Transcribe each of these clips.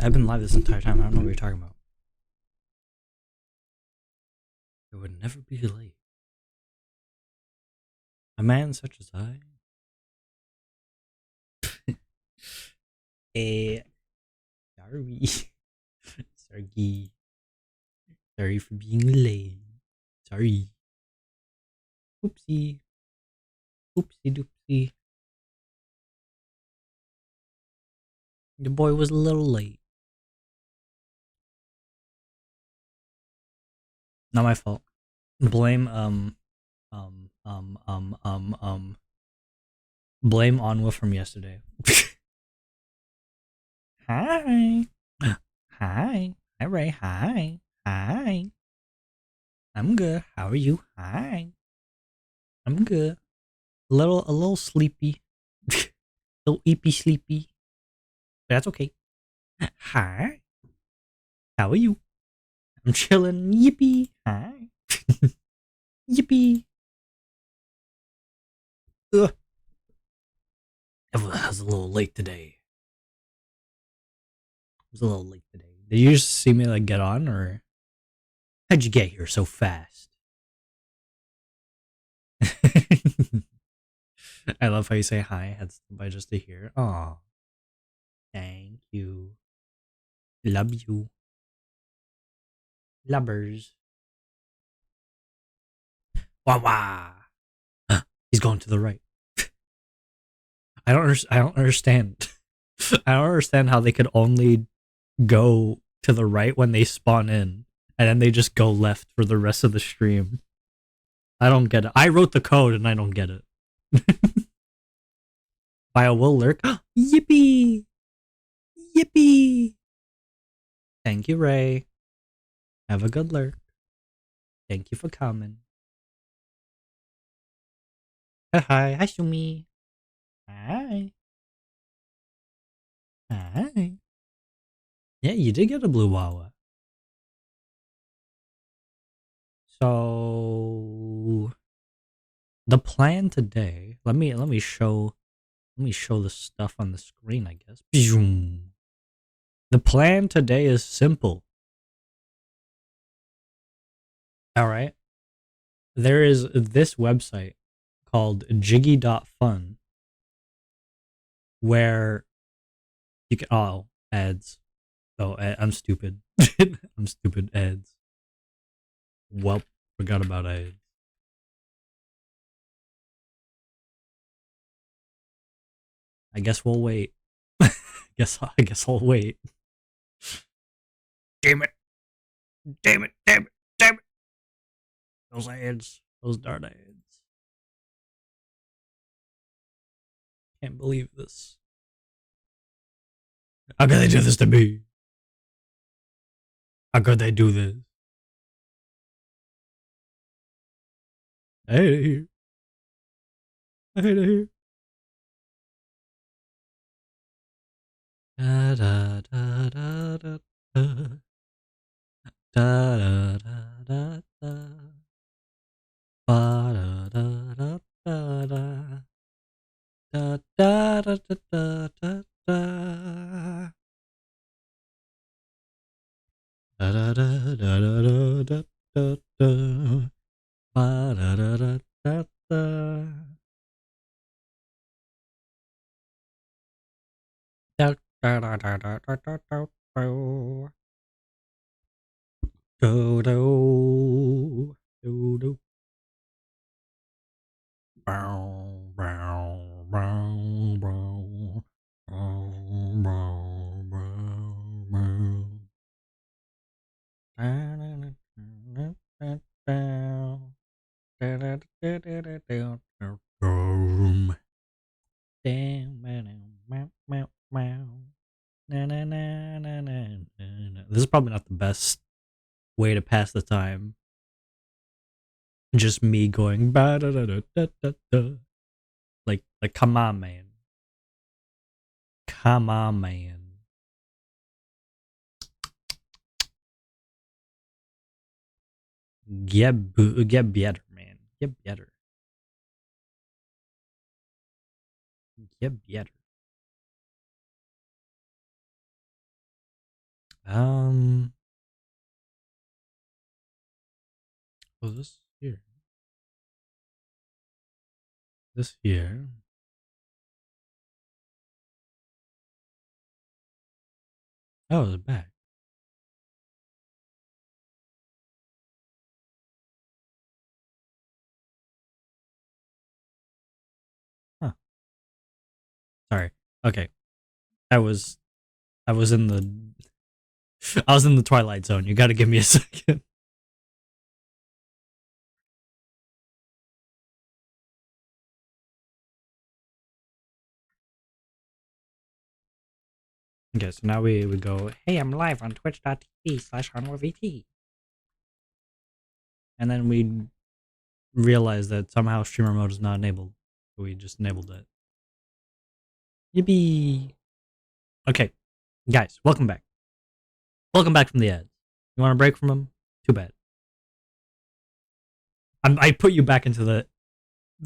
I've been live this entire time. I don't know what you're talking about. It would never be late. A man such as I. Eh, sorry. Sorry. Sorry for being late. Sorry. Oopsie. Oopsie doopsie. The boy was a little late. Not my fault. Blame um um um um um blame Onwa from yesterday. Hi. Hi. Hi Ray. Hi. Hi. I'm good. How are you? Hi. I'm good. A little sleepy. A little eepy sleepy. But that's okay. Hi. How are you? I'm chilling. Yippee. Hi. Yippee. Ugh. I was a little late today. I was a little late today. Did you just see me like get on, or how'd you get here so fast? I love how you say hi. Had by just to hear. Aw, thank you. Love you. Lubbers. Wah wah. He's going to the right. I don't understand. I don't understand how they could only go to the right when they spawn in, and then they just go left for the rest of the stream. I don't get it. I wrote the code and I don't get it. Bio will lurk. Yippee! Yippee! Thank you, Ray. Have a good lurk. Thank you for coming. Hi, Shumi. Hi. Hi. Yeah, you did get a blue Wawa. So the plan today. Let me show the stuff on the screen, I guess. The plan today is simple. All right. There is this website called jiggy.fun where you can ads. Oh, I'm stupid. I'm stupid ads. Well, forgot about ads. I guess we'll wait. I guess I'll wait. Damn it. Damn it. Damn it. Damn it. Those ads. Those darn ads. Can't believe this. How could they do this to me? How could they do this? I hate it here. I hate it here. Da da da da da da da da da da ba da da da da da da da da da da da da da da da da da da da ba da da da da da da da da da da da da da do do do do bow bow bow bow bow bow bow bow. Boom. This is probably not the best way to pass the time. Just me going ba da da da da da da. Like come on, man. Come on, man. Get better, man. Get better. Get better. Um. Was this here? This here. Oh, it's back. Huh. Sorry. Okay. I was I was in the I was in the Twilight Zone. You got to give me a second. Okay, so now we go, hey, I'm live on twitch.tv/OnwaVT. And then we realize that somehow streamer mode is not enabled. So we just enabled it. Yippee! Okay, guys, welcome back. Welcome back from the ads. You want a break from them? Too bad. I put you back into the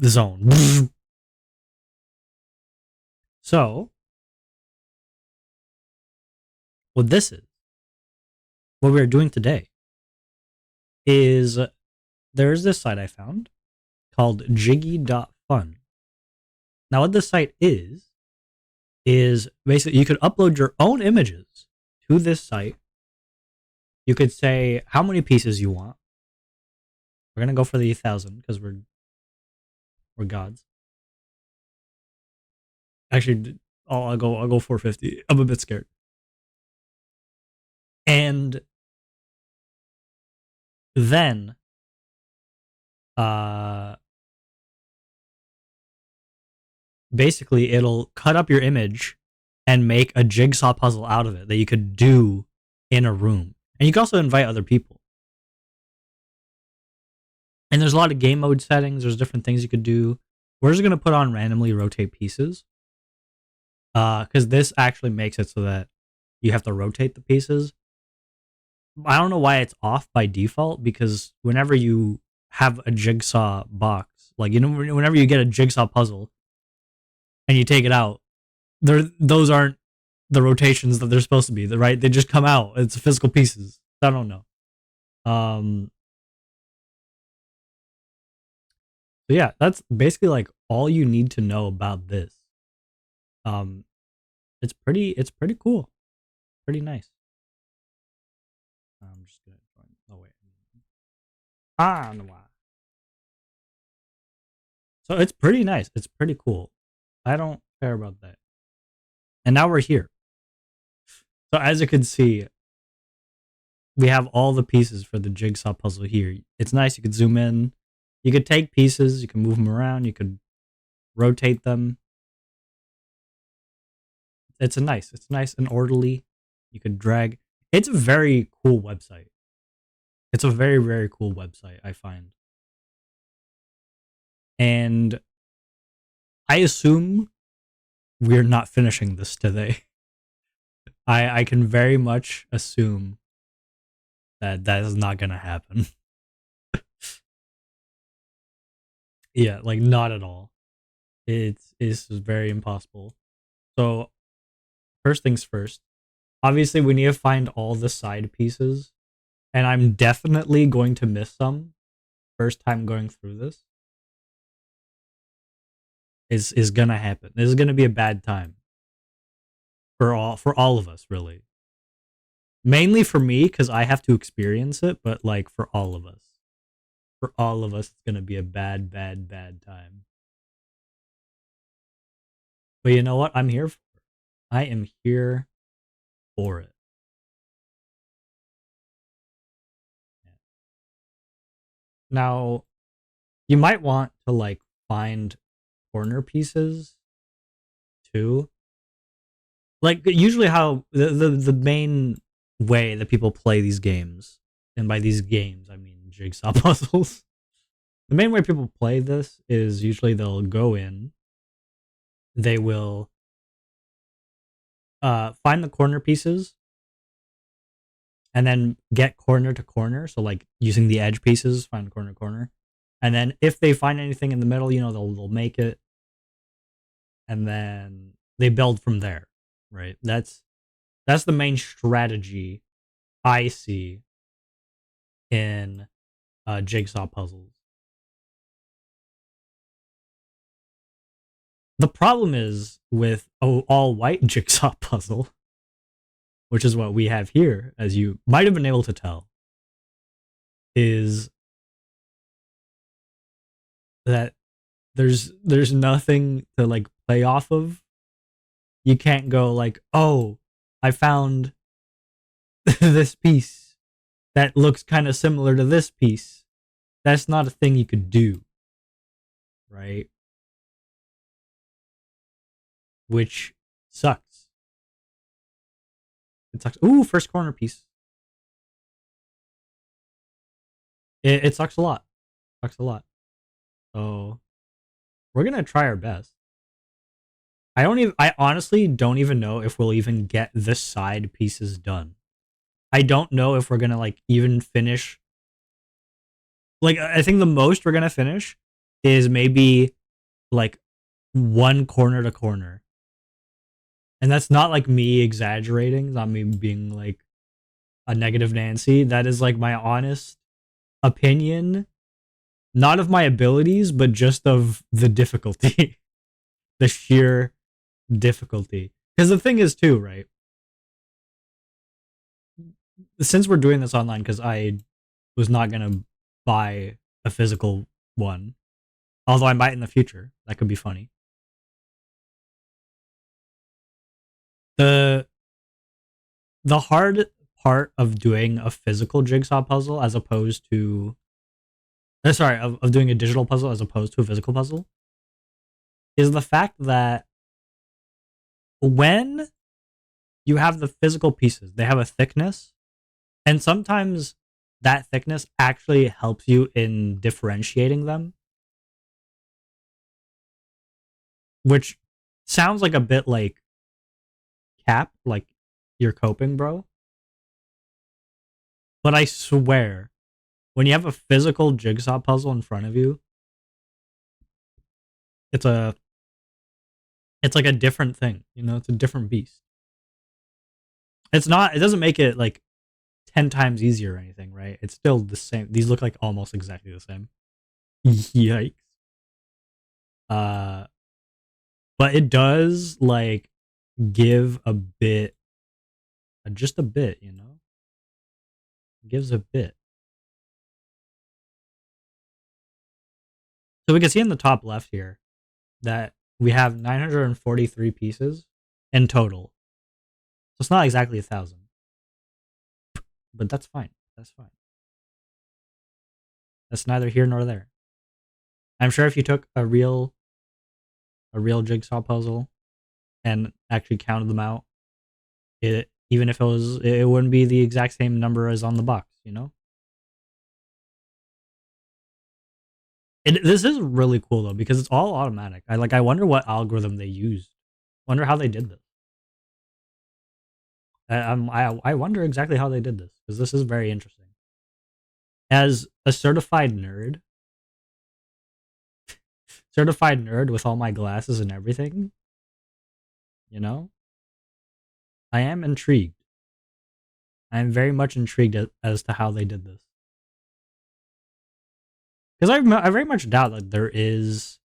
zone. So, what this is, what we're doing today, is there's this site I found called jiggy.fun. Now, what this site is basically you could upload your own images to this site. You could say how many pieces you want. We're gonna go for the 1,000 because we're gods. Actually, I'll go 450. I'm a bit scared. And then, basically it'll cut up your image and make a jigsaw puzzle out of it that you could do in a room. And you can also invite other people. And there's a lot of game mode settings. There's different things you could do. We're just gonna put on randomly rotate pieces. Because this actually makes it so that you have to rotate the pieces. I don't know why it's off by default, because whenever you have a jigsaw box, like, you know, whenever you get a jigsaw puzzle and you take it out, those aren't the rotations that they're supposed to be, right? They just come out. It's physical pieces. I don't know. So yeah, that's basically like all you need to know about this. It's pretty cool. Pretty nice. I'm just gonna join. Oh wait. Onwa. So it's pretty nice. It's pretty cool. I don't care about that. And now we're here. So as you can see, we have all the pieces for the jigsaw puzzle here. It's nice. You could zoom in. You could take pieces. You can move them around. You could rotate them. It's nice and orderly. You could drag. It's a very cool website. It's a very, very cool website, I find. And I assume we're not finishing this today. I can very much assume that is not gonna happen. Yeah, like, not at all. It's very impossible. So first things first. Obviously, we need to find all the side pieces, and I'm definitely going to miss some first time going through this. Is gonna happen. This is gonna be a bad time for all of us, really. Mainly for me, because I have to experience it, but like for all of us. For all of us, it's gonna be a bad, bad, bad time. But you know what? I'm here for it. I am here for it. Now, you might want to like find corner pieces too. Like, usually how the main way that people play these games, and by these games I mean jigsaw puzzles. The main way people play this is usually they'll go in, they will find the corner pieces, and then get corner to corner. So like using the edge pieces, find corner to corner, and then if they find anything in the middle, you know, they'll make it, and then they build from there. Right? That's the main strategy I see in jigsaw puzzles. The problem is with all white jigsaw puzzle, which is what we have here, as you might have been able to tell, is that there's nothing to like play off of. You can't go like, oh, I found this piece that looks kind of similar to this piece. That's not a thing you could do, right? Which sucks. It sucks. Ooh, first corner piece. It sucks a lot. Sucks a lot. So we're gonna try our best. I honestly don't even know if we'll even get the side pieces done. I don't know if we're gonna like even finish. Like I think the most we're gonna finish is maybe like one corner to corner. And that's not like me exaggerating, not me being like a negative Nancy. That is like my honest opinion, not of my abilities, but just of the difficulty, the sheer difficulty. Because the thing is, too, right? Since we're doing this online, because I was not going to buy a physical one, although I might in the future. That could be funny. The hard part of doing a physical jigsaw puzzle as opposed to sorry, of doing a digital puzzle as opposed to a physical puzzle is the fact that when you have the physical pieces, they have a thickness, and sometimes that thickness actually helps you in differentiating them, which sounds like a bit like cap, like you're coping, bro. But I swear, when you have a physical jigsaw puzzle in front of you, it's like a different thing, you know, it's a different beast. It doesn't make it like 10 times easier or anything, right? It's still the same. These look like almost exactly the same. Yikes. Uh but it does like give a bit, just a bit, you know? It gives a bit. So we can see in the top left here that we have 943 pieces in total. So it's not exactly 1,000. But that's fine. That's fine. That's neither here nor there. I'm sure if you took a real jigsaw puzzle and actually counted them out, even if it wouldn't be the exact same number as on the box, you know? This is really cool though because it's all automatic. I wonder what algorithm they used. Wonder how they did this. I wonder exactly how they did this because this is very interesting. As a certified nerd with all my glasses and everything, you know, I am intrigued. I am very much intrigued as to how they did this. Because I very much doubt that there is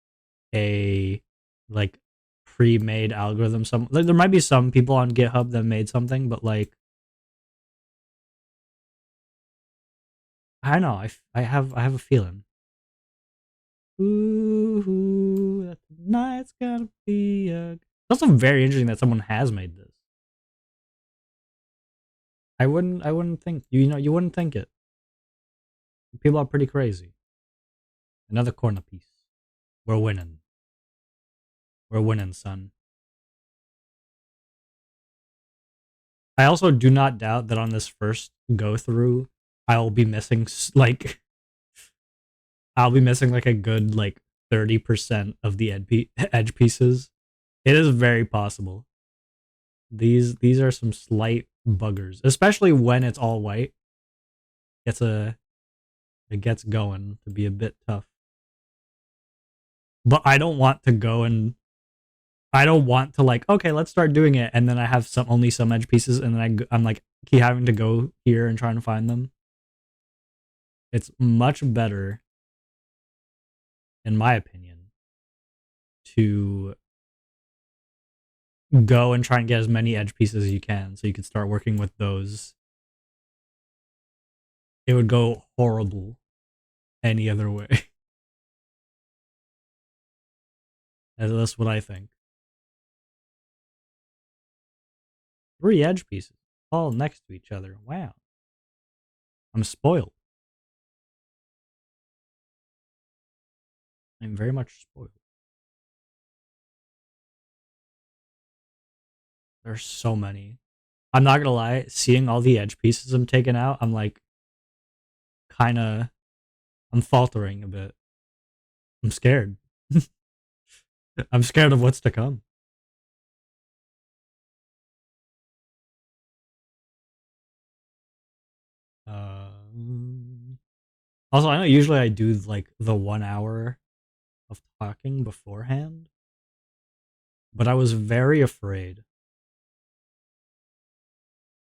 a like pre-made algorithm. There might be some people on GitHub that made something, but like I don't know. I have a feeling. Ooh, that tonight's gonna be a. It's also very interesting that someone has made this. I wouldn't think you wouldn't think it. People are pretty crazy. Another corner piece. We're winning. We're winning, son. I also do not doubt that on this first go through, I'll be missing like a good like 30% of the edge pieces. It is very possible. These are some slight buggers, especially when it's all white. It gets going to be a bit tough. But I don't want to go and I don't want to like, okay, let's start doing it, and then I have only some edge pieces, and then I'm like, keep having to go here and try and find them. It's much better, in my opinion, to go and try and get as many edge pieces as you can so you can start working with those. It would go horrible any other way. That's what I think. 3 edge pieces all next to each other. Wow. I'm spoiled. I'm very much spoiled. There's so many. I'm not gonna lie, seeing all the edge pieces I'm taking out, I'm like kinda I'm faltering a bit. I'm scared. I'm scared of what's to come. Also, I know usually I do like the 1 hour of talking beforehand, but I was very afraid.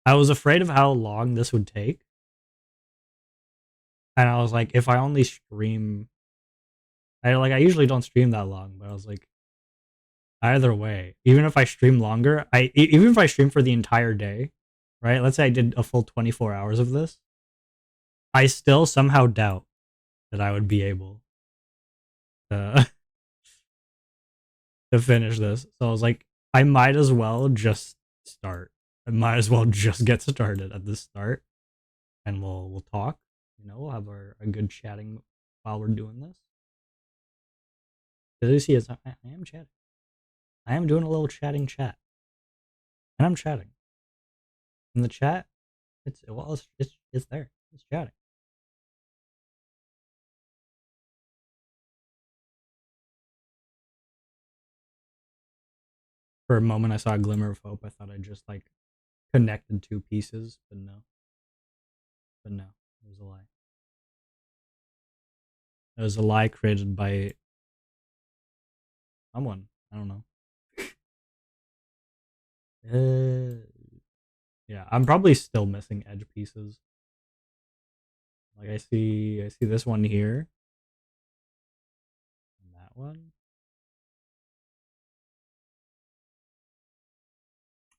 I was afraid of how long this would take. And I was like, if I only stream, I usually don't stream that long, but I was like, either way, even if I stream longer, even if I stream for the entire day, right? Let's say I did a full 24 hours of this, I still somehow doubt that I would be able to to finish this. So I was like, I might as well just start. I might as well just get started at the start, and we'll talk. You know, we'll have a good chatting while we're doing this. Because you see, I am chatting. I am doing a little chatting chat, and I'm chatting. In the chat, it's there. It's chatting. For a moment, I saw a glimmer of hope. I thought I just like connected 2 pieces, but no. But no, it was a lie. It was a lie created by someone. I don't know. Yeah, I'm probably still missing edge pieces. Like I see this one here, and that one.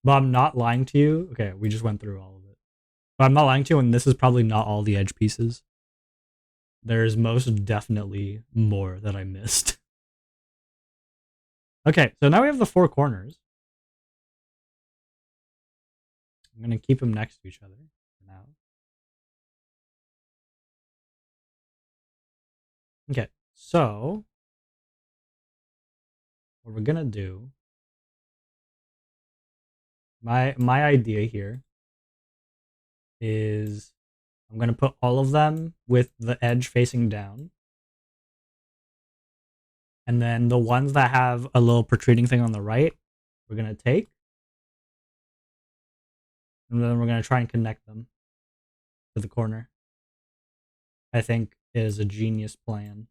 But I'm not lying to you. Okay, we just went through all of it. But I'm not lying to you, and this is probably not all the edge pieces. There's most definitely more that I missed. Okay, so now we have the 4 corners. I'm gonna keep them next to each other for now. Okay, so what we're gonna do, my idea here is I'm gonna put all of them with the edge facing down. And then the ones that have a little protruding thing on the right, we're gonna take. And then we're gonna try and connect them to the corner. I think is a genius plan.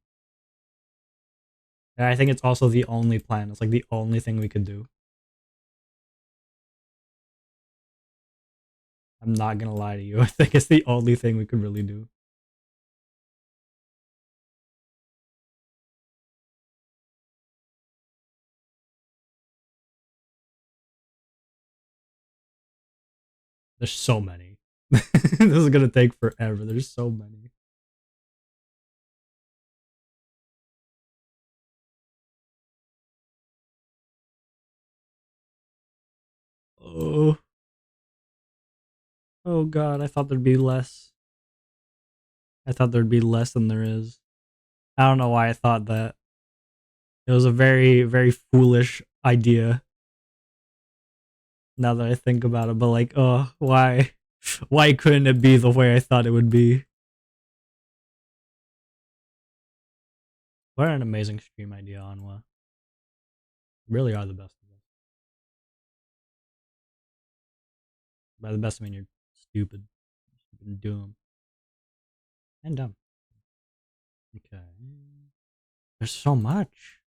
And I think it's also the only plan. It's like the only thing we could do. I'm not gonna lie to you. I think it's the only thing we could really do. There's so many. This is gonna take forever. There's so many. Oh. Oh god, I thought there'd be less. I thought there'd be less than there is. I don't know why I thought that. It was a very, very foolish idea. Now that I think about it, but like, oh, why? Why couldn't it be the way I thought it would be? What an amazing stream idea, Onwa. Really are the best of us. By the best, I mean you're stupid. Stupid, dumb. And dumb. Okay. There's so much.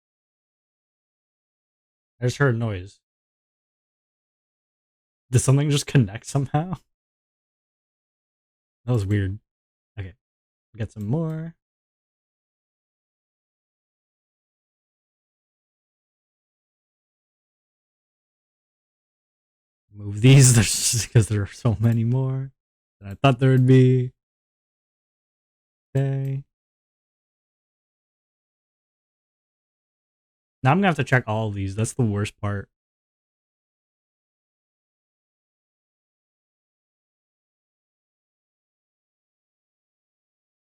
I just heard a noise. Did something just connect somehow? That was weird. Okay, get some more. Move these because there are so many more than I thought there would be. Okay. Now I'm gonna have to check all of these. That's the worst part.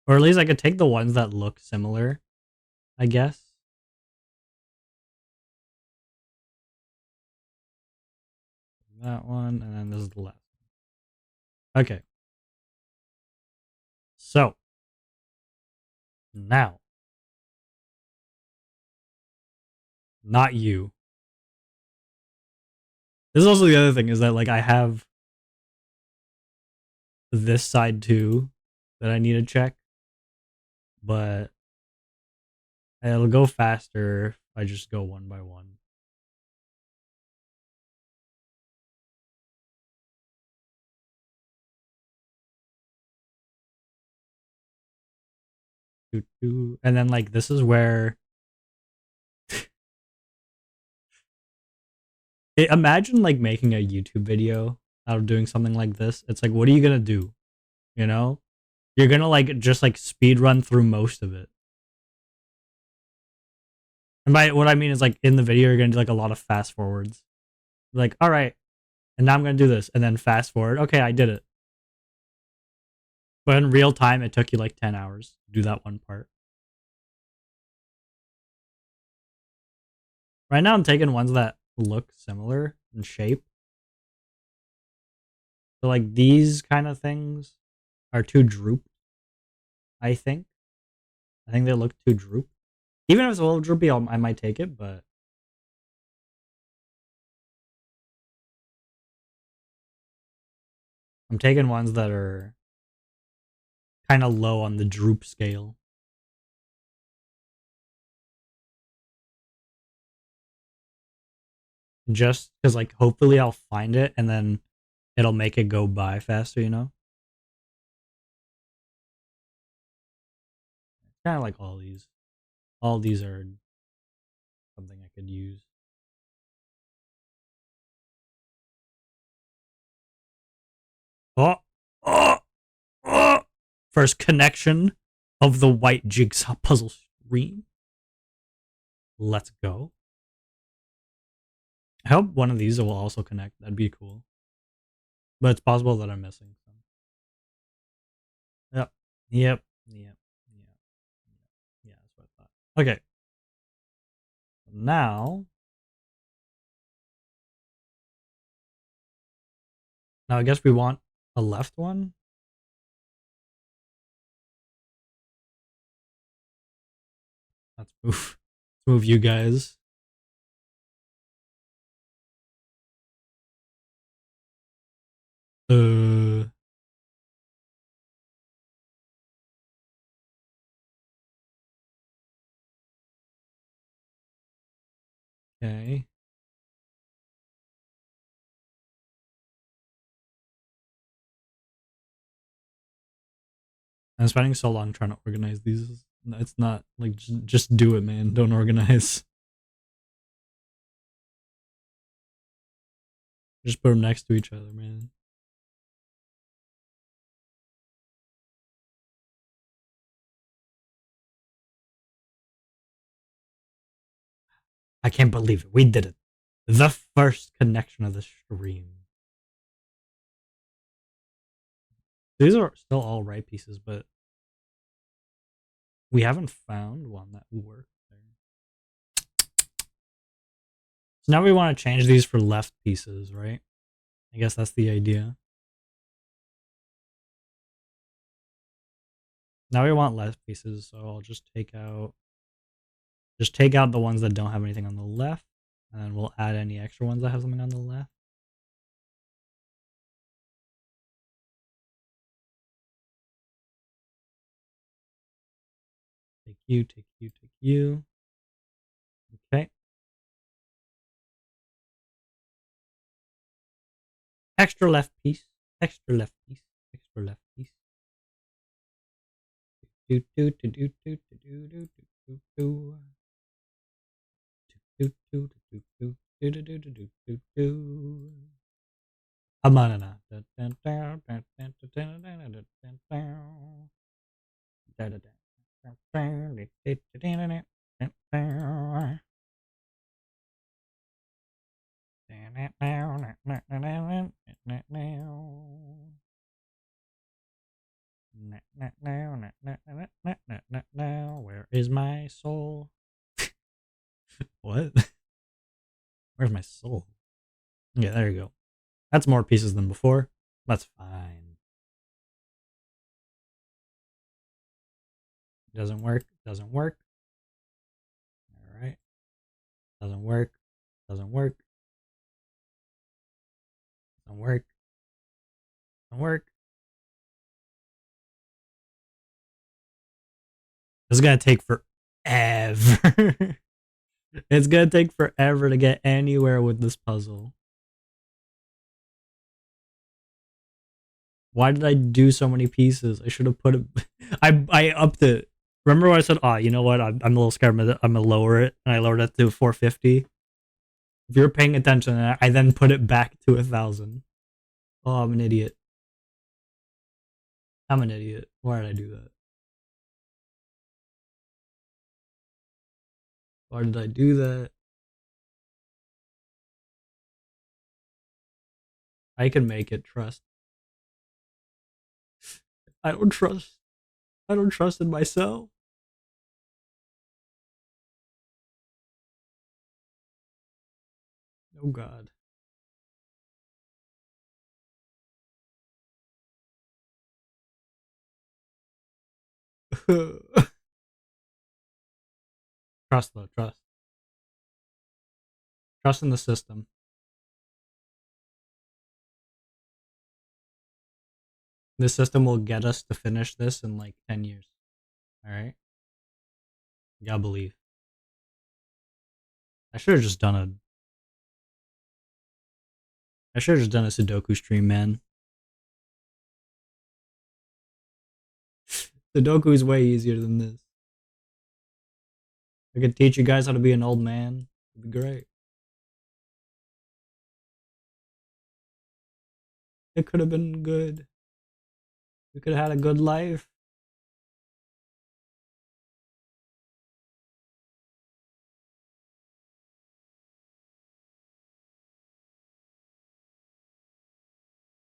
Or at least I could take the ones that look similar, I guess. That one, and then this is the last one. Okay. So, now, not you. This is also the other thing is that, like, I have this side too that I need to check, but it'll go faster if I just go one by one. And then, like, this is where imagine like making a YouTube video out of doing something like this. It's like, what are you gonna do? You know, you're gonna like just like speed run through most of it. And by what I mean is like in the video, you're gonna do like a lot of fast forwards. Like, all right, and now I'm gonna do this, and then fast forward. Okay, I did it. But in real time, it took you like 10 hours to do that one part. Right now, I'm taking ones that look similar in shape. So like these kind of things are too drooped. I think. I think they look too drooped. Even if it's a little droopy, I might take it, but I'm taking ones that are kind of low on the droop scale. Just because, like, hopefully I'll find it and then it'll make it go by faster, you know? Kind of like all these. All these are something I could use. Oh, oh, oh! First connection of the white jigsaw puzzle stream. Let's go. I hope one of these will also connect. That'd be cool. But it's possible that I'm missing some. Yep. Yep. Yep. Yep. Yeah, that's what I thought. Okay. Now I guess we want a left one. Let's move. Let's move you guys. Uh. Okay. I'm spending so long trying to organize these. It's not like just do it, man. Don't organize. Just put them next to each other, man. I can't believe it. We did it. The first connection of the stream. These are still all right pieces, but we haven't found one that works there. So now we want to change these for left pieces, right? I guess that's the idea. Now we want left pieces, so I'll just take out the ones that don't have anything on the left, and then we'll add any extra ones that have something on the left. Take you, take you, take you. Okay. Extra left piece, extra left piece, extra left piece. I'm on it now. Where is my soul? What? Where's my soul? Yeah, there you go. That's more pieces than before. That's fine. Doesn't work. Doesn't work. All right. Doesn't work. Doesn't work. Doesn't work. Doesn't work. This is gonna take forever. It's gonna take forever to get anywhere with this puzzle. Why did I do so many pieces? I should have put it. I upped it. Remember when I said, "Oh, you know what? I'm a little scared. I'm gonna lower it," and I lowered it to 450. If you're paying attention, I then put it back to 1,000. Oh, I'm an idiot. I'm an idiot. Why did I do that? Why did I do that? I can make it. Trust. I don't trust. I don't trust in myself. Oh God. Trust though. Trust. Trust in the system. This system will get us to finish this in like 10 years. All right. You gotta believe. I should have just done a. I should have just done a Sudoku stream, man. Sudoku is way easier than this. I could teach you guys how to be an old man. It'd be great. It could have been good. We could have had a good life.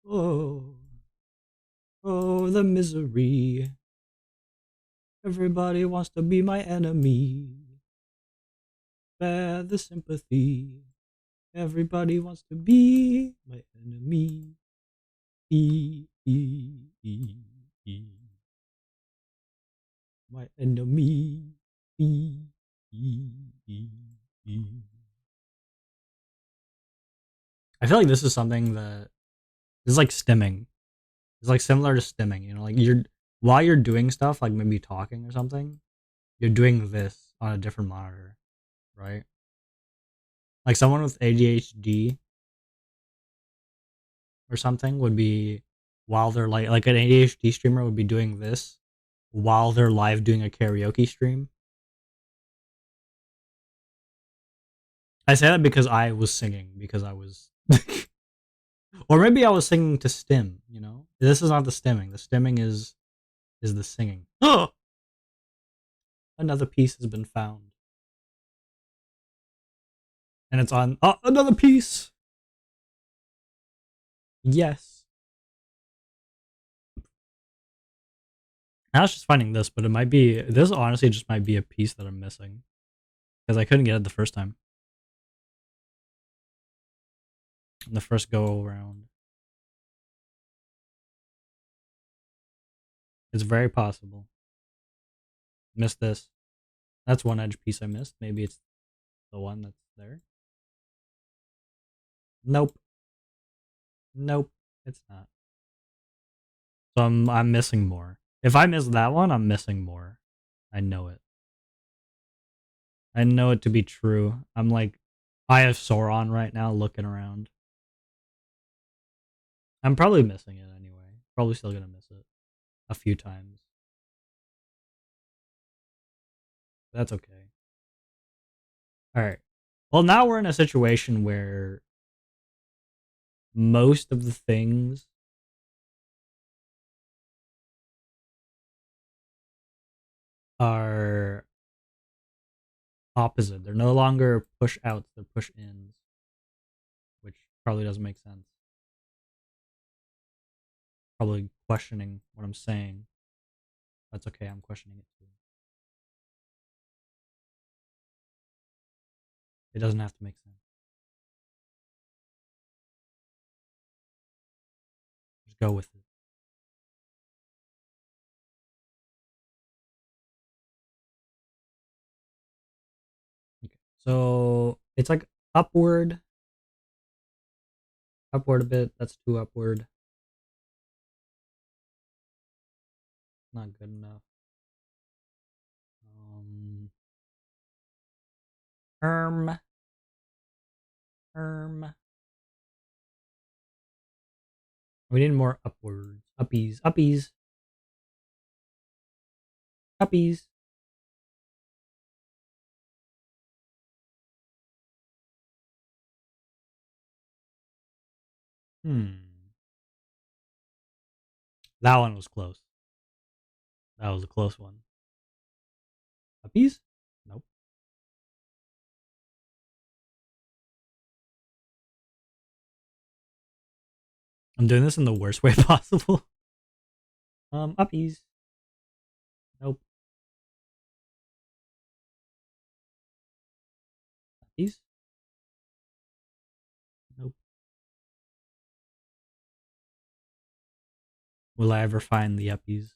Oh, oh, the misery. Everybody wants to be my enemy. Spare the sympathy. Everybody wants to be my enemy. My enemy. I feel like this is something that is like stimming. It's like similar to stimming, you know, like you're while you're doing stuff, like maybe talking or something, you're doing this on a different monitor, right? Like someone with ADHD or something would be while they're like an ADHD streamer would be doing this while they're live doing a karaoke stream. I say that because I was singing because I was or maybe I was singing to stim, you know? This is not the stimming. The stimming is the singing. Oh! Another piece has been found. And it's on another piece. Yes. I was just finding this, but it might be this honestly just might be a piece that I'm missing. Because I couldn't get it the first time. The first go around. It's very possible. Missed this. That's one edge piece I missed. Maybe it's the one that's there. Nope. Nope. It's not. So I'm missing more. If I miss that one, I'm missing more. I know it. I know it to be true. I'm like I have Sauron right now looking around. I'm probably missing it anyway. Probably still gonna miss it a few times. That's okay. All right. Well, now we're in a situation where most of the things are opposite. They're no longer push outs, they're push ins, which probably doesn't make sense. Probably questioning what I'm saying. That's okay, I'm questioning it too. It doesn't have to make sense. Just go with it. Okay. So it's like upward, upward a bit. That's too upward. Not good enough. Um, erm, erm. We need more upwards. Uppies, uppies, uppies. That one was close. That was a close one. Uppies? Nope. I'm doing this in the worst way possible. Uppies. Nope. Uppies? Nope. Will I ever find the uppies?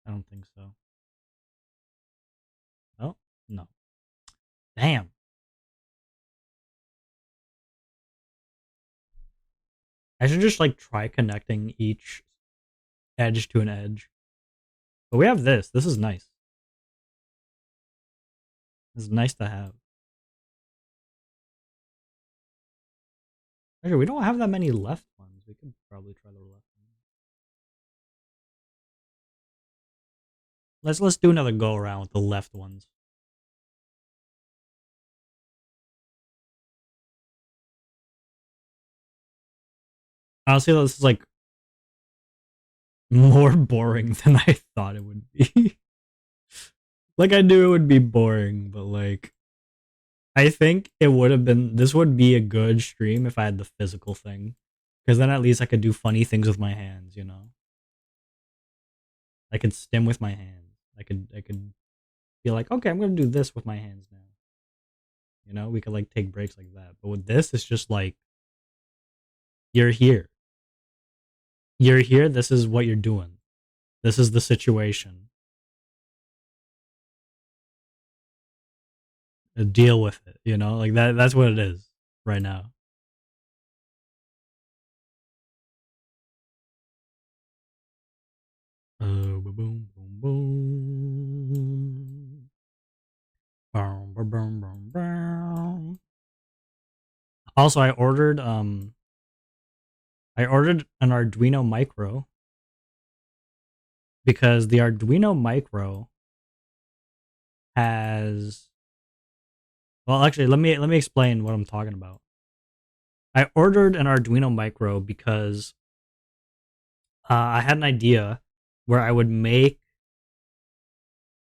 I don't think so. Oh, no. Damn. I should just like try connecting each edge to an edge. But we have this. This is nice. This is nice to have. Actually, we don't have that many left ones. We could probably try the left one. Let's do another go around with the left ones. Honestly, this is like more boring than I thought it would be. Like I knew it would be boring, but like I think it would have been this would be a good stream if I had the physical thing. Because then at least I could do funny things with my hands, you know? I could stim with my hands. I could be like, okay, I'm gonna do this with my hands now. You know, we could like take breaks like that. But with this, it's just like you're here. You're here, this is what you're doing. This is the situation. Deal with it, you know? Like that's what it is right now. Boom, boom, boom, boom. Boom, boom, boom, boom, boom. Also, I ordered an Arduino Micro because the Arduino Micro has well, actually, let me explain what I'm talking about. I ordered an Arduino Micro because I had an idea where I would make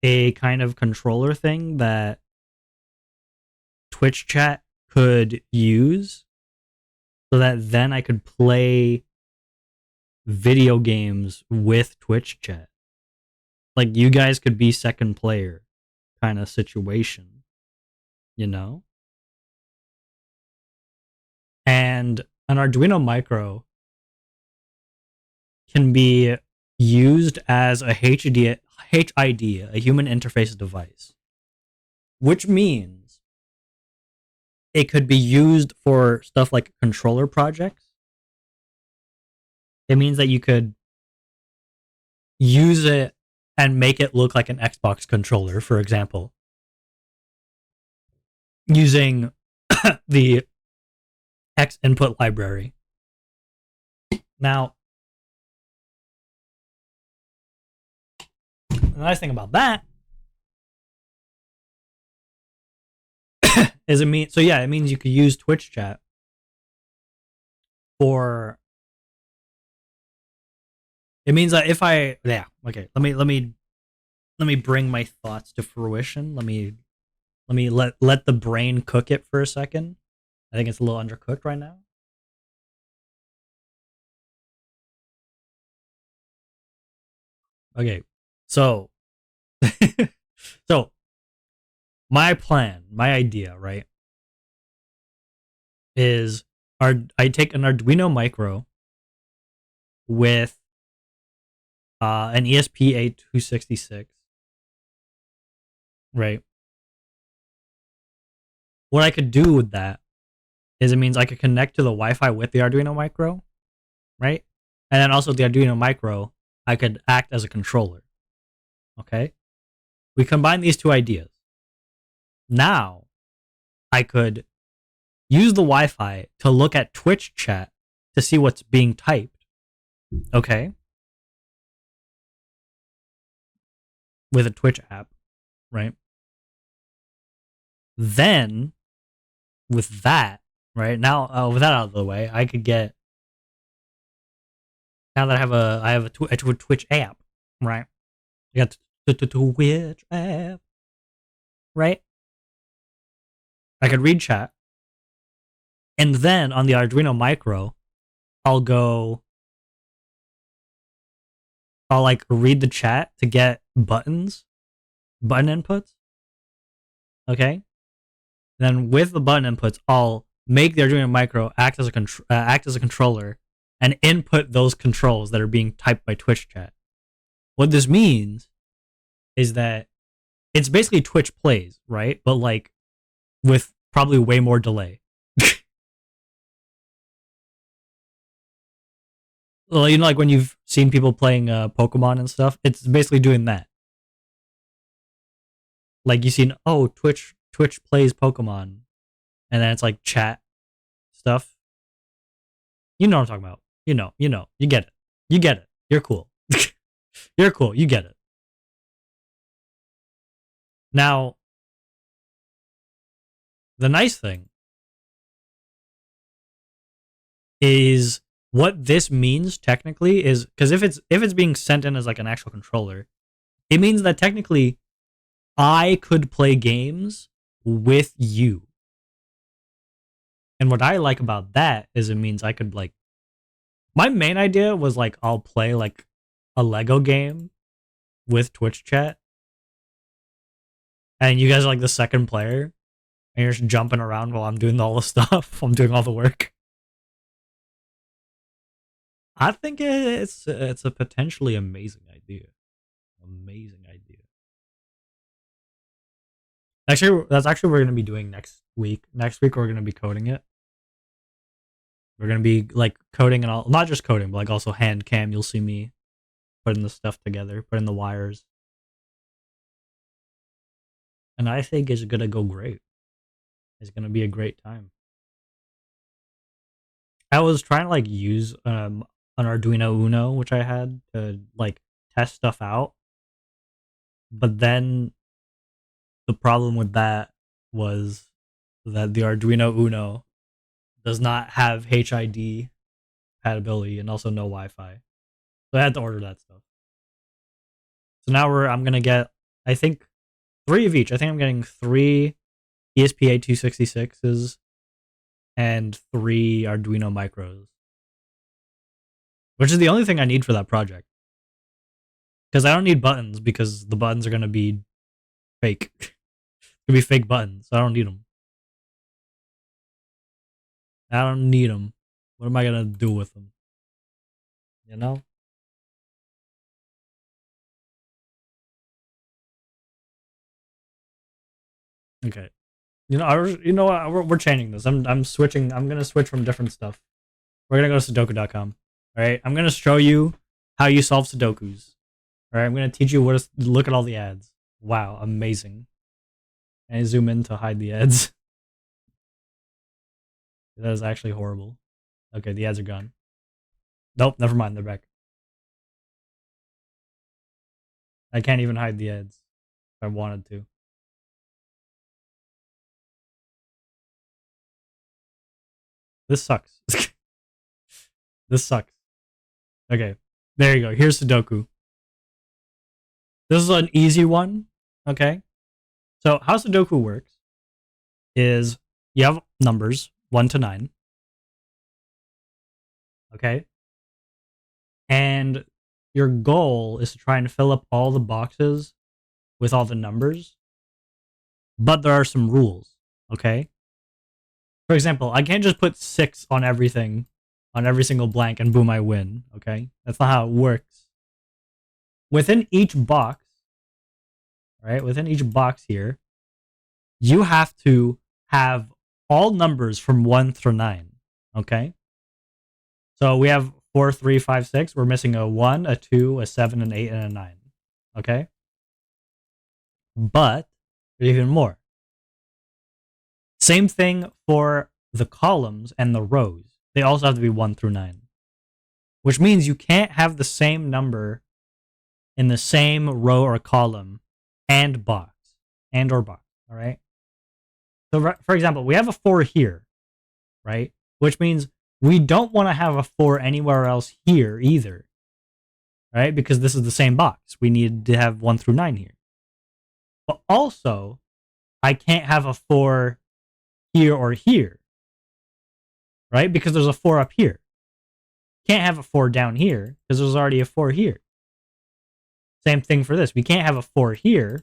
a kind of controller thing that Twitch chat could use so that then I could play video games with Twitch chat. Like you guys could be second player kind of situation, you know? And an Arduino Micro can be used as a HID, a human interface device, which means it could be used for stuff like controller projects. It means that you could use it and make it look like an Xbox controller, for example, using the X input library. Now, nice thing about that is it means it means you could use Twitch chat for. It means that if I let me bring my thoughts to fruition. Let the brain cook it for a second. I think it's a little undercooked right now. Okay, so so my plan, my idea, right, is I take an Arduino Micro with an ESP8266, right? What I could do with that is it means I could connect to the Wi-Fi with the Arduino Micro, right? And then also the Arduino Micro, I could act as a controller. Okay? We combine these two ideas. Now, I could use the Wi-Fi to look at Twitch chat to see what's being typed. Okay? With a Twitch app, right? Then, with that, right now, with that out of the way, I could get. Now that I have a Twitch app, right? I got Twitch app, right? I could read chat, and then on the Arduino Micro, I'll like read the chat to get button inputs. Okay. Then with the button inputs, I'll make the Arduino Micro act as a controller and input those controls that are being typed by Twitch chat. What this means is that it's basically Twitch plays, right? But like with probably way more delay. Well, you know, like when you've seen people playing Pokemon and stuff, it's basically doing that. Like you seen, oh, Twitch plays Pokemon, and then it's like chat stuff. You know what I'm talking about. You get it. You get it. You're cool. You're cool. You get it. Now, the nice thing is what this means technically is because if it's being sent in as like an actual controller, it means that technically I could play games with you. And what I like about that is it means I could like my main idea was like I'll play like a Lego game with Twitch chat and you guys are like the second player and you're just jumping around while I'm doing all the stuff. I'm doing all the work. I think it's a potentially amazing idea. Amazing idea. Actually, that's actually what we're gonna be doing next week. Next week we're gonna be coding it. We're gonna be like coding and all, not just coding, but like also hand cam. You'll see me putting the stuff together, putting the wires, and I think it's gonna go great. It's gonna be a great time. I was trying to like use an Arduino Uno, which I had to like test stuff out, but then the problem with that was that the Arduino Uno does not have HID compatibility and also no Wi-Fi. So I had to order that stuff. So now I'm gonna get I think 3 of each. I think I'm getting 3 ESP8266s and 3 Arduino micros. Which is the only thing I need for that project. Because I don't need buttons because the buttons are gonna be fake. Gonna be fake buttons. So I don't need them. I don't need them. What am I gonna do with them? You know? Okay. You know what? We're changing this. I'm switching. I'm gonna switch from different stuff. We're gonna go to Sudoku.com. All right. I'm gonna show you how you solve Sudokus. All right. I'm gonna teach you what to look at all the ads. Wow, amazing. And I zoom in to hide the ads. That is actually horrible. Okay, the ads are gone. Nope, never mind. They're back. I can't even hide the ads if I wanted to. This sucks. This sucks. Okay, there you go. Here's Sudoku. This is an easy one. Okay, so how Sudoku works is you have numbers 1 to 9. Okay, and your goal is to try and fill up all the boxes with all the numbers, but there are some rules. Okay, for example, I can't just put 6 on everything, on every single blank, and boom, I win. Okay, that's not how it works. Within each box, right? Within each box here, you have to have all numbers from 1 through 9. Okay, so we have 4, 3, 5, 6. We're missing a 1, a 2, a 7, an 8, and a 9. Okay, but there's even more. Same thing for the columns and the rows. They also have to be 1 through 9, which means you can't have the same number in the same row or column and box and or box. All right. So, for example, we have a 4 here, right? Which means we don't want to have a 4 anywhere else here either, right? Because this is the same box. We need to have 1 through 9 here. But also, I can't have a 4 here or here, right? Because there's a 4 up here. Can't have a 4 down here because there's already a 4 here. Same thing for this. We can't have a 4 here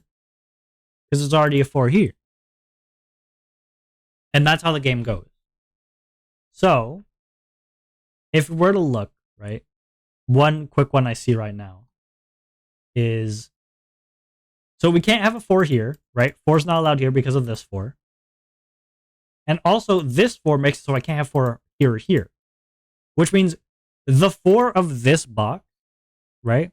because there's already a 4 here. And that's how the game goes. So, if we were to look, right, one quick one I see right now is, so we can't have a 4 here, right? 4 is not allowed here because of this 4. And also, this 4 makes it so I can't have 4 here or here, which means the 4 of this box, right,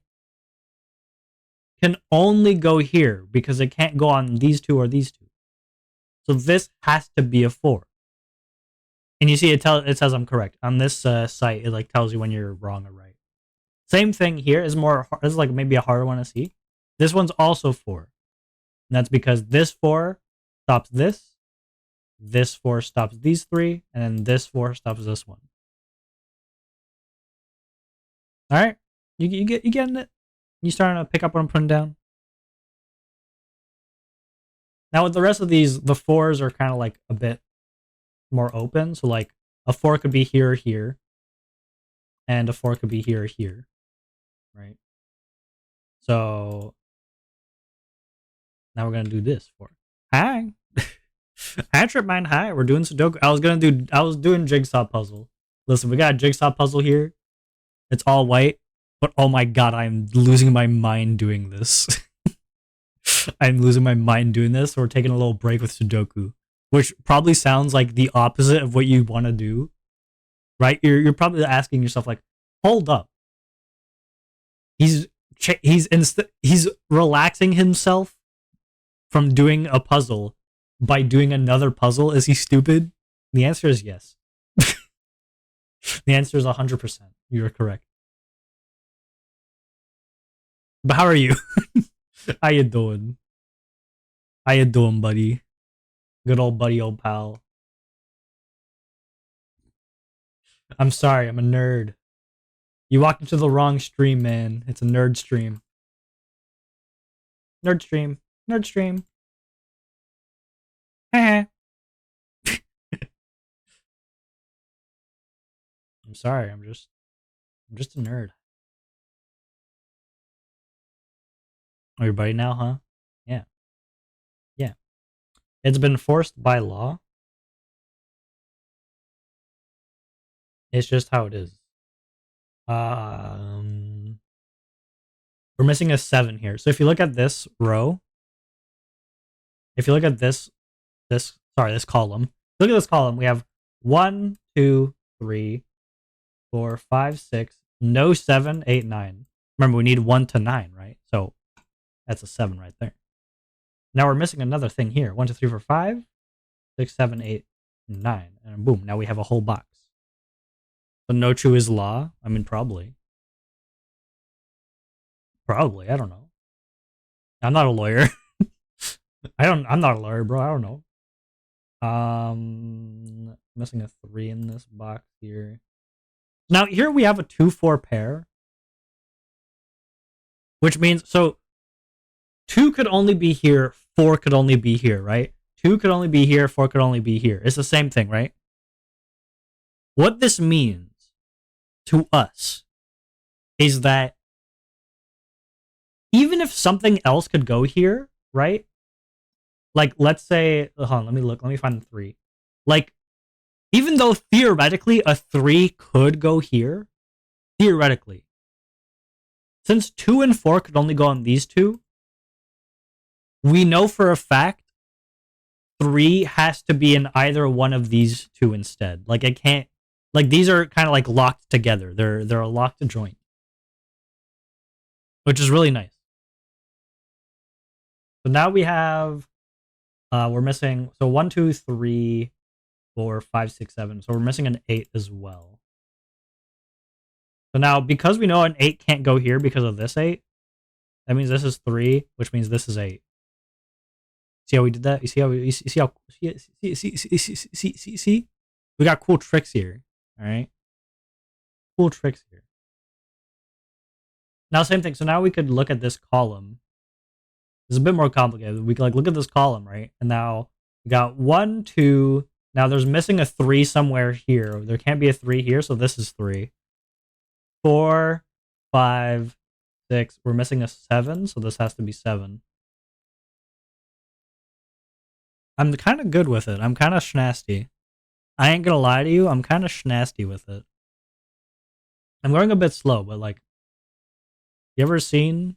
can only go here because it can't go on these 2 or these 2. So this has to be a 4. And you see, it says I'm correct on this site. It like tells you when you're wrong or right. Same thing here is like maybe a harder one to see. This one's also 4, and that's because this 4 stops this. This 4 stops these 3, and then this 4 stops this one. All right, you getting it? You starting to pick up what I'm putting down? Now with the rest of these, the 4s are kind of like a bit more open. So like a 4 could be here or here, and a 4 could be here or here, right? So now we're gonna do this 4. Hi, hi Tripmine. Hi, we're doing Sudoku. I was doing jigsaw puzzle. Listen, we got a jigsaw puzzle here. It's all white, but oh my god, I'm losing my mind doing this. I'm losing my mind doing this. So we're taking a little break with Sudoku, which probably sounds like the opposite of what you want to do, right? You're probably asking yourself like, hold up. He's relaxing himself from doing a puzzle by doing another puzzle. Is he stupid? The answer is yes. The answer is 100%. You are correct. But how are you? How you doing? How you doing, buddy? Good old buddy, old pal. I'm sorry, I'm a nerd. You walked into the wrong stream, man. It's a nerd stream. Nerd stream. Nerd stream. I'm sorry, I'm just a nerd. Oh, your buddy now, huh? Yeah. Yeah. It's been forced by law. It's just how it is. We're missing a 7 here. So if you look at this row, if you look at this column, look at this column. We have 1, 2, 3, 4, 5, 6, no 7, 8, 9. Remember, we need 1 to 9, right? So that's a 7 right there. Now we're missing another thing here. 1, 2, 3, 4, 5, 6, 7, 8, 9. And boom, now we have a whole box. So no true is law? I mean, probably. Probably, I don't know. I'm not a lawyer. I'm not a lawyer, bro. I don't know. Missing a 3 in this box here. Now here we have a 2-4 pair, which means so 2 could only be here, 4 could only be here, right? 2 could only be here, 4 could only be here. It's the same thing, right? What this means to us is that even if something else could go here, right? Like, let's say, hold on, let me look. Let me find the 3. Like, even though theoretically a 3 could go here, theoretically, since 2 and 4 could only go on these two, we know for a fact 3 has to be in either one of these two instead. Like, it can't, like, these are kind of like locked together. They're a locked joint, which is really nice. So now we have, we're missing, so 1, 2, 3, 4, 5, 6, 7. So we're missing an 8 as well. So now, because we know an 8 can't go here because of this 8, that means this is 3, which means this is 8. See how we did that? You see how see? We got cool tricks here. All right, cool tricks here. Now, same thing. So now we could look at this column. It's a bit more complicated. We could like look at this column, right? And now we got 1, 2. Now there's missing a 3 somewhere here. There can't be a 3 here, so this is 3. 4, 5, 6. We're missing a 7, so this has to be 7. I'm kind of good with it. I'm kind of schnasty. I ain't gonna lie to you. I'm kind of schnasty with it. I'm going a bit slow, but like, you ever seen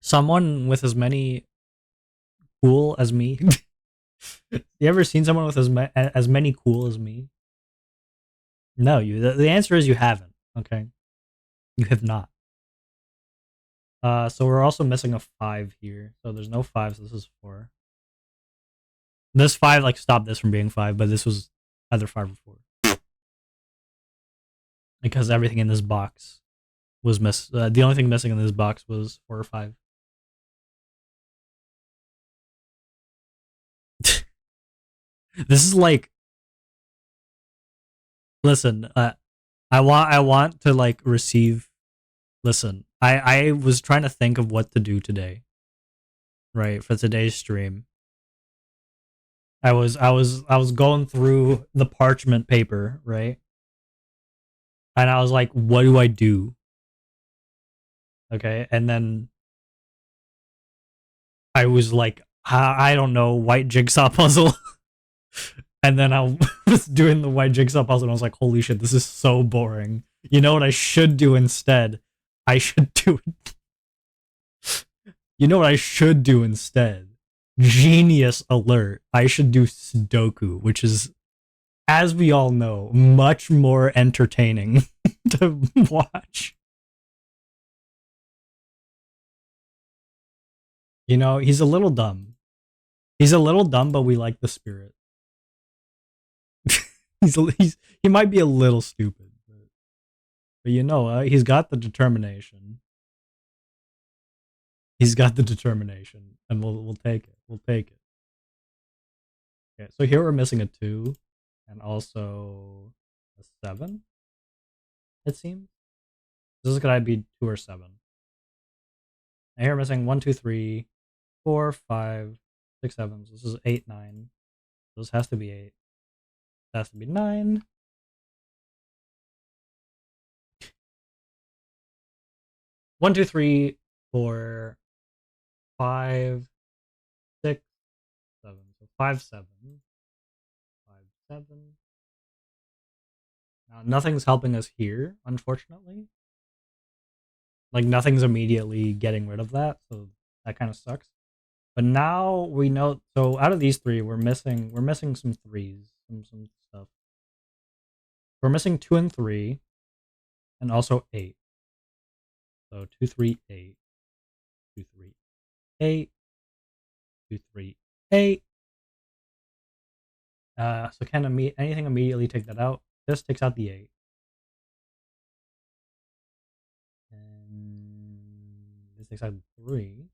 someone with as many cool as me? You ever seen someone with as many cool as me? No, the answer is you haven't. Okay, you have not. So we're also missing a 5 here. So there's no 5, so this is 4. This 5 like stopped this from being 5, but this was either 5 or 4. Because everything in this box was the only thing missing in this box was 4 or 5. This is like, listen, I want to like receive. Listen, I was trying to think of what to do today, right, for today's stream. I was going through the parchment paper, right, and I was like, what do I do? Okay, and then I was like, I don't know, white jigsaw puzzle. And then I was doing the white jigsaw puzzle and I was like, holy shit, this is so boring. You know what I should do instead? I should do it. You know what I should do instead? Genius alert. I should do Sudoku, which is, as we all know, much more entertaining to watch. You know, he's a little dumb. He's a little dumb, but we like the spirit. He might be a little stupid, but you know, he's got the determination. He's got the determination, and we'll take it. We'll take it. Okay, so here we're missing a 2, and also a 7. It seems this is gonna be 2 or 7. And here we're missing 1, 2, 3, 4, 5, 6, 7. So this is 8, 9. This has to be 8. This has to be 9. 1, 2, 3, 4, 5, 6, 7. So 5, 7. 5, 7. Now nothing's helping us here, unfortunately. Like nothing's immediately getting rid of that, so that kind of sucks. But now we know. So out of these 3, we're missing some 3s, some stuff. We're missing 2 and 3, and also 8. So 2, 3, 8, 2, 3, 8, 2, 3, 8. So can anything immediately take that out? This takes out the 8. And this takes out 3.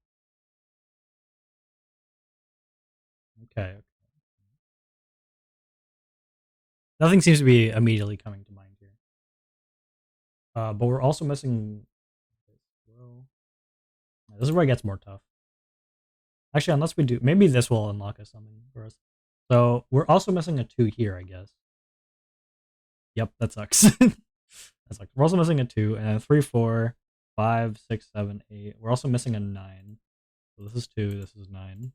Okay. Nothing seems to be immediately coming to mind here. But we're also missing. Well, this is where it gets more tough. Actually, unless we do, maybe this will unlock us something for us. So we're also missing a 2 here, I guess. Yep, that sucks. That sucks. We're also missing a 2 and a 3, 4, 5, 6, 7, 8. We're also missing a 9. So this is 2, this is 9.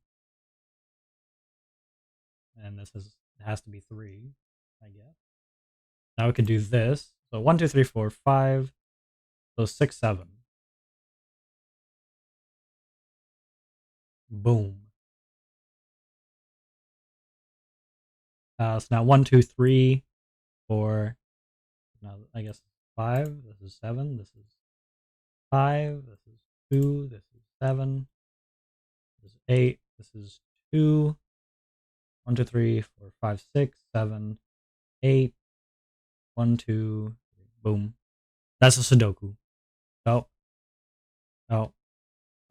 And this is has to be 3, I guess. Now we could do this. So 1, 2, 3, 4, 5. So 6, 7. Boom. So now 1, 2, 3, 4. Now I guess 5. This is 7. This is 5. This is 2. This is 7. This is 8. This is 2. 1, 2, 3, 4, 5, 6, 7, 8. 1, 2, 3. Boom. That's a Sudoku. Oh, oh,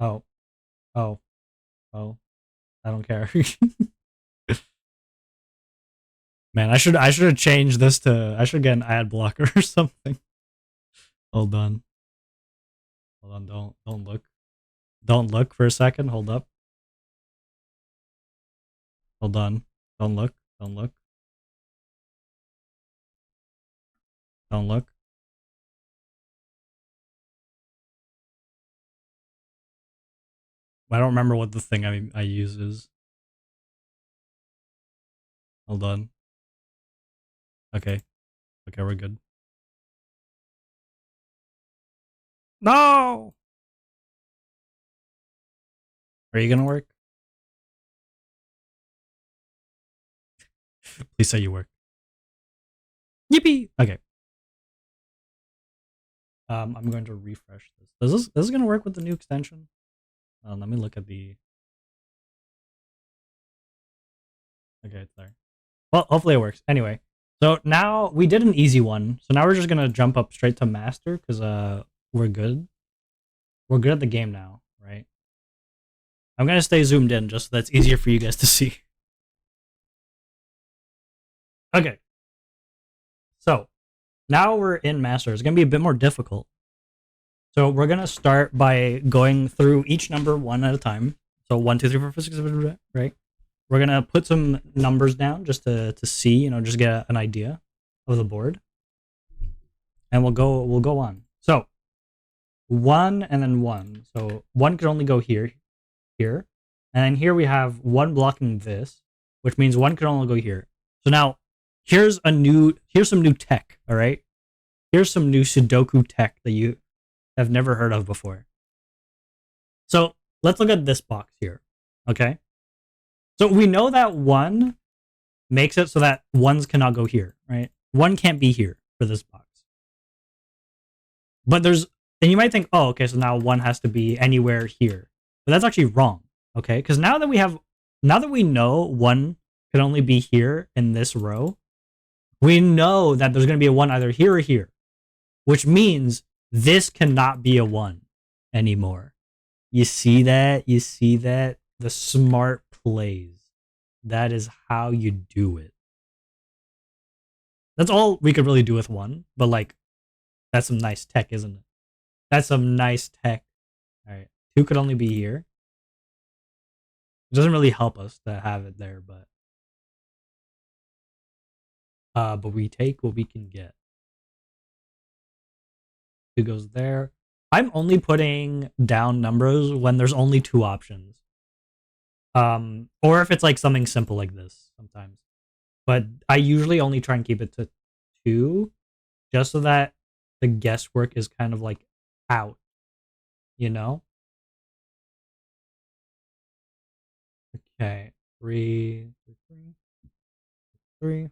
oh, oh, oh. I don't care. Man, I should have changed this to I should get an ad blocker or something. Hold on. Hold on, don't look. Don't look for a second. Hold up. Hold on. Don't look. Don't look. Don't look. I don't remember what the thing I use is. Hold on. Okay. Okay, we're good. No! Are you gonna work? Please say you work. Yippee! Okay. I'm going to refresh this. This is gonna work with the new extension? Let me look at the. Okay, it's there. Well, hopefully it works. Anyway, so now we did an easy one. So now we're just gonna jump up straight to master because we're good. We're good at the game now, right? I'm gonna stay zoomed in just so that's easier for you guys to see. Okay. So now we're in master. It's gonna be a bit more difficult. So we're gonna start by going through each number one at a time. So 1, 2, 3, 4, 5, 6, 7, right? We're gonna put some numbers down just to see, just get an idea of the board, and we'll go on. So 1 and then 1. So 1 could only go here, here, and then here we have 1 blocking this, which means 1 could only go here. So now here's some new tech. All right, here's some new Sudoku tech that you have never heard of before. So let's look at this box here. Okay. So we know that 1 makes it so that 1s cannot go here, right? 1 can't be here for this box. But and you might think, oh, okay, so now 1 has to be anywhere here. But that's actually wrong, okay? Because now that we know 1 can only be here in this row, we know that there's going to be a 1 either here or here, which means this cannot be a 1 anymore. You see that? You see that? The smart plays. That is how you do it. That's all we could really do with 1, but like, that's some nice tech, isn't it? That's some nice tech. All right, 2 could only be here. It doesn't really help us to have it there, but we take what we can get. 2 goes there. I'm only putting down numbers when there's only 2 options. Or if it's like something simple like this sometimes. But I usually only try and keep it to 2, just so that the guesswork is kind of like out, you know? Okay, 3, 3.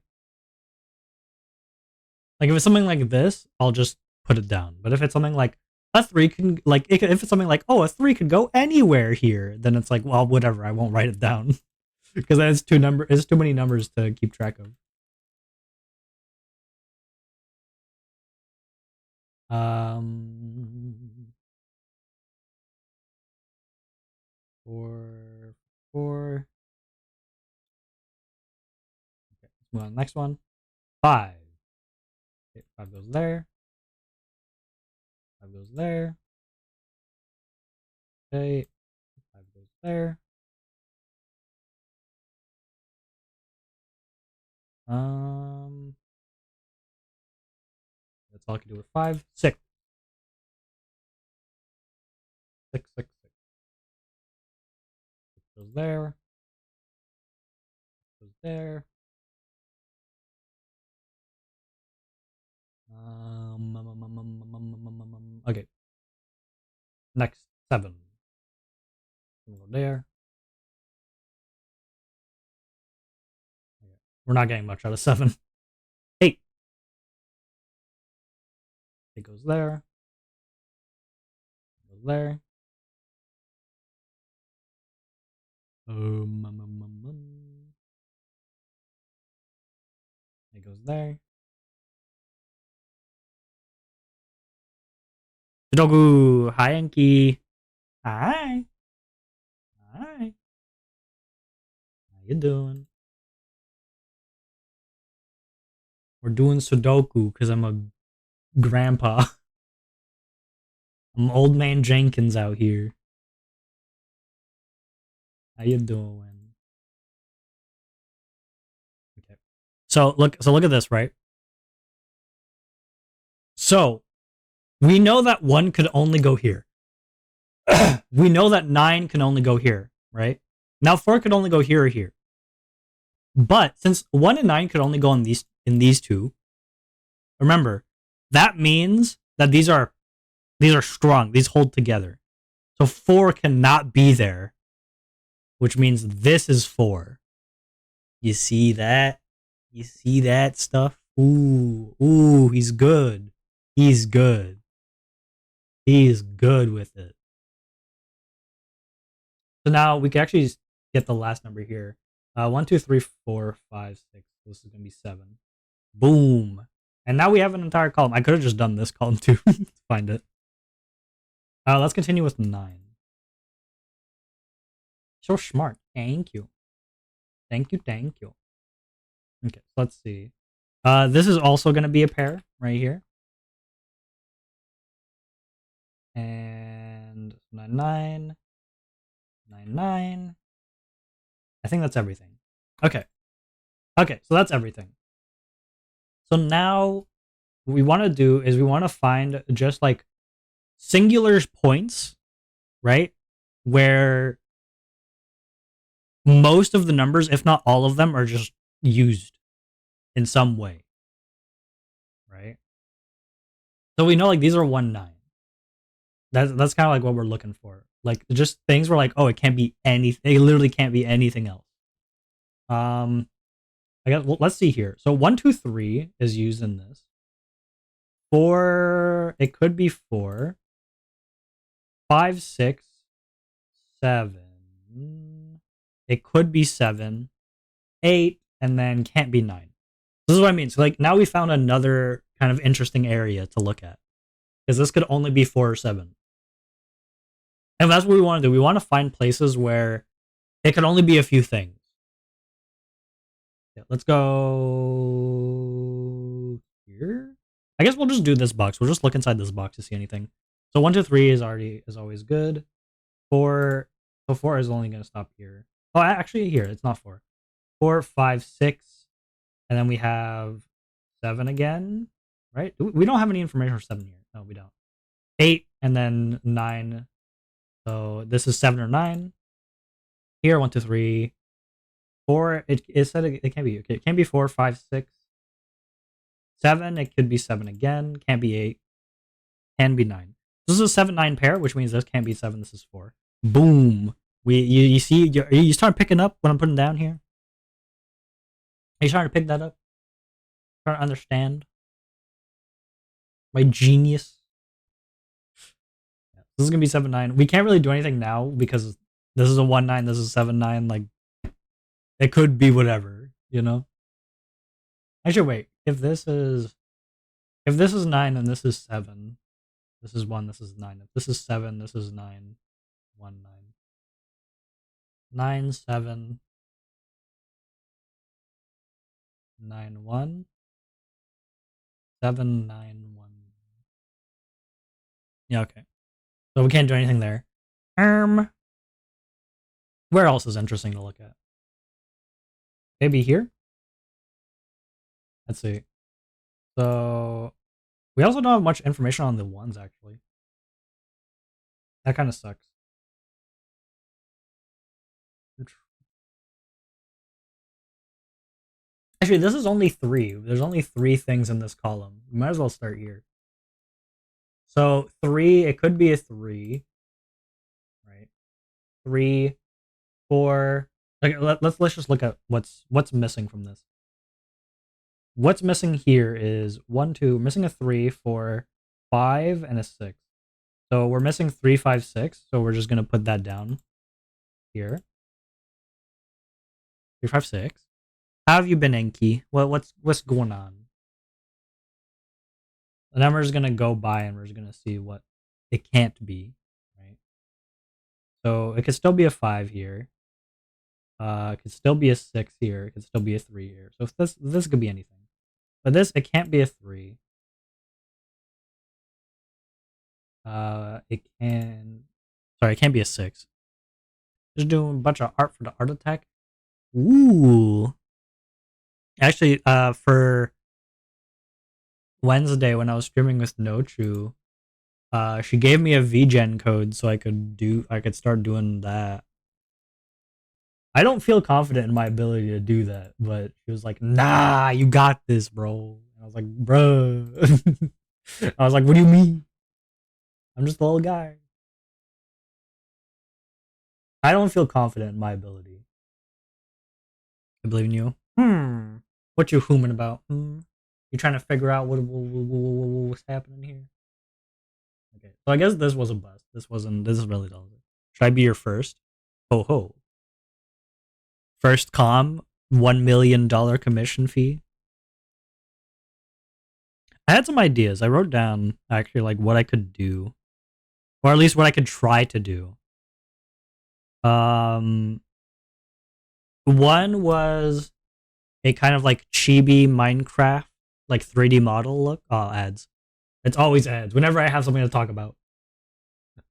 Like if it's something like this, I'll just put it down. But if it's something like a 3 can if it's something like, oh, a 3 could go anywhere here, then it's like, well, whatever, I won't write it down because it's too many numbers to keep track of. Um, 4, 4. Move on to the next one. 5. Okay, 5 goes there. 5 goes there. Okay. 5 goes there. That's all I can do with 5. 6. 6, 6, 6. 6 goes there. Goes there. Okay. Next, 7. Go there. Okay. We're not getting much out of 7. 8. It goes there. Goes there. It goes there. Sudoku. Hi, Enki. Hi. Hi. How you doing? We're doing Sudoku because I'm a grandpa. I'm old man Jenkins out here. How you doing? Okay. So look at this, right? So we know that 1 could only go here. We know that 9 can only go here, right? Now 4 could only go here or here. But since 1 and 9 could only go in these two, remember, that means that these are strong. These hold together. So 4 cannot be there, which means this is 4. You see that? You see that stuff? Ooh, he's good. He's good. He's good with it. So now we can actually get the last number here. 1, 2, 3, 4, 5, 6. This is gonna be 7. Boom. And now we have an entire column. I could have just done this column too to find it. Let's continue with 9. So smart. Thank you. Thank you. Okay, so let's see. This is also going to be a pair right here. And 9, 9. 9, 9. I think that's everything. Okay. Okay, so that's everything. So now what we want to do is we want to find just like singular points, right? Where most of the numbers, if not all of them, are just used in some way, right? So we know like these are 1, 9. That's kind of like what we're looking for. Like just things where like, oh, it can't be anything. It literally can't be anything else. I guess well, let's see here. So 1, 2, 3 is used in this. 4, it could be 4. 5, 6, 7. It could be 7, 8, and then can't be 9. This is what I mean. So like now we found another kind of interesting area to look at. Because this could only be 4 or 7. And that's what we want to do. We want to find places where it could only be a few things. Yeah, let's go here. I guess we'll just do this box. We'll just look inside this box to see anything. So 1, 2, 3 is always good. 4. So 4 is only going to stop here. Oh, actually here it's not 4. 4, 5, 6, and then we have 7 again. Right? We don't have any information for 7 here. No, we don't. 8 and then 9. So this is 7 or 9. Here 1, 2, 3. 4. It said it can't be. Okay, it can't be 4, 5, 6. 7. It could be 7 again. Can't be 8. Can be 9. This is a 7, 9 pair, which means this can't be 7. This is 4. Boom. You see you start picking up what I'm putting down here. Are you starting to pick that up? Trying to understand my genius. Yeah, this is gonna be 7, 9. We can't really do anything now because this is a 1, 9. This is 7, 9. Like it could be whatever, you know. Actually, wait. If this is 9 and this is 7, this is 1. This is 9. If this is 7, this is 9. 1, 9. 9, 7. 91 791. Yeah, okay. So we can't do anything there. Where else is interesting to look at? Maybe here? Let's see. So we also don't have much information on the ones actually. That kind of sucks. Actually, this is only 3. There's only 3 things in this column. We might as well start here. So 3, it could be a 3, right? 3, 4. Like, let's just look at what's missing from this. What's missing here is 1, 2. We're missing a 3, 4, 5, and a 6. So we're missing 3, 5, 6. So we're just gonna put that down here. 3, 5, 6. How have you been, Enki? What's going on? The number is gonna go by, and we're just gonna see what it can't be, right? So it could still be a 5 here. It could still be a 6 here. It could still be a 3 here. So if this could be anything, but this it can't be a 3. It can. Sorry, it can't be a 6. Just doing a bunch of art for the art attack. Ooh. Actually, for Wednesday when I was streaming with Nochu, she gave me a VGen code so I could start doing that. I don't feel confident in my ability to do that, but she was like, "Nah, you got this, bro." And I was like, "Bro," I was like, "What do you mean? I'm just a little guy." I don't feel confident in my ability. I believe in you. What you human about? You trying to figure out what's happening here? Okay, so I guess this was a bust. This wasn't. This is really dull. Should I be your first? Ho ho. First $1 million commission fee. I had some ideas. I wrote down actually like what I could do, or at least what I could try to do. One was a kind of like chibi Minecraft, like 3D model look. Oh, ads. It's always ads. Whenever I have something to talk about,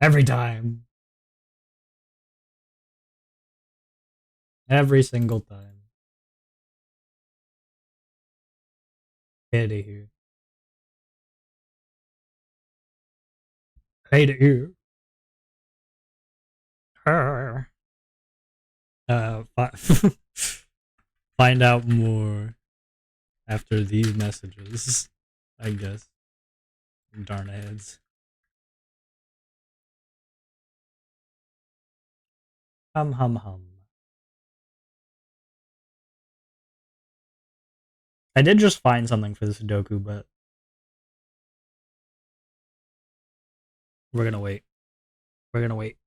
every time, every single time. Get it here. Hate it here. Uh, find out more after these messages. I guess. Darn ads. Hum hum hum. I did just find something for the Sudoku, but we're gonna wait. We're gonna wait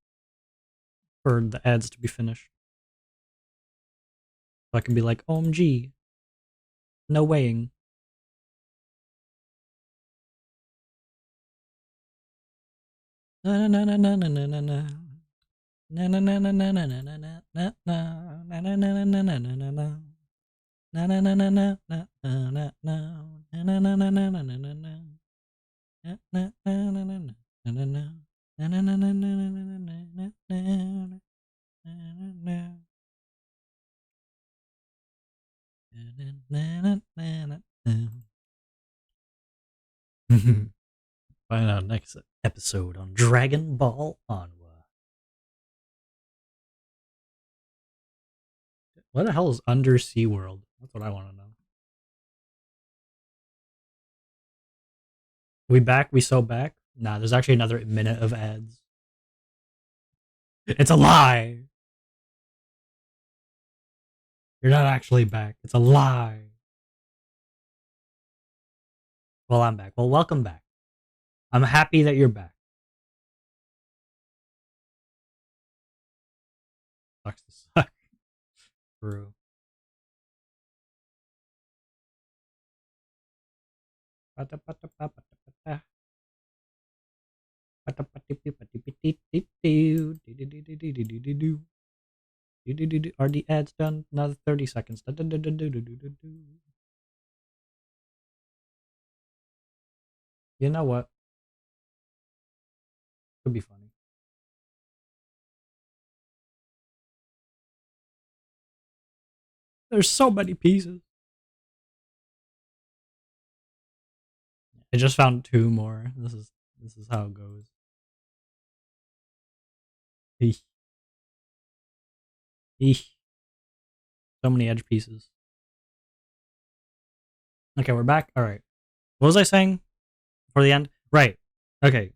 for the ads to be finished. So I can be like, OMG, no weighing. Na na na na na na na na. Na na na na na na na na na na na na na na na na na na. Na na na na na na na na na na na na na na na na na na. Na na na na na na na na. Na na na na na na na na na. Find out next episode on Dragon Ball Onwa. What the hell is Undersea World? That's what I want to know. We back? We so back? Nah, there's actually another minute of ads. It's a lie. You're not actually back. It's a lie. Well, I'm back. Well, welcome back. I'm happy that you're back. Sucks to suck. True. Are the ads done? Another 30 seconds. You know what? Could be funny. There's so many pieces. I just found two more. This is how it goes. Eesh. Eesh. So many edge pieces. Okay, we're back. All right. What was I saying for the end? Right. Okay.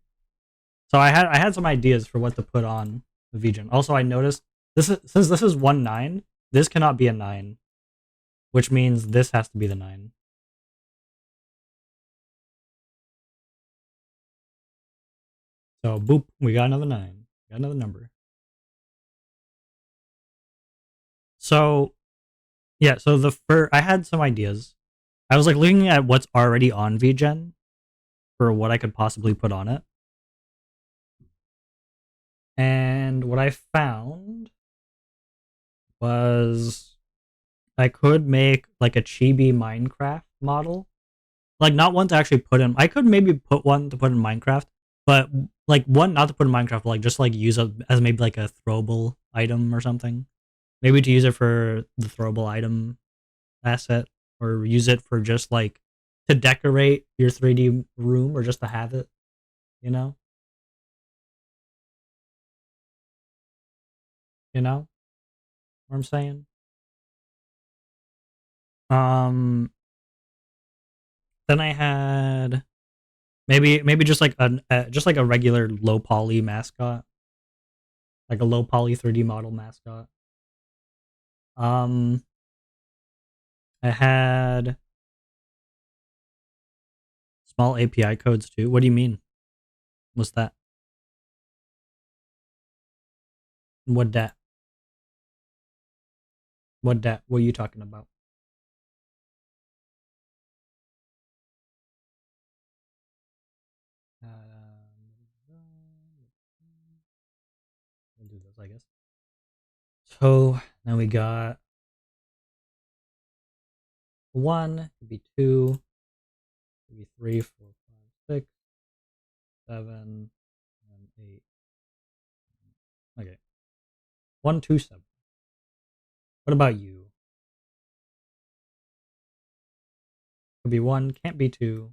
So I had some ideas for what to put on the VGen. Also, I noticed since this is 1-9, this cannot be a 9, which means this has to be the 9. So boop, we got another 9. Got another number. So yeah, so I had some ideas. I was like looking at what's already on VGen for what I could possibly put on it. And what I found was I could make like a chibi Minecraft model. Like not one to actually put in. I could maybe put one to put in Minecraft, but like one not to put in Minecraft, like just like use it as maybe like a throwable item or something. Maybe to use it for the throwable item asset, or use it for just like to decorate your 3D room, or just to have it, you know? You know what I'm saying? Um then I had maybe just like a regular low poly mascot, like a low poly 3D model mascot. Um I had small API codes too. What do you mean? What's that? What that? What that? What are you talking about? We'll do this, I guess. So now we got one, could be two, could be three, four, five, six, seven, and eight. Okay. 127. What about you? Could be one, can't be two,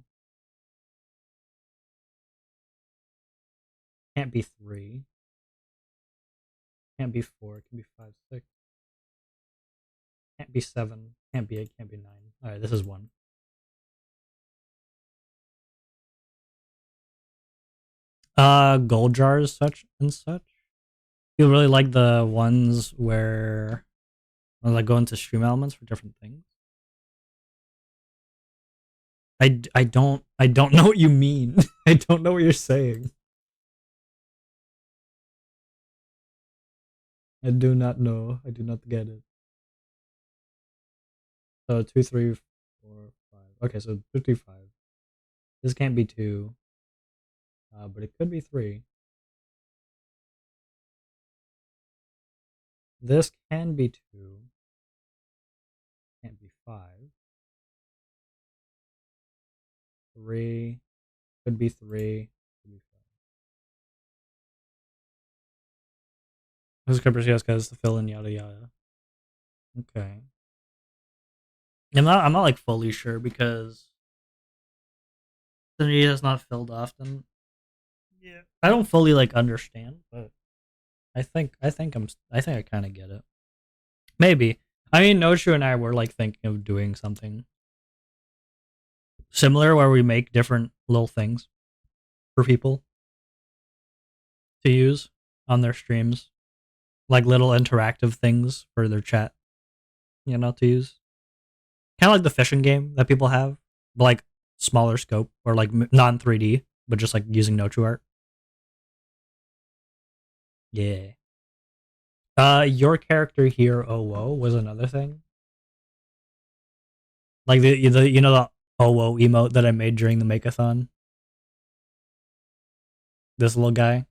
can't be three, can't be four, can be five, six, can't be seven, can't be eight, can't be nine. Alright, this is one. Gold jars, such and such. You really like the ones where like go into stream elements for different things. I don't know what you mean. I don't know what you're saying. I do not know. I do not get it. So two, three, four, five. Okay, so 55. This can't be two, but it could be three. This can be two. Can't be five. Three. Could be three. Could be five. This is Clippers, yes, guys, to fill in yada yada. Okay. I'm not like fully sure because Synergy is not filled often. Yeah. I don't fully like understand, but I think I kind of get it. Maybe. I mean, Noshu and I were like thinking of doing something similar where we make different little things for people to use on their streams, like little interactive things for their chat, to use. Kind of like the fishing game that people have, but like smaller scope or like non 3D, but just like using no true art. Yeah. Your character here, oh whoa, was another thing. Like the oh whoa emote that I made during the makeathon. This little guy.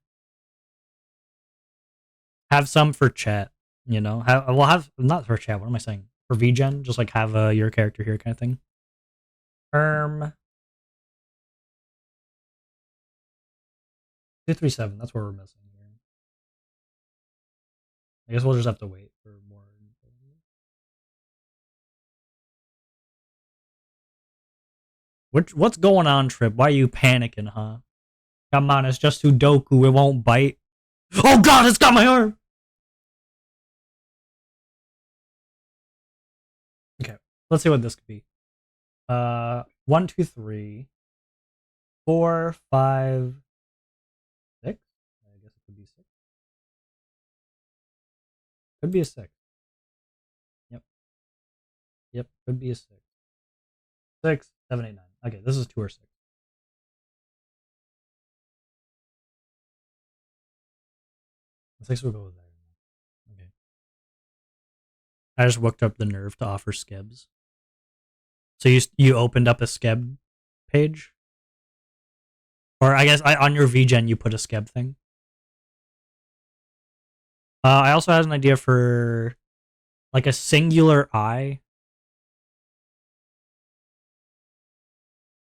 Have some for chat. Have not for chat. What am I saying? For VGen, just like have your character here kind of thing. 237. That's where we're missing here. I guess we'll just have to wait for more. What's going on, Trip? Why are you panicking, huh? Come on, it's just Sudoku. It won't bite. Oh God, it's got my arm. Okay, let's see what this could be. 1, 2, 3, 4, 5, 6. I guess it could be 6. Could be a 6. Yep. Yep. Could be a 6. 6, 7, 8, 9. Okay, this is 2 or 6. The 6 will go there. Okay. I just looked up the nerve to offer skebs. So you opened up a skeb page, or I guess on your VGen you put a skeb thing. I also had an idea for like a singular eye.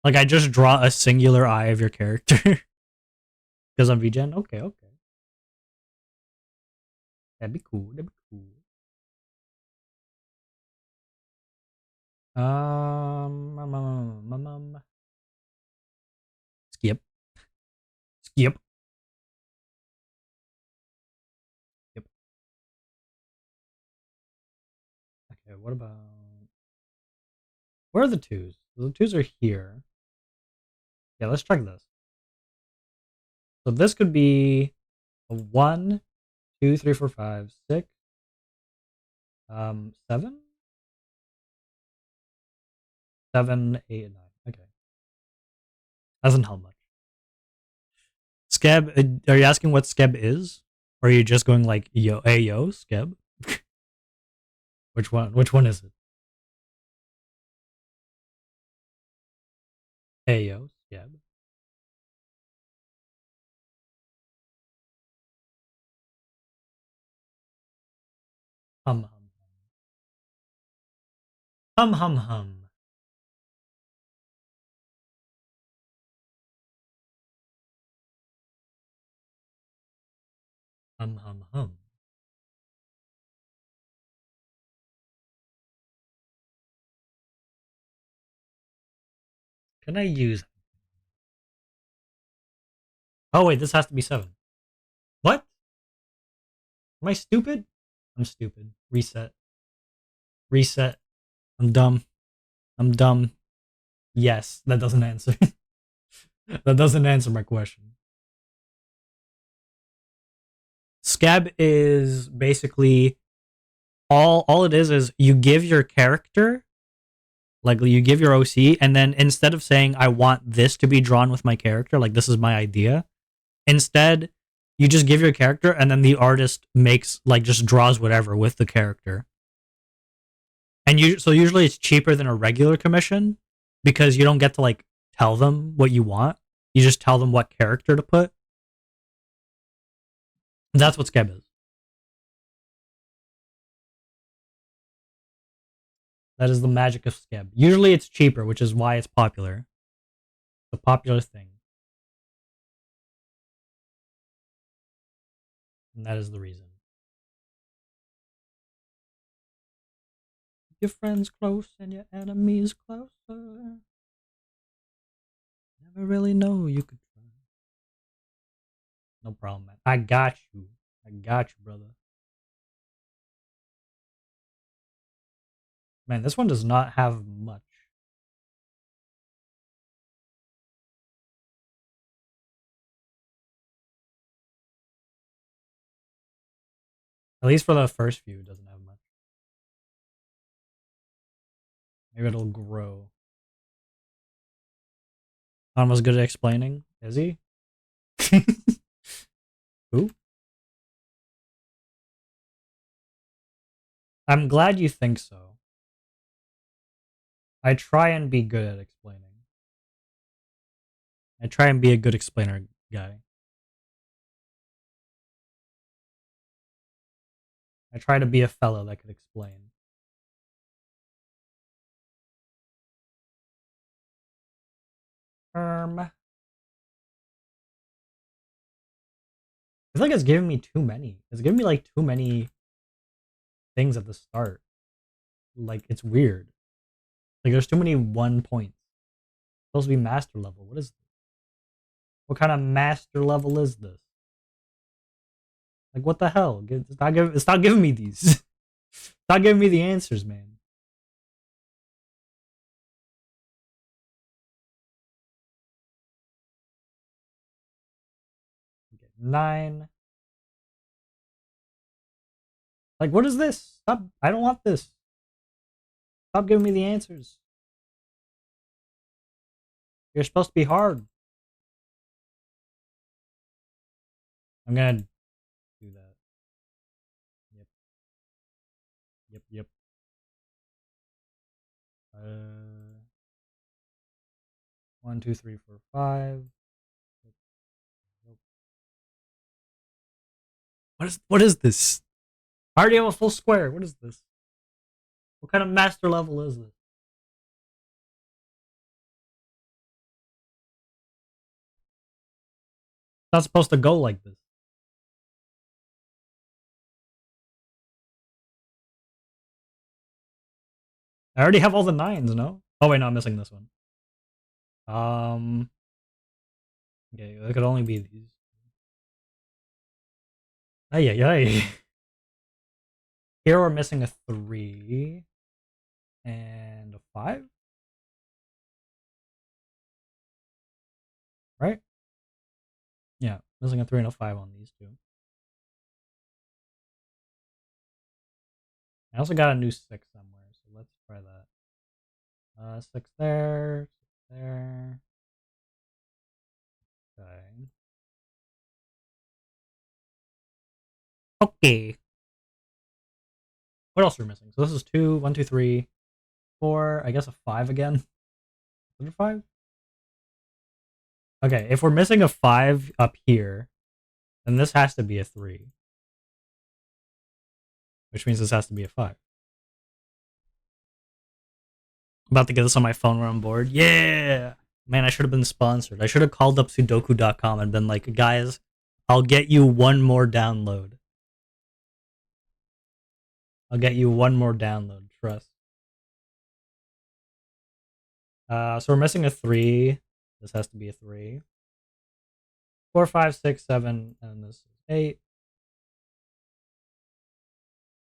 Like I just draw a singular eye of your character because on VGen. Okay, okay, that'd be cool. That'd be cool. Skip, skip, skip. Okay, what about where are the twos? The twos are here. Yeah, let's check this. So this could be a 1, 2, 3, 4, 5, 6, 7, 7, 8, and 9. Okay, doesn't help much. Skeb, are you asking what skeb is, or are you just going like yo, hey yo, skeb? Which one? Which one is it? Hey yo, skeb. Hum hum hum hum hum hum hum hum. Can I use? Oh wait, this has to be 7. What? Am I stupid? I'm stupid. Reset. Reset. I'm dumb. I'm dumb. Yes, that doesn't answer. That doesn't answer my question. Scab is basically all it is you give your character, like you give your OC, and then instead of saying I want this to be drawn with my character, like this is my idea, instead you just give your character and then the artist makes like just draws whatever with the character. And so usually it's cheaper than a regular commission because you don't get to like tell them what you want. You just tell them what character to put. That's what Scab is. That is the magic of Scab. Usually it's cheaper, which is why it's popular. It's a popular thing. And that is the reason. Your friends close and your enemies closer. Never really know you could try. No problem, man. I got you. I got you, brother. Man, this one does not have much. At least for the first few, it doesn't have much. Maybe it'll grow. Tom was good at explaining. Is he? Who? I'm glad you think so. I try and be good at explaining. I try and be a good explainer guy. I try to be a fellow that could explain. Um, I feel like it's giving me too many. It's giving me like too many things at the start. Like it's weird. Like there's too many 1 points. It's supposed to be master level. What is this? What kind of master level is this? Like what the hell? It's not giving me these. It's not giving me the answers, man. Okay, 9. Like what is this? Stop! I don't want this. Stop giving me the answers. You're supposed to be hard. I'm gonna do that. Yep. Yep. Yep. Uh, 1, 2, 3, 4, 5. What is this? I already have a full square. What is this? What kind of master level is this? It's not supposed to go like this. I already have all the 9s, no? Oh wait, no, I'm missing this one. Okay, it could only be these. Ay, ay, ay. Here we're missing a 3 and a 5, right? Yeah, missing a 3 and a 5 on these two. I also got a new 6 somewhere, so let's try that. 6 there, 6 there. Okay. Okay. What else are we missing? So this is 2, 1, 2, 3, 4. I guess a 5 again. Is it a 5? Okay, if we're missing a 5 up here, then this has to be a 3. Which means this has to be a 5. I'm about to get this on my phone when I'm bored. Yeah! Man, I should have been sponsored. I should have called up Sudoku.com and been like, guys, I'll get you one more download. I'll get you one more download, trust. So we're missing a 3. This has to be a 3. 4, 5, 6, 7, and this is 8.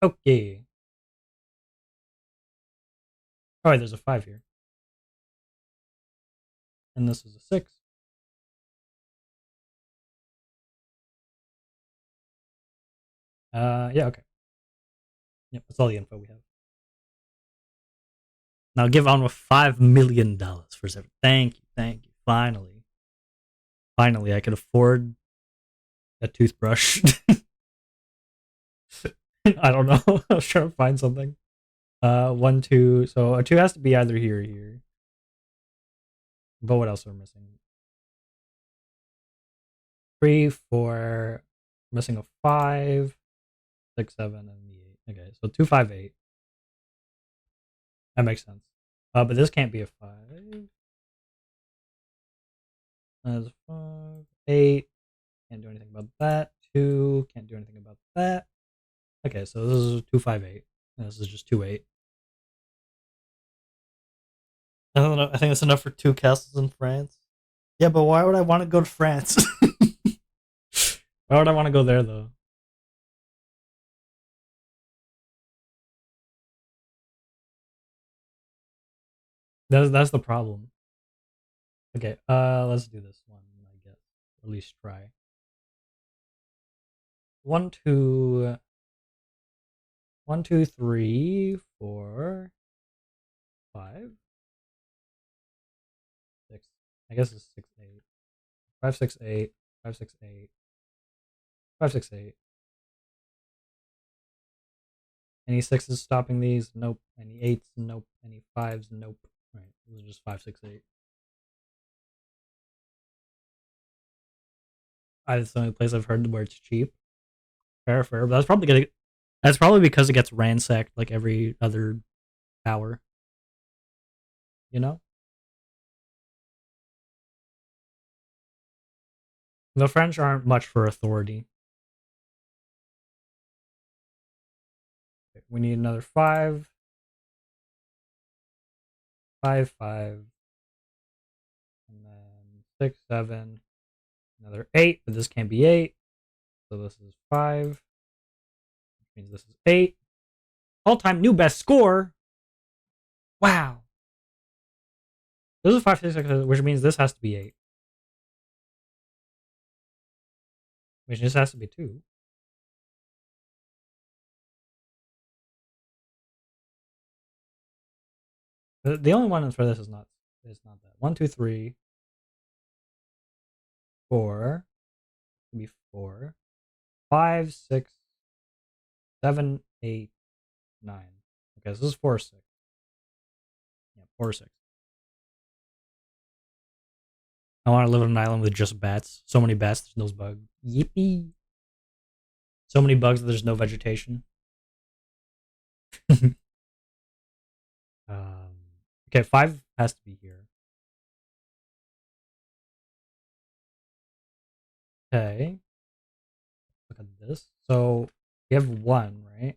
Okay. Oh, wait, there's a 5 here. And this is a 6. Yeah, okay. Yep, that's all the info we have. Now give on with $5 million for everything. Thank you, thank you. Finally. Finally, I could afford a toothbrush. I don't know. I was trying to find something. 1, 2. So a 2 has to be either here or here. But what else are we missing? 3, 4. Missing a 5, 6, 7, and the 8. Okay, so 2, 5, 8. That makes sense. But this can't be a 5. That's a 5. 8. Can't do anything about that. 2. Can't do anything about that. Okay, so this is 2, 5, 8. And this is just 2, 8. I don't know. I think that's enough for 2 castles in France. Yeah, but why would I want to go to France? Why would I want to go there though? That's the problem. Okay, let's do this one, I guess. Or at least try. 1, 2, 1, 2, 3, 4, 5, 6. I guess it's 6, 8. 5, 6, 8. 5, 6, 8. 5, 6, 8. Any 6s stopping these? Nope. Any 8s? Nope. Any 5s? Nope. Alright, those are just 5, 6, 8. That's the only place I've heard where it's cheap. Fair, fair. But that's probably because it gets ransacked like every other hour. You know? The French aren't much for authority. we need another 5. 5, 5. And then 6, 7. Another 8, but this can't be 8. So this is 5. Which means this is 8. All-time new best score. Wow. This is 5, 6, 6, which means this has to be 8. Which this has to be 2. The only one for this is not that. 1, 2, 3, 4. Be 4. 5, 6, 7, 8, 9. Okay, so this is 4 or 6. Yeah, 4 or 6. I want to live on an island with just bats. So many bats, there's no bugs. Yippee. So many bugs that there's no vegetation. Okay, 5 has to be here. Okay. Look at this. So we have 1, right?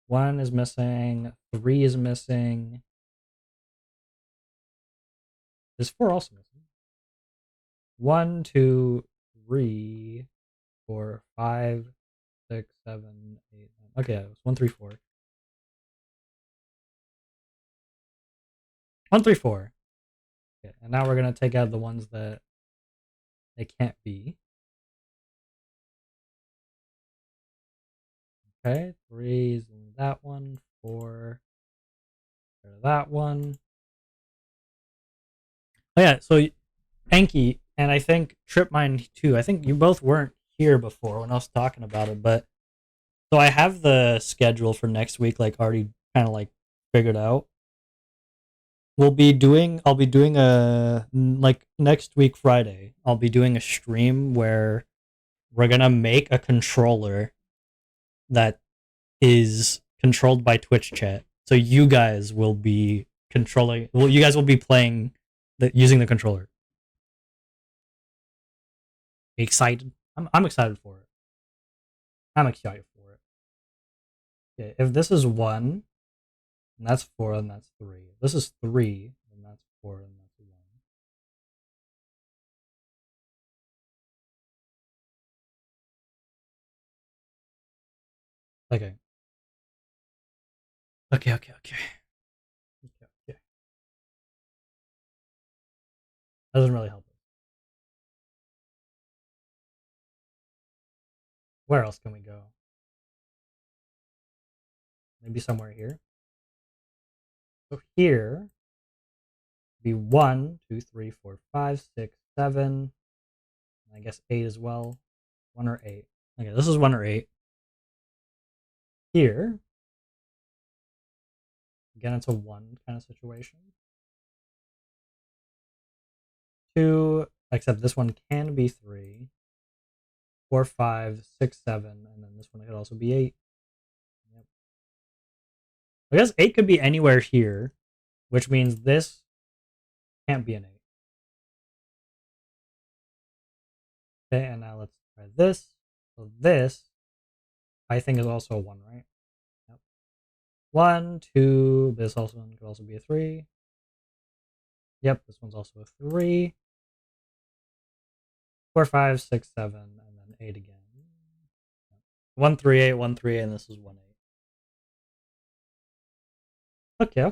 1 is missing. 3 is missing. Is 4 also missing? 1, 2, 3, 4, 5, 6, 7, 8, 9. Okay, it was 1, 3, 4. 1, 3, 4. Okay, and now we're gonna take out the ones that they can't be. Okay, 3 is in that one. 4. That one. Oh yeah, so Enki and I think Tripmine too. I think you both weren't here before when I was talking about it, but so I have the schedule for next week like already kind of like figured out. I'll be doing a like next week Friday. I'll be doing a stream where we're going to make a controller that is controlled by Twitch chat. So you guys will be controlling you guys will be playing using the controller. Excited? I'm excited for it. I'm excited for it. Okay, if this is 1, and that's 4, and that's 3. If this is 3, and that's 4, and that's 1. Okay. Okay. Okay. Doesn't really help us. Where else can we go? Maybe somewhere here. So here be 1, 2, 3, 4, 5, 6, 7. I guess 8 as well. 1 or 8. Okay, this is 1 or 8. Here, again, it's a 1 kind of situation. 2, except this one can be 3. 4, 5, 6, 7, and then this one could also be 8. Yep. I guess 8 could be anywhere here, which means this can't be an 8. Okay, and now let's try this. So this, I think, is also a 1, right? Yep. 1, 2, this also could also be a 3. Yep, this one's also a 3. 4, 5, 6, 7, and then 8 again. 1, 3, 8, 1, 3, and this is 1, 8. Okay.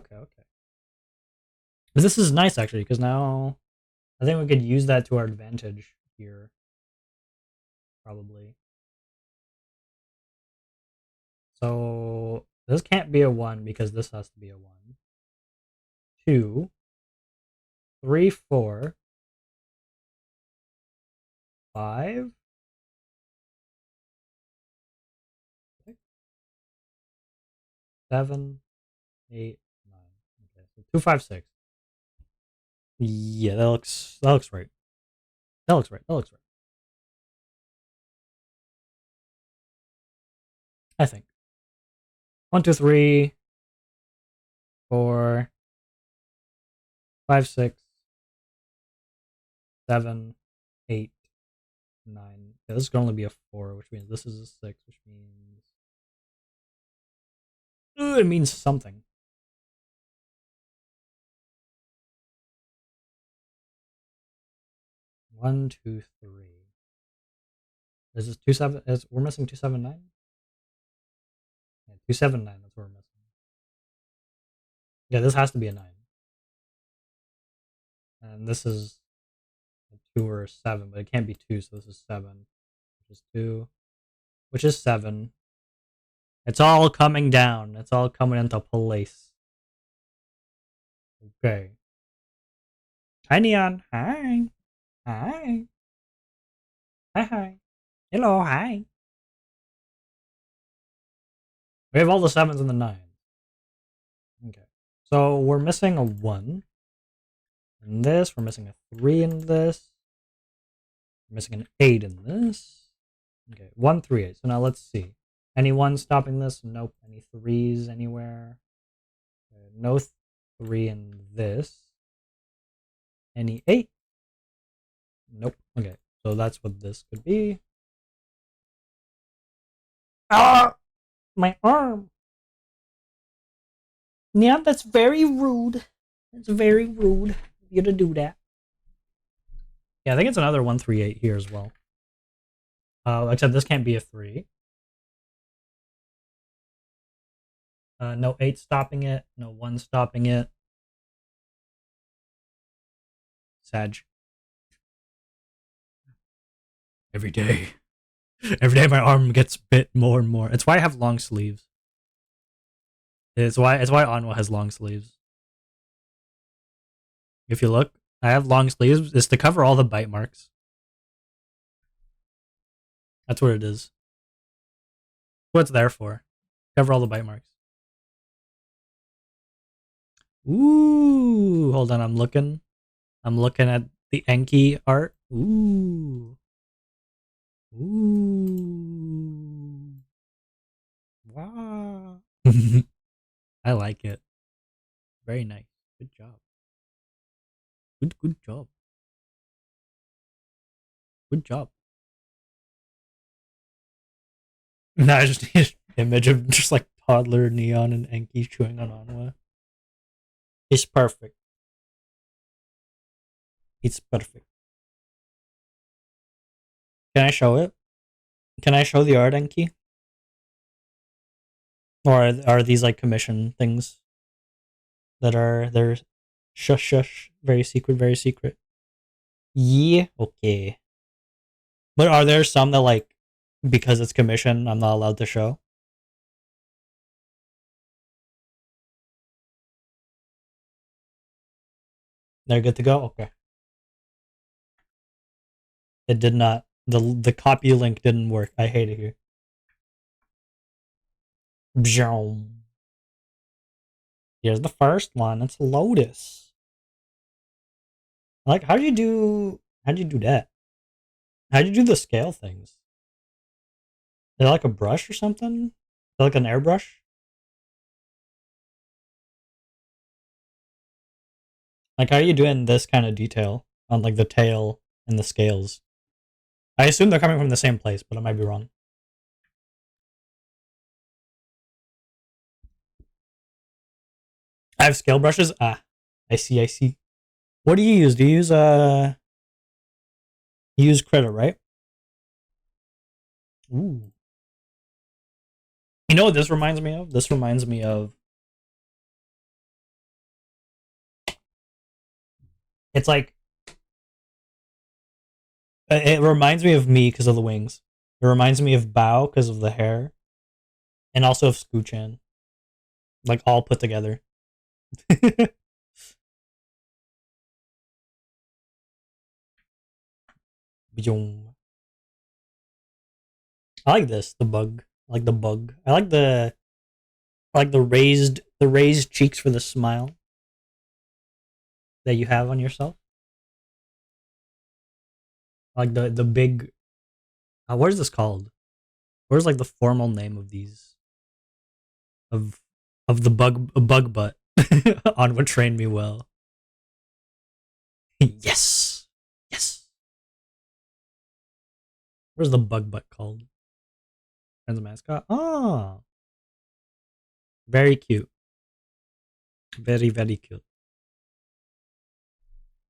But this is nice actually, because now I think we could use that to our advantage here. Probably. So this can't be a 1 because this has to be a 1. 2, 3, 4, 5. 7, 8, 9. Okay, so 2, 5, 6. Yeah, that looks right. That looks right. I think 1, 2, 3, 4, 5, 6, 7, 8, 9. Yeah, this is going to only be a 4, which means this is a 6, which means Ooh, it means something. One, two, three. Is this 27? We're missing 279? Yeah, 279. That's what we're missing. Yeah, this has to be a 9. And this is a 2 or a 7, but it can't be 2, so this is 7. Which is 2. Which is 7. It's all coming down. It's all coming into place. Okay. Hi, Neon. Hi. Hi. Hi, hi. Hello, hi. We have all the 7s and the 9s. Okay. So we're missing a 1 in this. We're missing a 3 in this. We're missing an 8 in this. Okay. 1, 3, 8. So now let's see. Any 1 stopping this? Nope. Any 3s anywhere? No 3 in this. Any 8? Nope. Okay. So that's what this could be. Ah! My arm! Yeah, that's very rude. It's very rude of you to do that. Yeah, I think it's another 138 here as well. Except this can't be a 3. No 8 stopping it. No 1 stopping it. Sag. Every day. Every day my arm gets bit more and more. It's why I have long sleeves. It's why Onwa has long sleeves. If you look, I have long sleeves. It's to cover all the bite marks. That's what it is. What it's there for. Cover all the bite marks. Ooh, hold on, I'm looking. I'm looking at the Enki art. Ooh. Ooh. Wow. I like it. Very nice. Good job. Good job. Good job. Now I just need an image of just like toddler Neon and Enki chewing on Onwa. It's perfect. It's perfect. Can I show it? Can I show the art, Enki? Or are these like commission things that are they're shush shush, very secret, very secret? Yeah, okay. But are there some that like because it's commission, I'm not allowed to show? They're good to go? Okay. It did not. The copy link didn't work. I hate it here. Bzoom. Here's the first one. It's Lotus. Like, how'd you do that? How'd you do the scale things? Is it like a brush or something? Is it like an airbrush? Like, how are you doing this kind of detail on like the tail and the scales? I assume they're coming from the same place, but I might be wrong. I have scale brushes. Ah, I see. I see. What do you use? Do you use you use Krita, right? Ooh. You know what this reminds me of? This reminds me of. It's like it reminds me of me because of the wings. It reminds me of Bao because of the hair, and also of Scooch-Chan, like all put together. I like this, the bug. I like the bug. I like the raised cheeks for the smile that you have on yourself. I like the big. What is this called? Where's like the formal name of these of the bug butt on what trained me well. Yes, yes. Where's the bug butt called? Friend's mascot. Oh, Very cute. Very, very cute.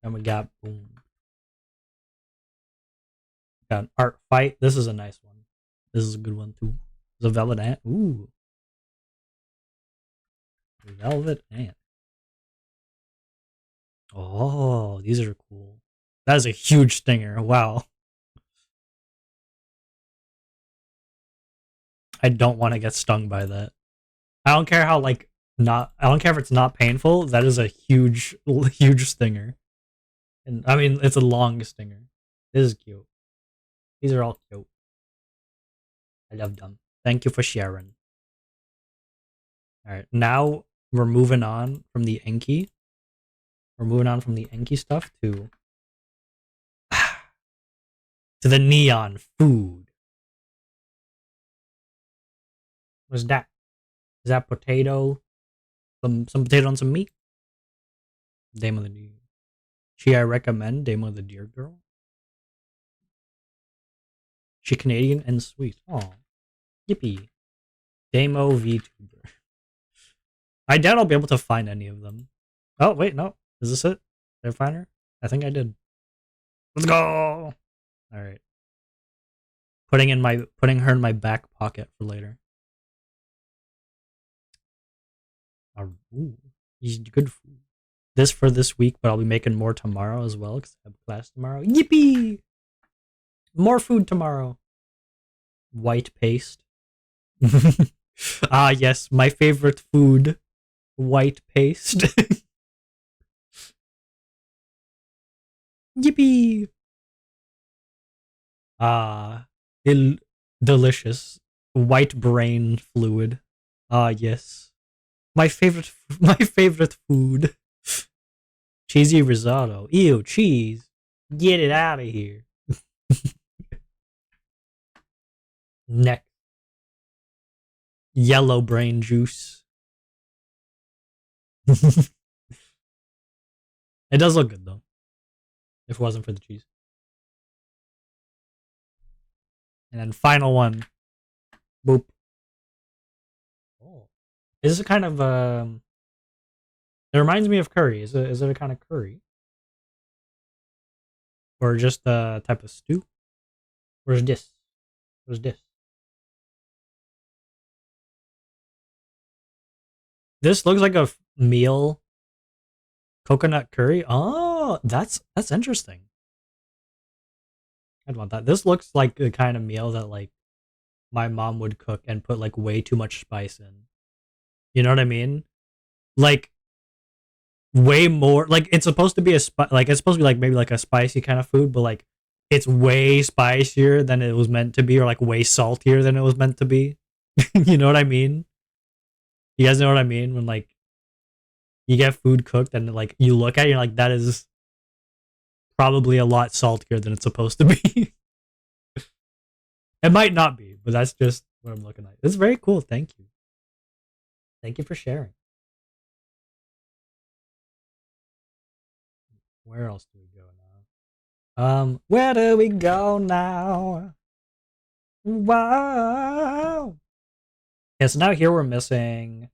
And we got boom. Got an art fight. This is a nice one. This is a good one too. It's a velvet ant. Ooh. Velvet ant. Oh, these are cool. That is a huge stinger. Wow. I don't want to get stung by that. I don't care how like not I don't care if it's not painful. That is a huge huge stinger. And I mean it's a long stinger. This is cute. These are all cute. I love them. Thank you for sharing. Alright, now we're moving on from the Enki. We're moving on from the Enki stuff to the neon food. What's that? Is that potato? Some potato and some meat? Dame of the Deer. She I recommend, Dame of the Deer Girl. She Canadian and sweet. Oh, yippee. Damo VTuber. I doubt I'll be able to find any of them. Oh, wait, no. Is this it? Did I find her? I think I did. Let's go! Alright. Putting her in my back pocket for later. Ooh, good food. This for this week, but I'll be making more tomorrow as well because I have class tomorrow. Yippee! More food tomorrow. White paste. Ah, yes, my favorite food. White paste. Yippee! Ah, delicious. White brain fluid. Ah, yes. My favorite food. Cheesy risotto. Ew, cheese. Get it out of here. Next. Yellow brain juice. It does look good though. If it wasn't for the cheese. And then final one. Boop. Oh. This is kind of it reminds me of curry. Is it a kind of curry? Or just a type of stew? Where's this? Where's this? This looks like a meal coconut curry. Oh, that's interesting. I'd want that. This looks like the kind of meal that like my mom would cook and put like way too much spice in. You know what I mean? Like way more. Like it's supposed to be like it's supposed to be like maybe like a spicy kind of food, but like it's way spicier than it was meant to be, or like way saltier than it was meant to be. You know what I mean? You guys know what I mean when like you get food cooked and like you look at it, you're like that is probably a lot saltier than it's supposed to be. It might not be, but that's just what I'm looking at. It's very cool. Thank you. Thank you for sharing. Where else do we go now? Where do we go now? Wow. Yeah, so now here we're missing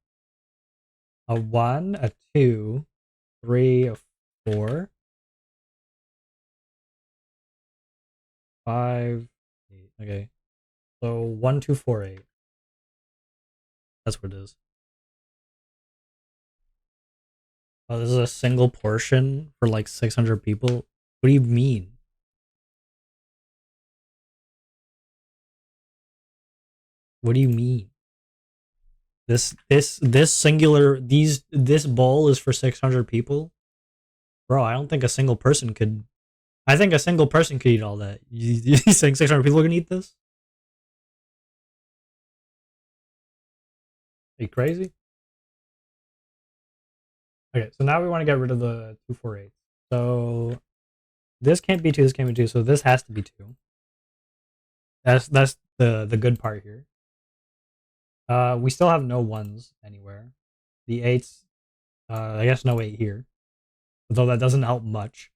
a 1, a 2, 3, a 4, 5, 8. Okay. So 1, 2, 4, 8. That's what it is. Oh, this is a single portion for like 600 people. What do you mean? What do you mean? This singular this bowl is for 600 people? Bro, I don't think a single person could. I think a single person could eat all that. You think 600 people can eat this? Are you crazy? Okay, so now we want to get rid of the 248. So this can't be 2, this can't be 2, so this has to be 2. That's the good part here. We still have no 1s anywhere. The 8s, I guess no 8 here. Although that doesn't help much.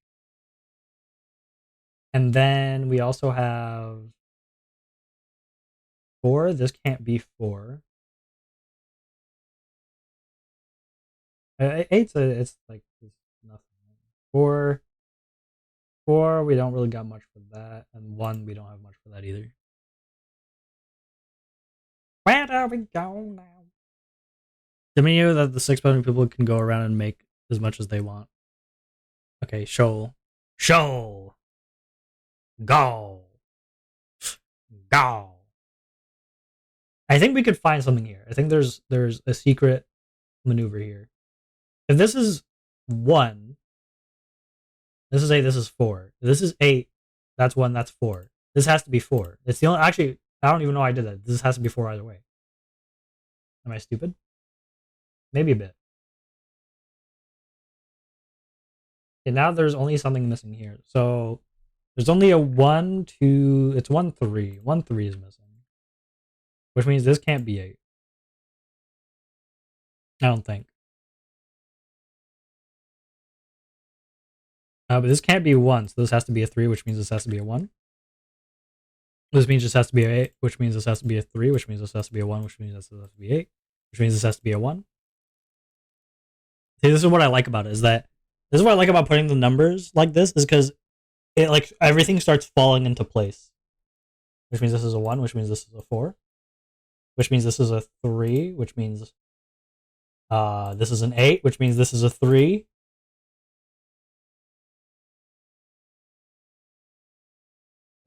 And then we also have 4. This can't be 4. Eight's it's like it's nothing. Four, four, we don't really got much for that, and one, we don't have much for that either. Where do we go now? The menu that the 6 million people can go around and make as much as they want. Okay, show, go, go. I think we could find something here. I think there's a secret maneuver here. If this is 1, this is 8, this is 4. If this is 8, that's 1, that's 4. This has to be 4. It's the only actually I don't even know why I did that. This has to be 4 either way. Am I stupid? Maybe a bit. Okay, now there's only something missing here. So there's only a 1, 2, it's 1, 3. 1, 3 is missing. Which means this can't be 8. I don't think. But this can't be 1, so this has to be a 3, which means this has to be a 1. This means this has to be a 8, which means this has to be a 3, which means this has to be a 1, which means this has to be 8, which means this has to be a 1. See, this is what I like about it, is that this is what I like about putting the numbers like this, is because it like everything starts falling into place. Which means this is a 1, which means this is a 4, which means this is a 3, which means this is an 8, which means this is a 3.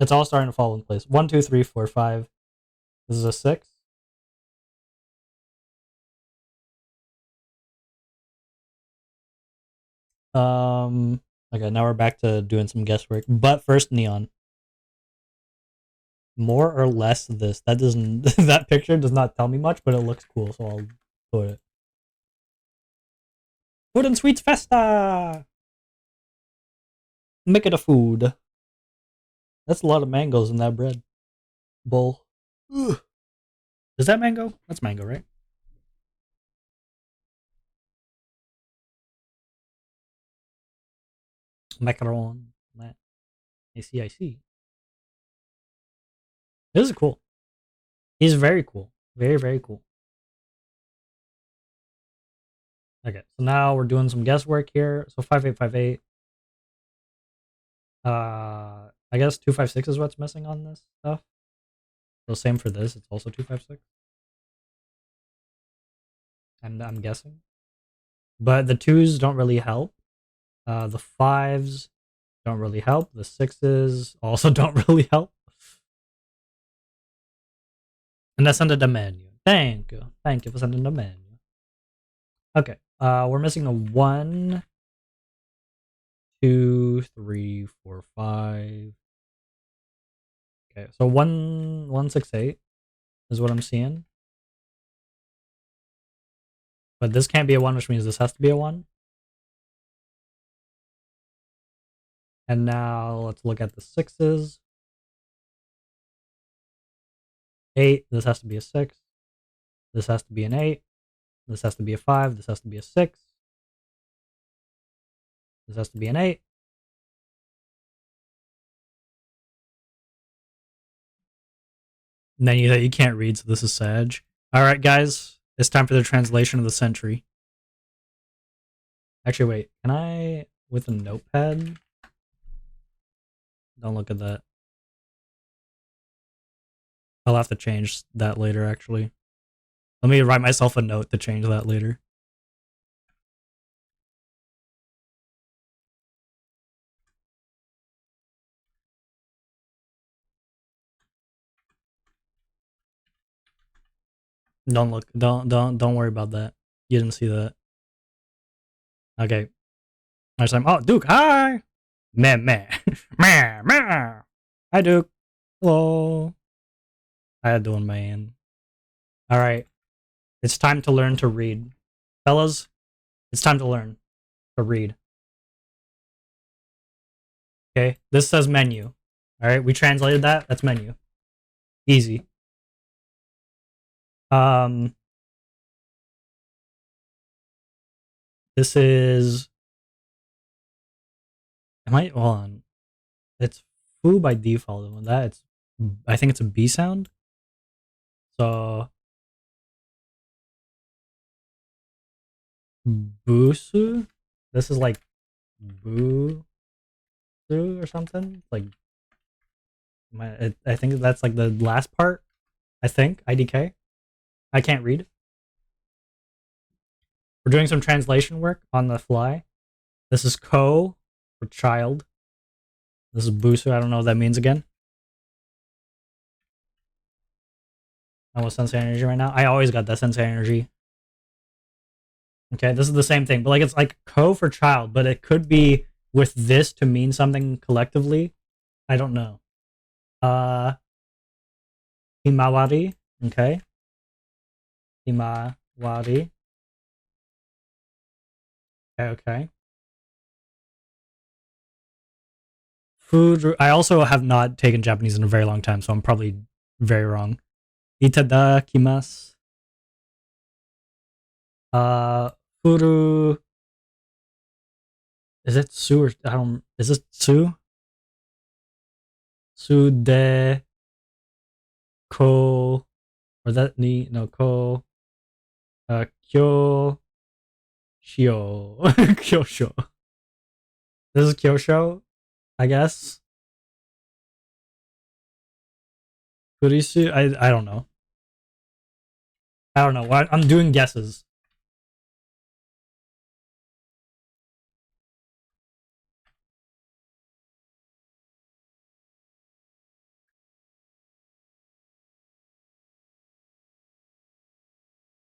It's all starting to fall in place. 1, 2, 3, 4, 5. This is a 6. Okay, now we're back to doing some guesswork. But first, neon. More or less this. That doesn't. That picture does not tell me much, but it looks cool, so I'll put it. Food and Sweets Festa. Make it a food. That's a lot of mangoes in that bread bowl. Ugh. Is that mango? That's mango, right? Macaron. I see, I see. This is cool. He's very cool. Very, very cool. Okay, so now we're doing some guesswork here. So 5858. I guess 256 is what's missing on this stuff. So same for this. It's also 256. And I'm guessing. But the 2s don't really help. The 5s don't really help. The 6s also don't really help. And that's under the menu. Thank you. Thank you for sending the menu. Okay. We're missing a 1, 2, 3, 4, 5. Okay, so 168 is what I'm seeing. But this can't be a 1, which means this has to be a 1. And now let's look at the 6s. 8, this has to be a 6. This has to be an 8. This has to be a 5. This has to be a 6. This has to be an 8. Menu that you can't read, so this is Sag. Alright, guys. It's time for the translation of the century. Actually, wait. Can I... with a notepad? Don't look at that. I'll have to change that later, actually. Let me write myself a note to change that later. Don't look. Don't worry about that. You didn't see that. Okay. Next time. Oh, Duke. Hi. Meh meh. Meh meh. Hi, Duke. Hello. How you doing, man? All right. It's time to learn to read, fellas. It's time to learn to read. Okay. This says menu. All right. We translated that. That's menu. Easy. This is. Am I on? It's foo by default. And that it's. I think it's a B sound. So Busu. This is like Busu or something. Like I think that's like the last part. I think IDK. I can't read. We're doing some translation work on the fly. This is ko for child. This is busu. I don't know what that means again. I want sensei energy right now. I always got that sensei energy. Okay, this is the same thing, but like it's like ko for child, but it could be with this to mean something collectively. I don't know. Himawari. Okay. Himawari. Okay. Food. I also have not taken Japanese in a very long time, so I'm probably very wrong. Itadakimasu. Furu. Is it su or I don't? Is it su? Su de ko or that ni no ko kyo shio kyosho. This is kyosho, I guess. Kurisu. I don't know. I don't know. I'm doing guesses.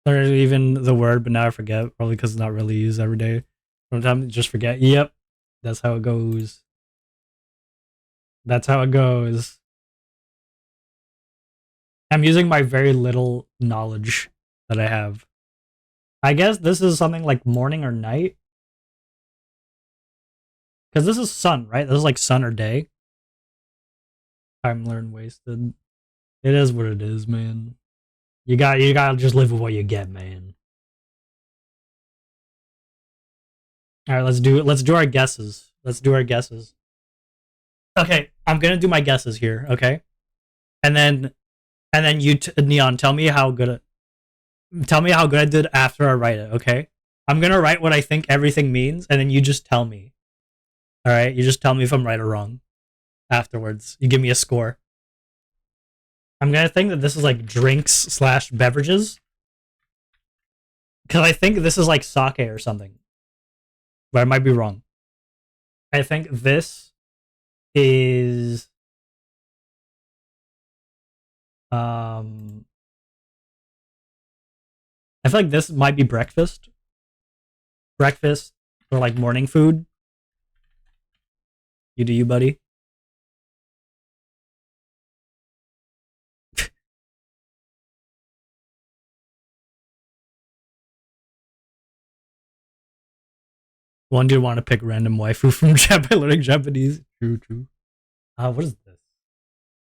There's even the word, but now I forget. Probably because it's not really used every day. Sometimes just forget. Yep, that's how it goes. That's how it goes. I'm using my very little knowledge that I have. I guess this is something like morning or night. Because this is sun, right? This is like sun or day. Time learned wasted. It is what it is, man. You gotta just live with what you get, man. Alright, let's do our guesses. Let's do our guesses. Okay, I'm gonna do my guesses here, okay? And then you Neon, tell me how good I did after I write it, okay? I'm gonna write what I think everything means, and then you just tell me. Alright? You just tell me if I'm right or wrong afterwards. You give me a score. I'm gonna think that this is like drinks slash beverages. Because I think this is like sake or something. But I might be wrong. I think this is I feel like this might be breakfast. Breakfast or like morning food. You do you, buddy. One dude want to pick random waifu from Japan learning Japanese. True, true. What is this?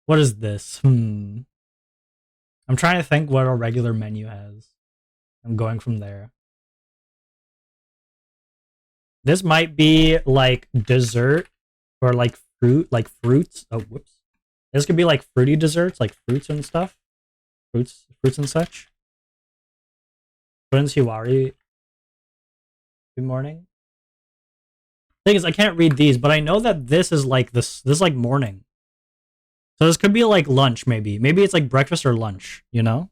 What is this? I'm trying to think what a regular menu has. I'm going from there. This might be like dessert or like fruits. Oh, whoops. This could be like fruity desserts, like fruits and stuff. Fruits and such. When's Hiwari? Good morning. Thing is, I can't read these, but I know that this is like this is like morning. So this could be like lunch, maybe. Maybe it's like breakfast or lunch, you know?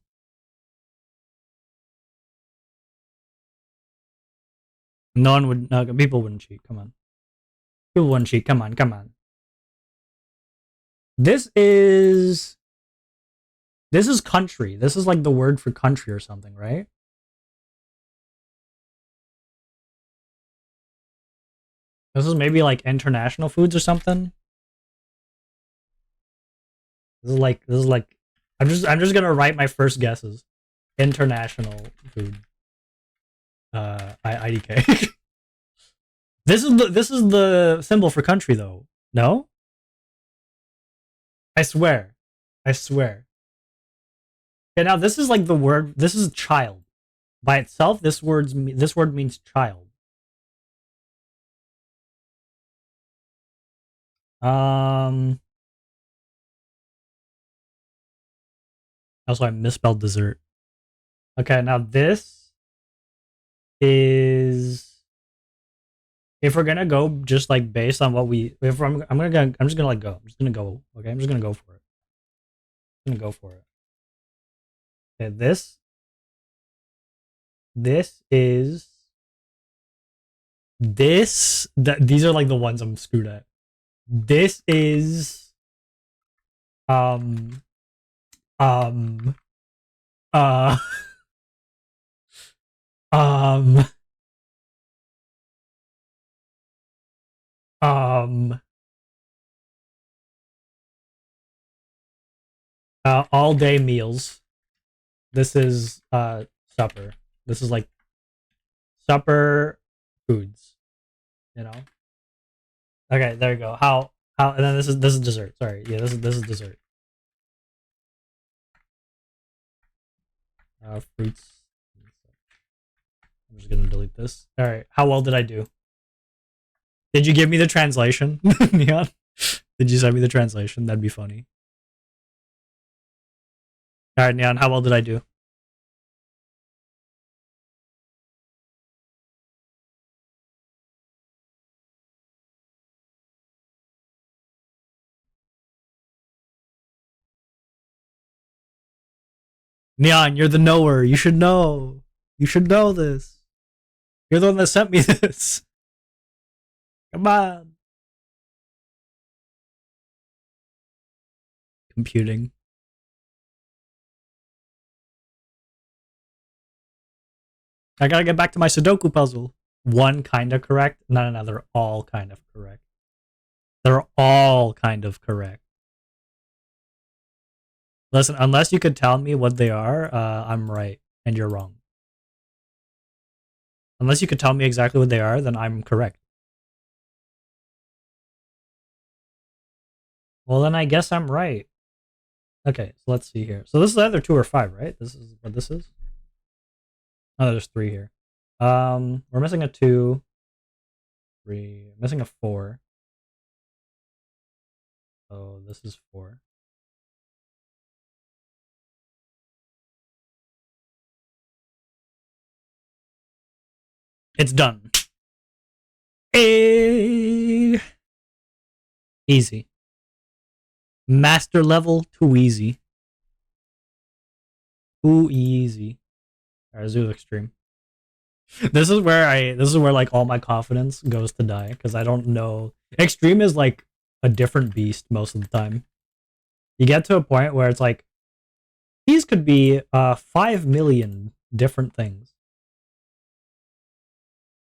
No one would, no, people wouldn't cheat. Come on. People wouldn't cheat. Come on, come on. This is country. This is like the word for country or something, right? This is maybe like international foods or something. This is like I'm just gonna write my first guesses. International food. IDK. This is the symbol for country though. No? I swear. I swear. Okay, now this is like the word. This is child. By itself, this word means child. Also, I misspelled dessert. Okay, now this is, if we're gonna go just like based on what we, if I'm just gonna like go. I'm just gonna go. Okay, I'm just gonna go for it. I'm gonna go for it. Okay, this is this. These are like the ones I'm screwed at. This is um um uh um um all day meals. This is supper. This is like supper foods, you know. Okay, there you go. How and then this is dessert. Sorry. Yeah, this is dessert. Fruits. I'm just gonna delete this. All right. How well did I do? Did you give me the translation, Neon? Did you send me the translation? That'd be funny. All right, Neon. How well did I do? Neon, you're the knower. You should know. You should know this. You're the one that sent me this. Come on. Computing. I gotta get back to my Sudoku puzzle. One kind of correct. No. They're all kind of correct. They're all kind of correct. Listen, unless you could tell me what they are, I'm right and you're wrong. Unless you could tell me exactly what they are, then I'm correct. Well, then I guess I'm right. Okay, so let's see here. So this is either 2 or 5, right? This is what this is? Oh, there's 3 here. We're missing a 2, 3, missing a 4. Oh, this is 4. It's done. Hey. Easy. Master level, too easy. Too easy. Alright, let's do extreme. This is where like all my confidence goes to die because I don't know. Extreme is like a different beast most of the time. You get to a point where it's like these could be 5 million different things.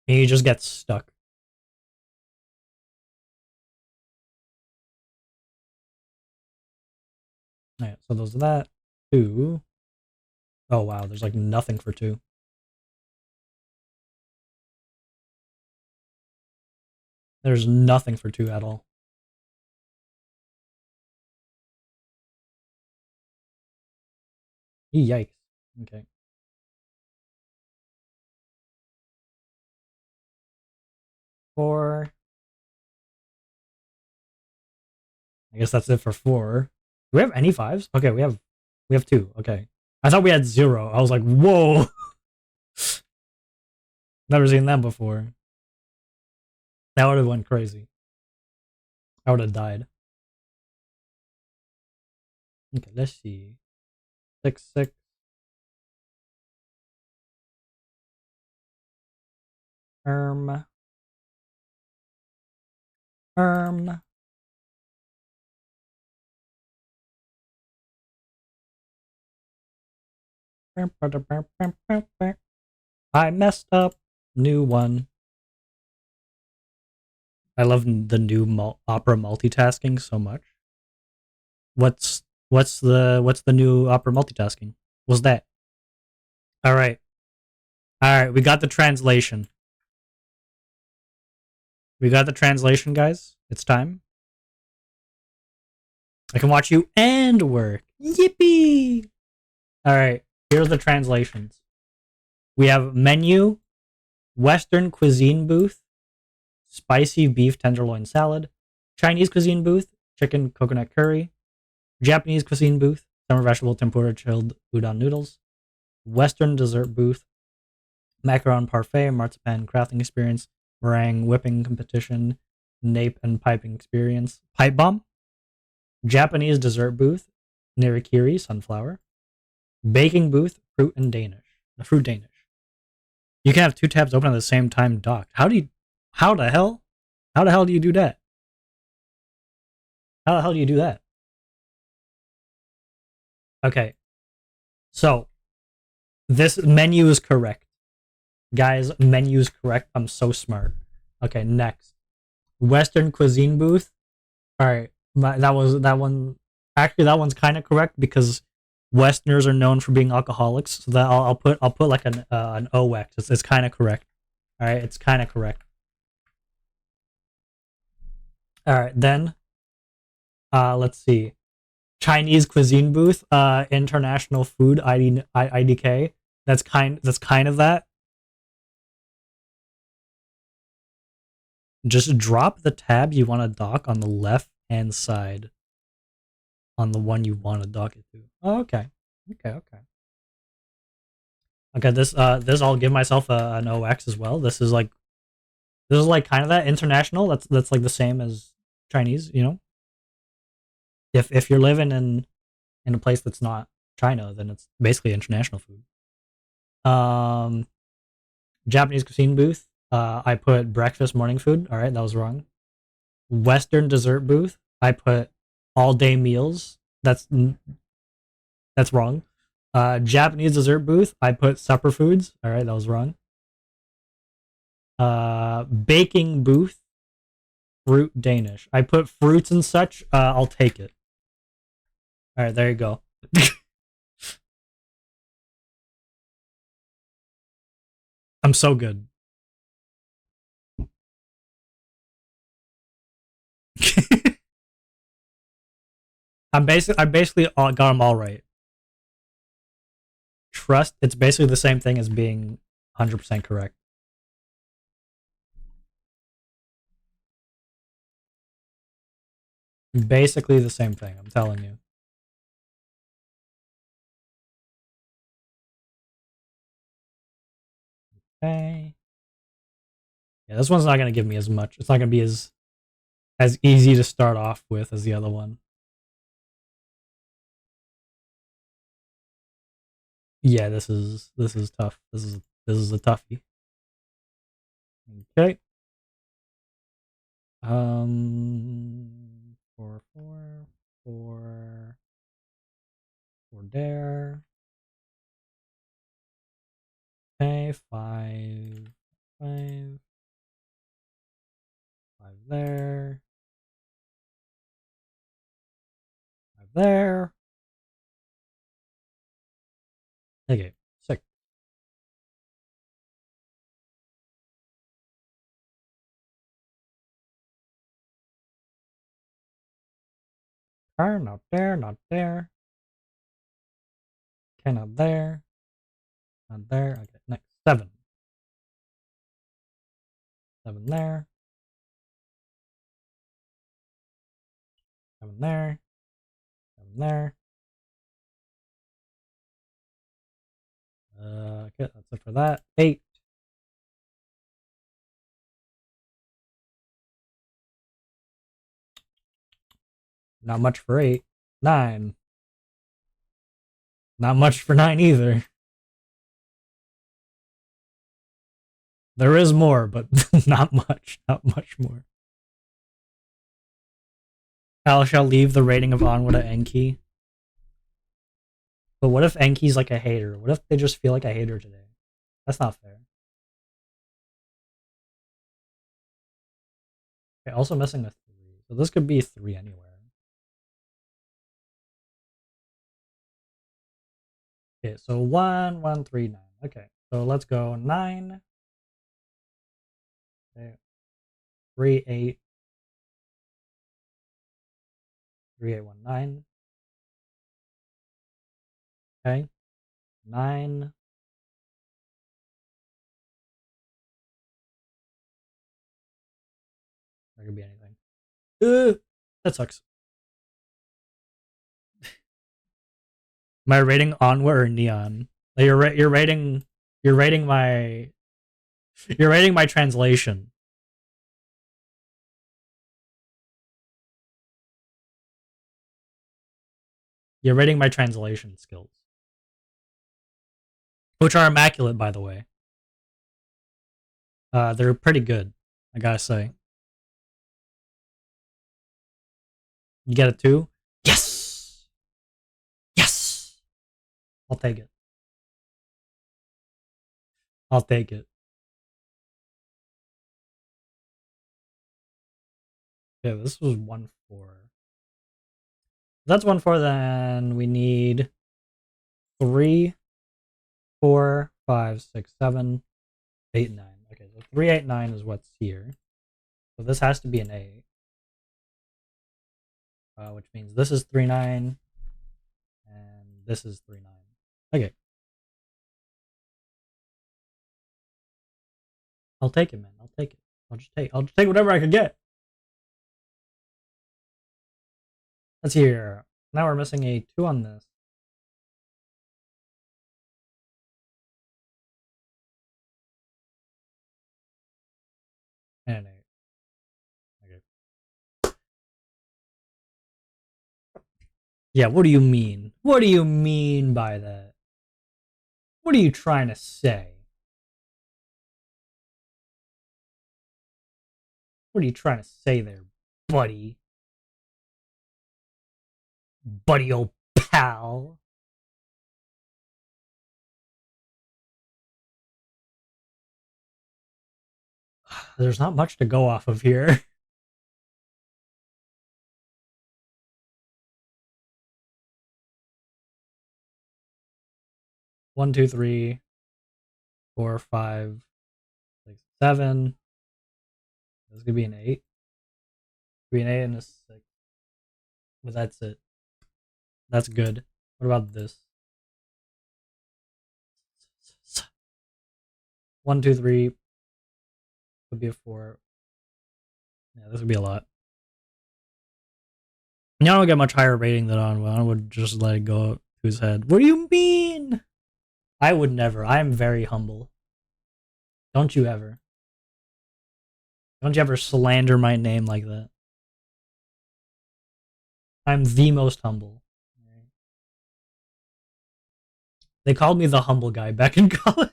And you just get stuck. Alright, so those are that. 2. Oh wow, there's like nothing for 2. There's nothing for 2 at all. Yikes. Okay. 4. I guess that's it for 4. Do we have any 5s? Okay, we have 2. Okay. I thought we had 0. I was like, whoa. Never seen that before. That would have went crazy. I would have died. Okay, let's see. 6, 6. Erm. I messed up. New one. I love the new opera multitasking so much. What's the new opera multitasking? What's that? All right. We got the translation. We got the translation, guys. It's time. I can watch you and work. Yippee! All right. Here's the translations. We have menu, Western cuisine booth, spicy beef tenderloin salad, Chinese cuisine booth, chicken coconut curry, Japanese cuisine booth, summer vegetable tempura chilled udon noodles, Western dessert booth, Macaron parfait, marzipan crafting experience, meringue whipping competition, nape and piping experience, pipe bomb, Japanese dessert booth, nirikiri sunflower, baking booth, fruit Danish. You can have two tabs open at the same time docked. How the hell? How the hell do you do that? How the hell do you do that? Okay, so this menu is correct. Guys, menu is correct. I'm so smart. Okay, next. Western cuisine booth. All right, that one. Actually, that one's kind of correct because Westerners are known for being alcoholics. So that I'll put like an OX. It's kind of correct. All right, it's kind of correct. All right, then let's see. Chinese cuisine booth, international food IDK. That's kind of that. Just drop the tab you want to dock on the left hand side on the one you want to dock it to. Oh, okay. Okay, this I'll give myself an OX as well. This is like kind of that international. That's like the same as Chinese, you know? If you're living in a place that's not China, then it's basically international food. Um Japanese cuisine booth. I put breakfast morning food. All right, that was wrong. Western dessert booth. I put all day meals. That's wrong. Japanese dessert booth. I put supper foods. All right, that was wrong. Baking booth. Fruit Danish. I put fruits and such. I'll take it. All right, there you go. I'm so good. I basically got them all right. Trust. It's basically the same thing as being 100% correct. Basically the same thing. I'm telling you. Okay. Yeah, this one's not gonna give me as much. It's not gonna be as easy to start off with as the other one. Yeah, this is tough. This is a toughie. Okay. Four there. Okay, five there, five there. Okay, six. Not there, not there. Okay, not there. Not there. Okay, next. Seven. Seven there. Seven there. Seven there. Okay, that's it for that. Eight. Not much for eight. Nine. Not much for nine either. There is more, but not much. Not much more. Al shall leave the rating of Onwa to Enki. But what if Enki's like a hater? What if they just feel like a hater today? That's not fair. Okay, also missing a three. So this could be three anywhere. Okay, so 1, 1, 3, 9. Okay, so let's go 9. Okay, 3, 8. 3, 8, 1, 9. Okay, 9. There could be anything. That sucks. Am I rating Onwa or Neon? Like you're rating You're rating my you're rating my translation. You're rating my translation skills, which are immaculate, by the way. They're pretty good, I gotta say. You get it too? Yes! Yes! I'll take it. I'll take it. Yeah, this was 1-4. That's 1-4, then we need 3, 4, 5, 6, 7, 8, 9. Okay, so 3, 8, 9 is what's here. So this has to be an 8. Which means this is 3, 9, and this is 3, 9. Okay. I'll take it, man. I'll take it. I'll just take whatever I can get. Let's hear. Now we're missing a 2 on this. And an 8. Okay. Yeah, what do you mean? What do you mean by that? What are you trying to say? What are you trying to say there, buddy? Buddy, old pal. There's not much to go off of here. 1, 2, 3, 4, 5, 6, 7. This could be an 8. Could be an 8 and a 6. But that's it. That's good. What about this? 1, 2, 3. Could be a 4. Yeah, this would be a lot. I don't get much higher rating than Onwa. I would just let it go to his head. What do you mean? I would never. I am very humble. Don't you ever. Don't you ever slander my name like that. I'm the most humble. They called me the humble guy back in college.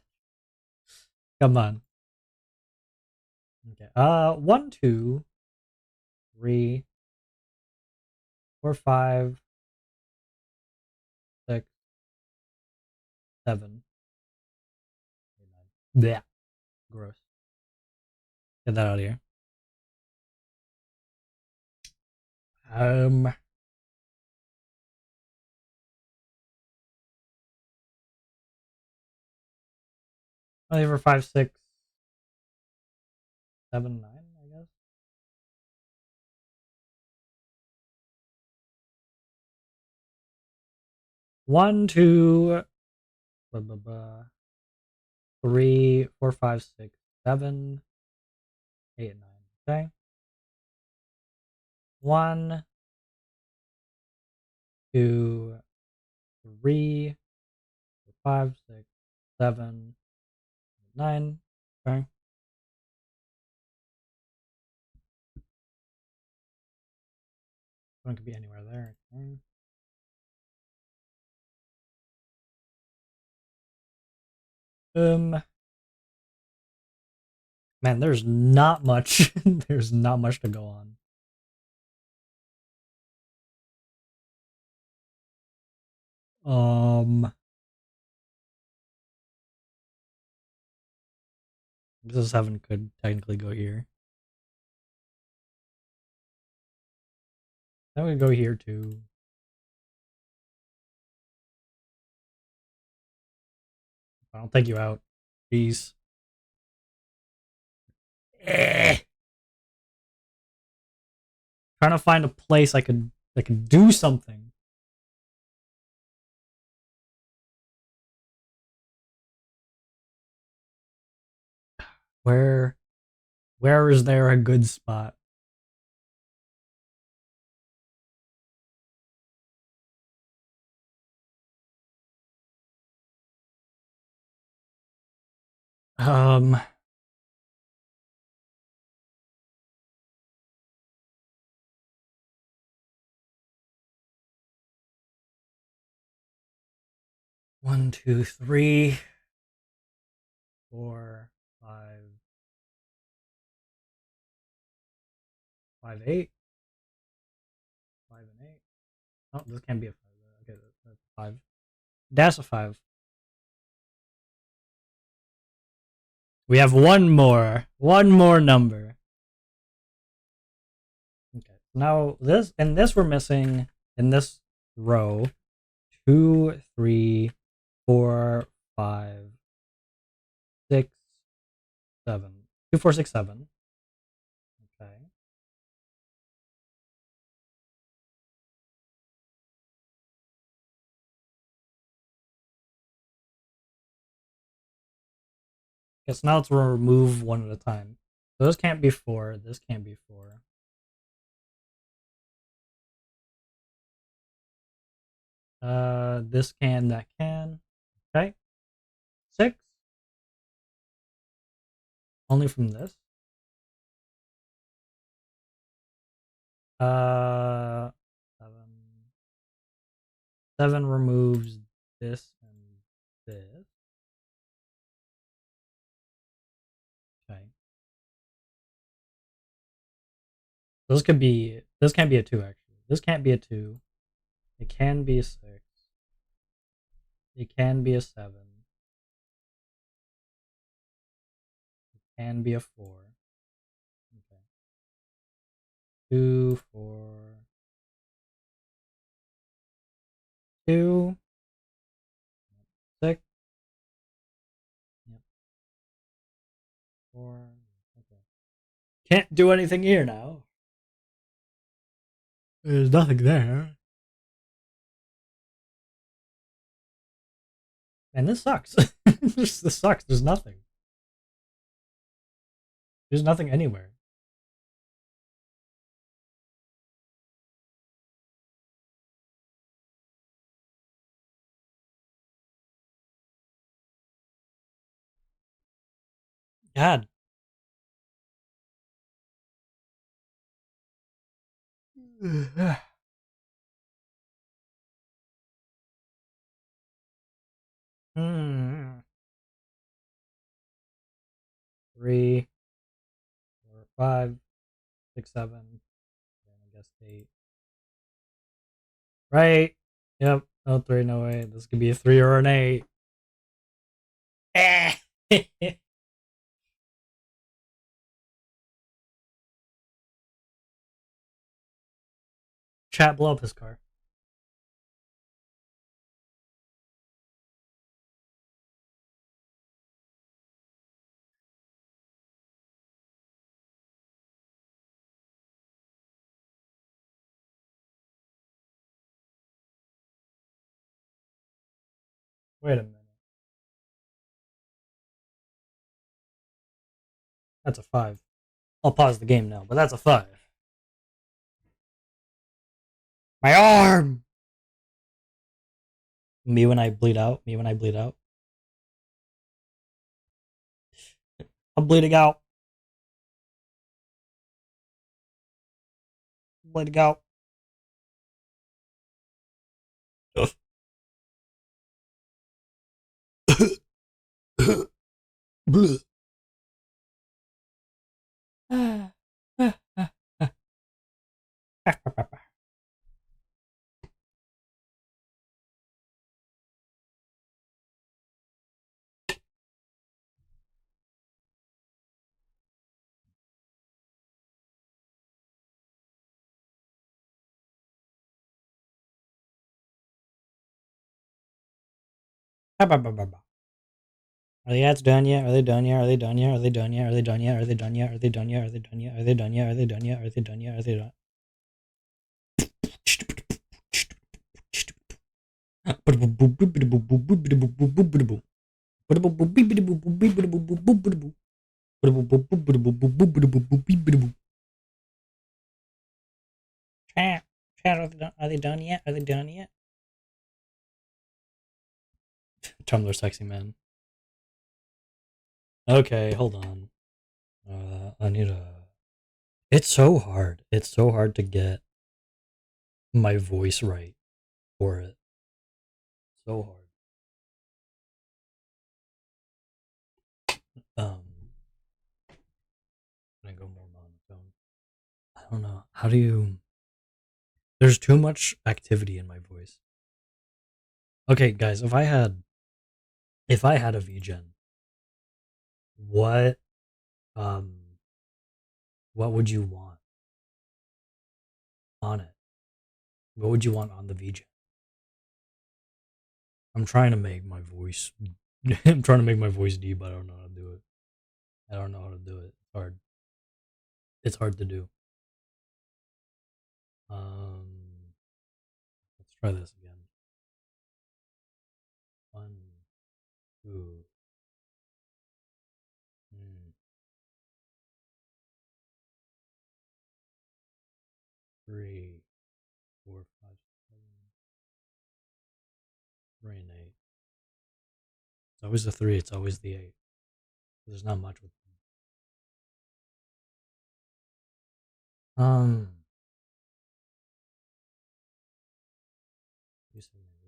Come on. Okay. 1, 2, 3, 4, 5, 6, 7. Yeah. Gross. Get that out of here. Only for 5, 6, 7, 9, I guess. 1, 2, 3, 4, 5, 6, 7, 8, 9. Okay. 1, 2, 3, 4, 5, 6, 7, 8, 9. Okay. One could be anywhere there. Okay. Man, there's not much. There's not much to go on. This is 7 could technically go here. That would go here too. I'll take you out. Please. Trying to find a place I could do something. Where is there a good spot? Um, one, two, three, four, five, five, eight, five and eight. Oh, this can't be a five. Okay, that's five. That's a five. We have one more. One more number. Okay. Now this in this we're missing in this row 2, 3, 4, 5, 6, 7. 2, 4, 6, 7. Okay. Guess now let's remove one at a time. So this can't be 4. This can't be 4. This can, that can. Okay. 6. Only from this. Uh, 7. 7 removes this and this. Okay. So this could be. This can't be a 2 actually. This can't be a 2. It can be a 6. It can be a 7. It can be a 4. Okay. 2, 4, 2, 6. Yep. 4. Okay. Can't do anything here now. There's nothing there. And this sucks. this sucks. There's nothing. There's nothing anywhere. God. Hmm. 3, 4, 5, 6, 7. And I guess 8. Right. Yep. No 3, no way. This could be a 3 or an 8. Chat, blow up his car. Wait a minute. That's a 5. I'll pause the game now, but that's a 5. My arm! Me when I bleed out. Me when I bleed out. I'm bleeding out. I'm bleeding out. Are the ads done yet? Are they done yet? Are they done yet? Are they done yet? Are they done yet? Are they done yet? Are they done yet? Are they done yet? Are they done yet? Are they done yet? Are they done yet? Are they done? Chat, are they done yet? Are they done yet? Tumblr sexy man. Okay, hold on. I need a. It's so hard. It's so hard to get my voice right for it. So hard. Um, I go more monotone. I don't know. How do you? There's too much activity in my voice. Okay, guys, if I had a VGen, what um what would you want on it? What would you want on the VGen? I'm trying to make my voice I'm trying to make my voice deep, but I don't know how to do it. I don't know how to do it. It's hard. It's hard to do. Let's try this again. 1, 2, 3, 4, 5, 6, 7, 3 and 8. It's always the 3. It's always the 8. There's not much with them.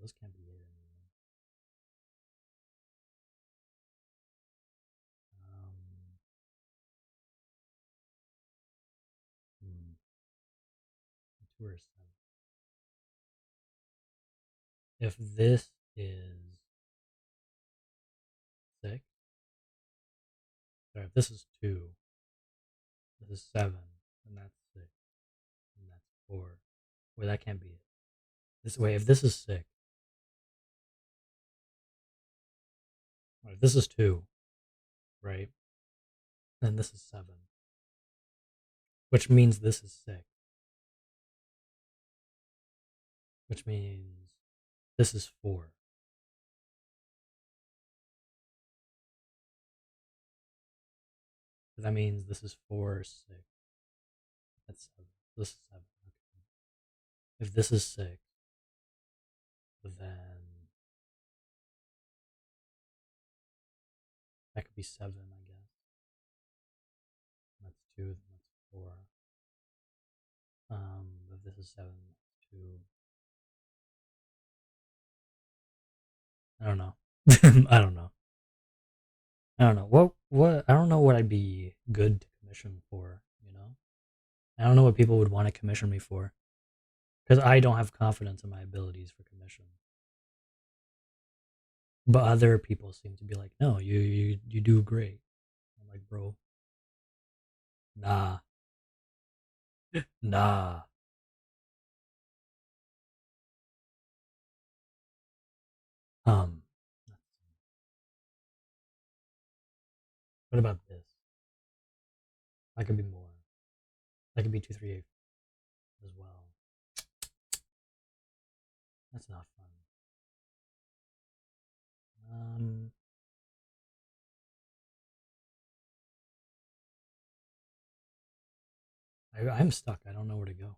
This can't be right anymore. Um, hmm, 2 or 7. If this is 6, sorry, if this is 2, this is 7, and that's 6, and that's 4. Wait, that can't be it. This way, if this is 6, or if this is 2, right? Then this is 7, which means this is 6, which means this is 4. That means this is 4, 6. That's 7. This is 7. Okay. If this is 6, then that could be 7, I guess. That's 2, then that's 4. If this is 7, that's 2. I don't know. I don't know. I don't know. What I don't know what I'd be good to commission for, you know? I don't know what people would want to commission me for. Because I don't have confidence in my abilities for commission. But other people seem to be like, no, you do great. I'm like, bro, nah, nah. Um, what about this? I could be more. I could be 238 as well. That's not fun. Um, I'm stuck. I don't know where to go.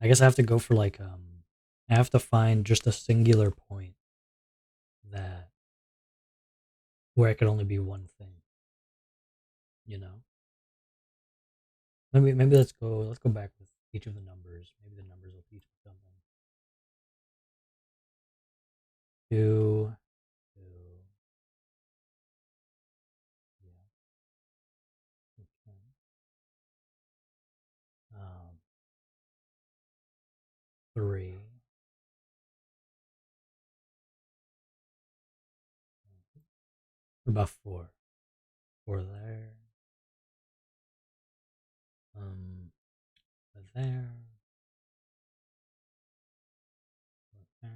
I guess I have to go for like I have to find just a singular point that where it could only be one thing. You know, maybe let's go back with each of the numbers. Maybe the numbers will teach me something. 2, 2. Yeah. Okay. Um, 3. What about 4? 4 there. Um, there. There.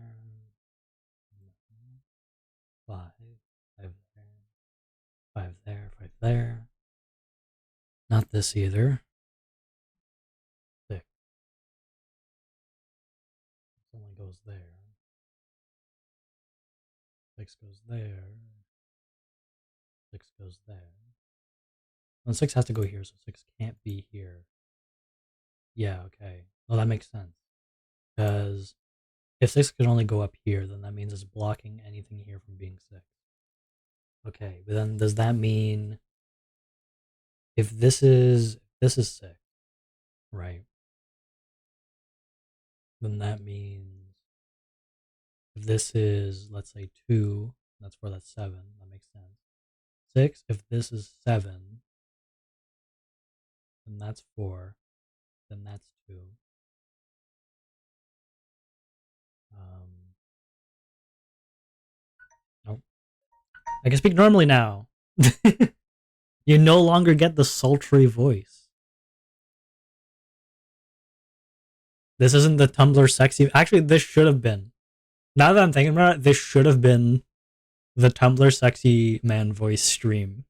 5. 5 there. 5 there. 5 there. Not this either. 6. This only goes there. 6 goes there. 6 goes there. And 6 has to go here, so 6 can't be here. Yeah, okay. Well, that makes sense. Because if 6 can only go up here, then that means it's blocking anything here from being 6. Okay, but then does that mean if this is 6, right? Then that means if this is, let's say, 2, that's 4, that's 7. That makes sense. 6, if this is 7, then that's 4, then that's 2. Um, nope. I can speak normally now. You no longer get the sultry voice. This isn't the Tumblr sexy. Actually, this should have been. Now that I'm thinking about it, this should have been the Tumblr sexy man voice stream.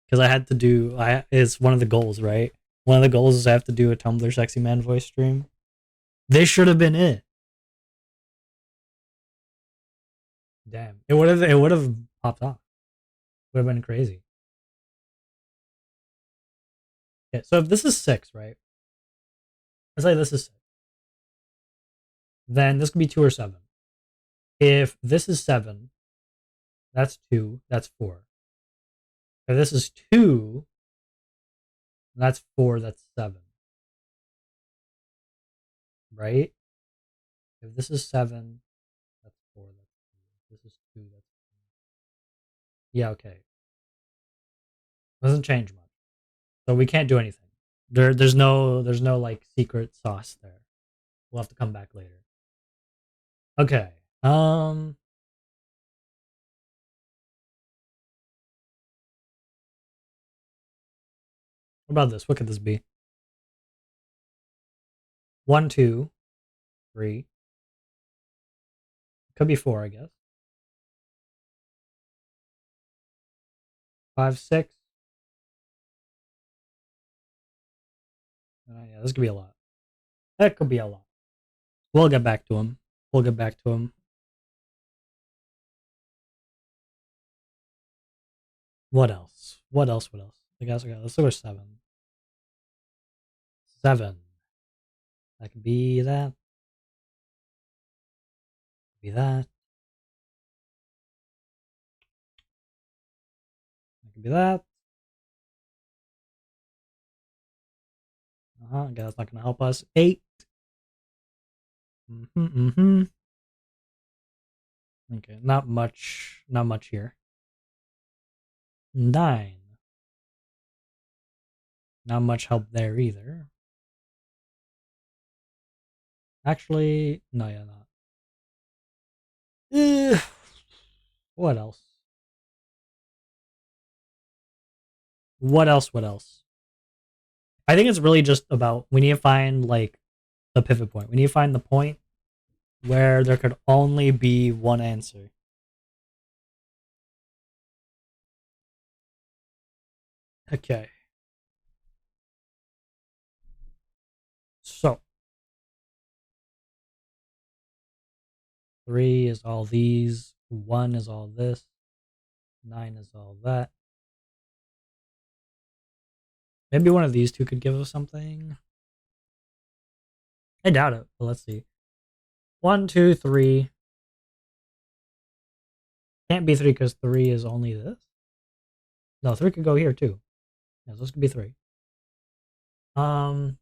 Because I had to do, it's one of the goals, right? One of the goals is I have to do a Tumblr sexy man voice stream. This should have been it. Damn, it would have popped off. Would have been crazy. Okay, so if this is 6, right? Let's say this is 6. Then this could be 2 or 7. If this is 7, that's 2, that's 4. If this is 2, that's 4, that's 7. Right? If this is 7, that's 4, that's 2. If this is 2, that's 2. Yeah, okay. Doesn't change much. So we can't do anything. There's no like secret sauce there. We'll have to come back later. Okay. What about this? What could this be? 1, 2, 3. Could be 4, I guess. 5, 6. Yeah, this could be a lot. That could be a lot. We'll get back to him. We'll get back to him. What else? What else? What else? I guess okay, let's go with 7. 7. That could be that. Be that. That could be that. Okay, that's not gonna help us. 8. Okay, not much. Not much here. 9. Not much help there either. Actually, no, yeah, not. What else? What else? What else? I think it's really just about we need to find like the pivot point. We need to find the point where there could only be one answer. Okay. So 3 is all these, 1 is all this, 9 is all that. Maybe one of these two could give us something. I doubt it, but let's see. 1, 2, 3. Can't be 3 because 3 is only this. No, 3 could go here too. Yeah, so this could be 3. Um,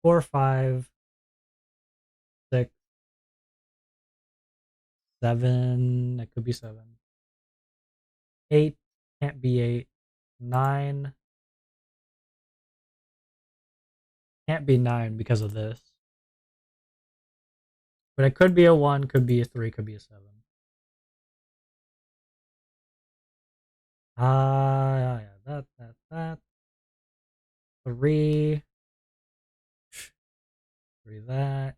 4, 5, 6, 7. That could be 7. 8 can't be 8. 9 can't be 9 because of this. But it could be a 1, could be a 3, could be a 7. Yeah, that. 3. 3 that.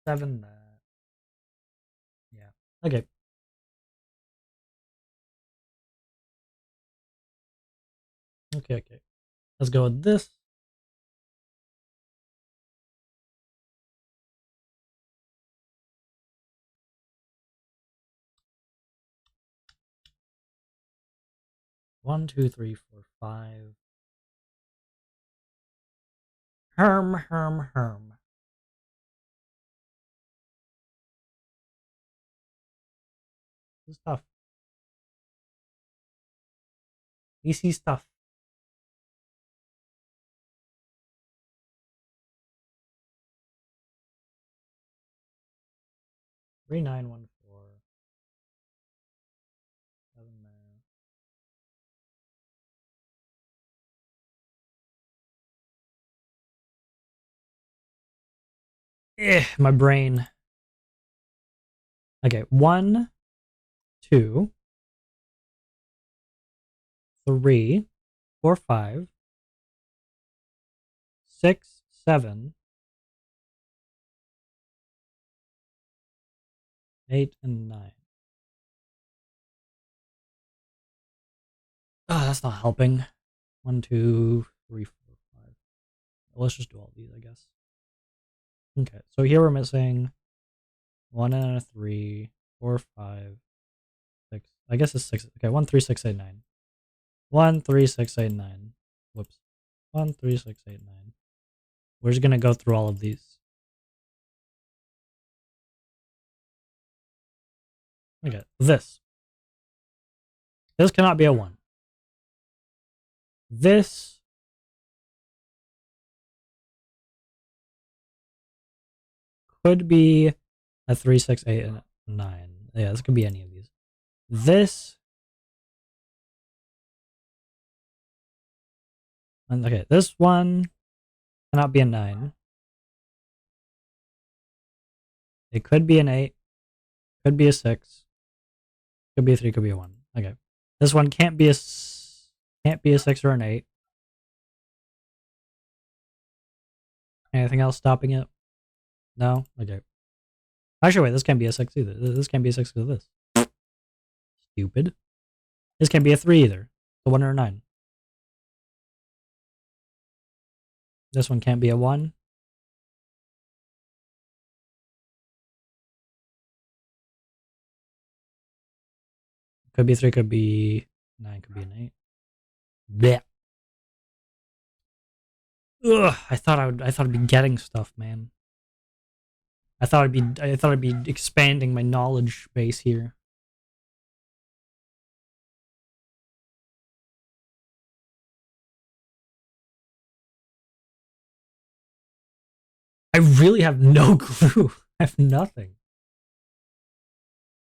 7 that. Yeah. Okay. Okay. Let's go with this. One, two, three, four, 5. Herm. This is tough. DC stuff. 3914. 7 there. My brain. Okay, 1, 2, 3, 4, 5, 6, 7, 8, and 9. Oh, that's not helping. 1, 2, 3, 4, 5. Let's just do all these, I guess. Okay, so here we're missing 1 and a 3, 4, 5, 6. I guess it's 6. Okay, 1, 3, 6, 8, 9. 1, 3, 6, 8, 9. Whoops. 1, 3, 6, 8, 9. We're just gonna go through all of these. Okay, this. This cannot be a 1. This could be a 3, 6, 8, and 9. Yeah, this could be any of these. This. Okay, this one cannot be a 9. It could be an 8. Could be a 6. Could be a 3. Could be a 1. Okay. This one can't be a 6 or an 8. Anything else stopping it? No? Okay. Actually, wait, this can't be a 6 either. This can't be a 6 because of this. Stupid. This can't be a 3 either. A 1 or a 9. This one can't be a 1. Could be 3, could be 9, could be an 8. Blech. Ugh, I thought I'd be getting stuff, man. I thought I'd be expanding my knowledge base here. I really have no clue. I have nothing.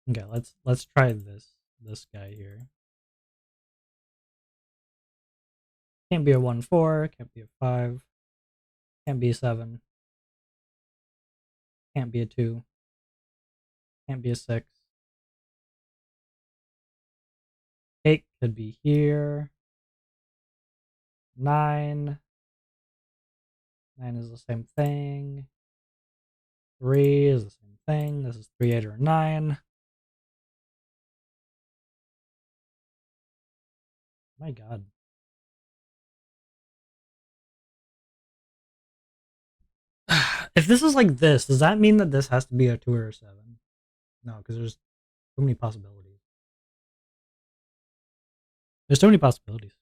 Okay, let's try this guy here. Can't be a 1, 4, can't be a 5, can't be a 7, can't be a 2, can't be a 6. 8 could be here. 9. 9 is the same thing. 3 is the same thing. This is 3, 8, or 9. My god. If this is like this, does that mean that this has to be a 2 or a 7? No, because there's too many possibilities. There's too many possibilities.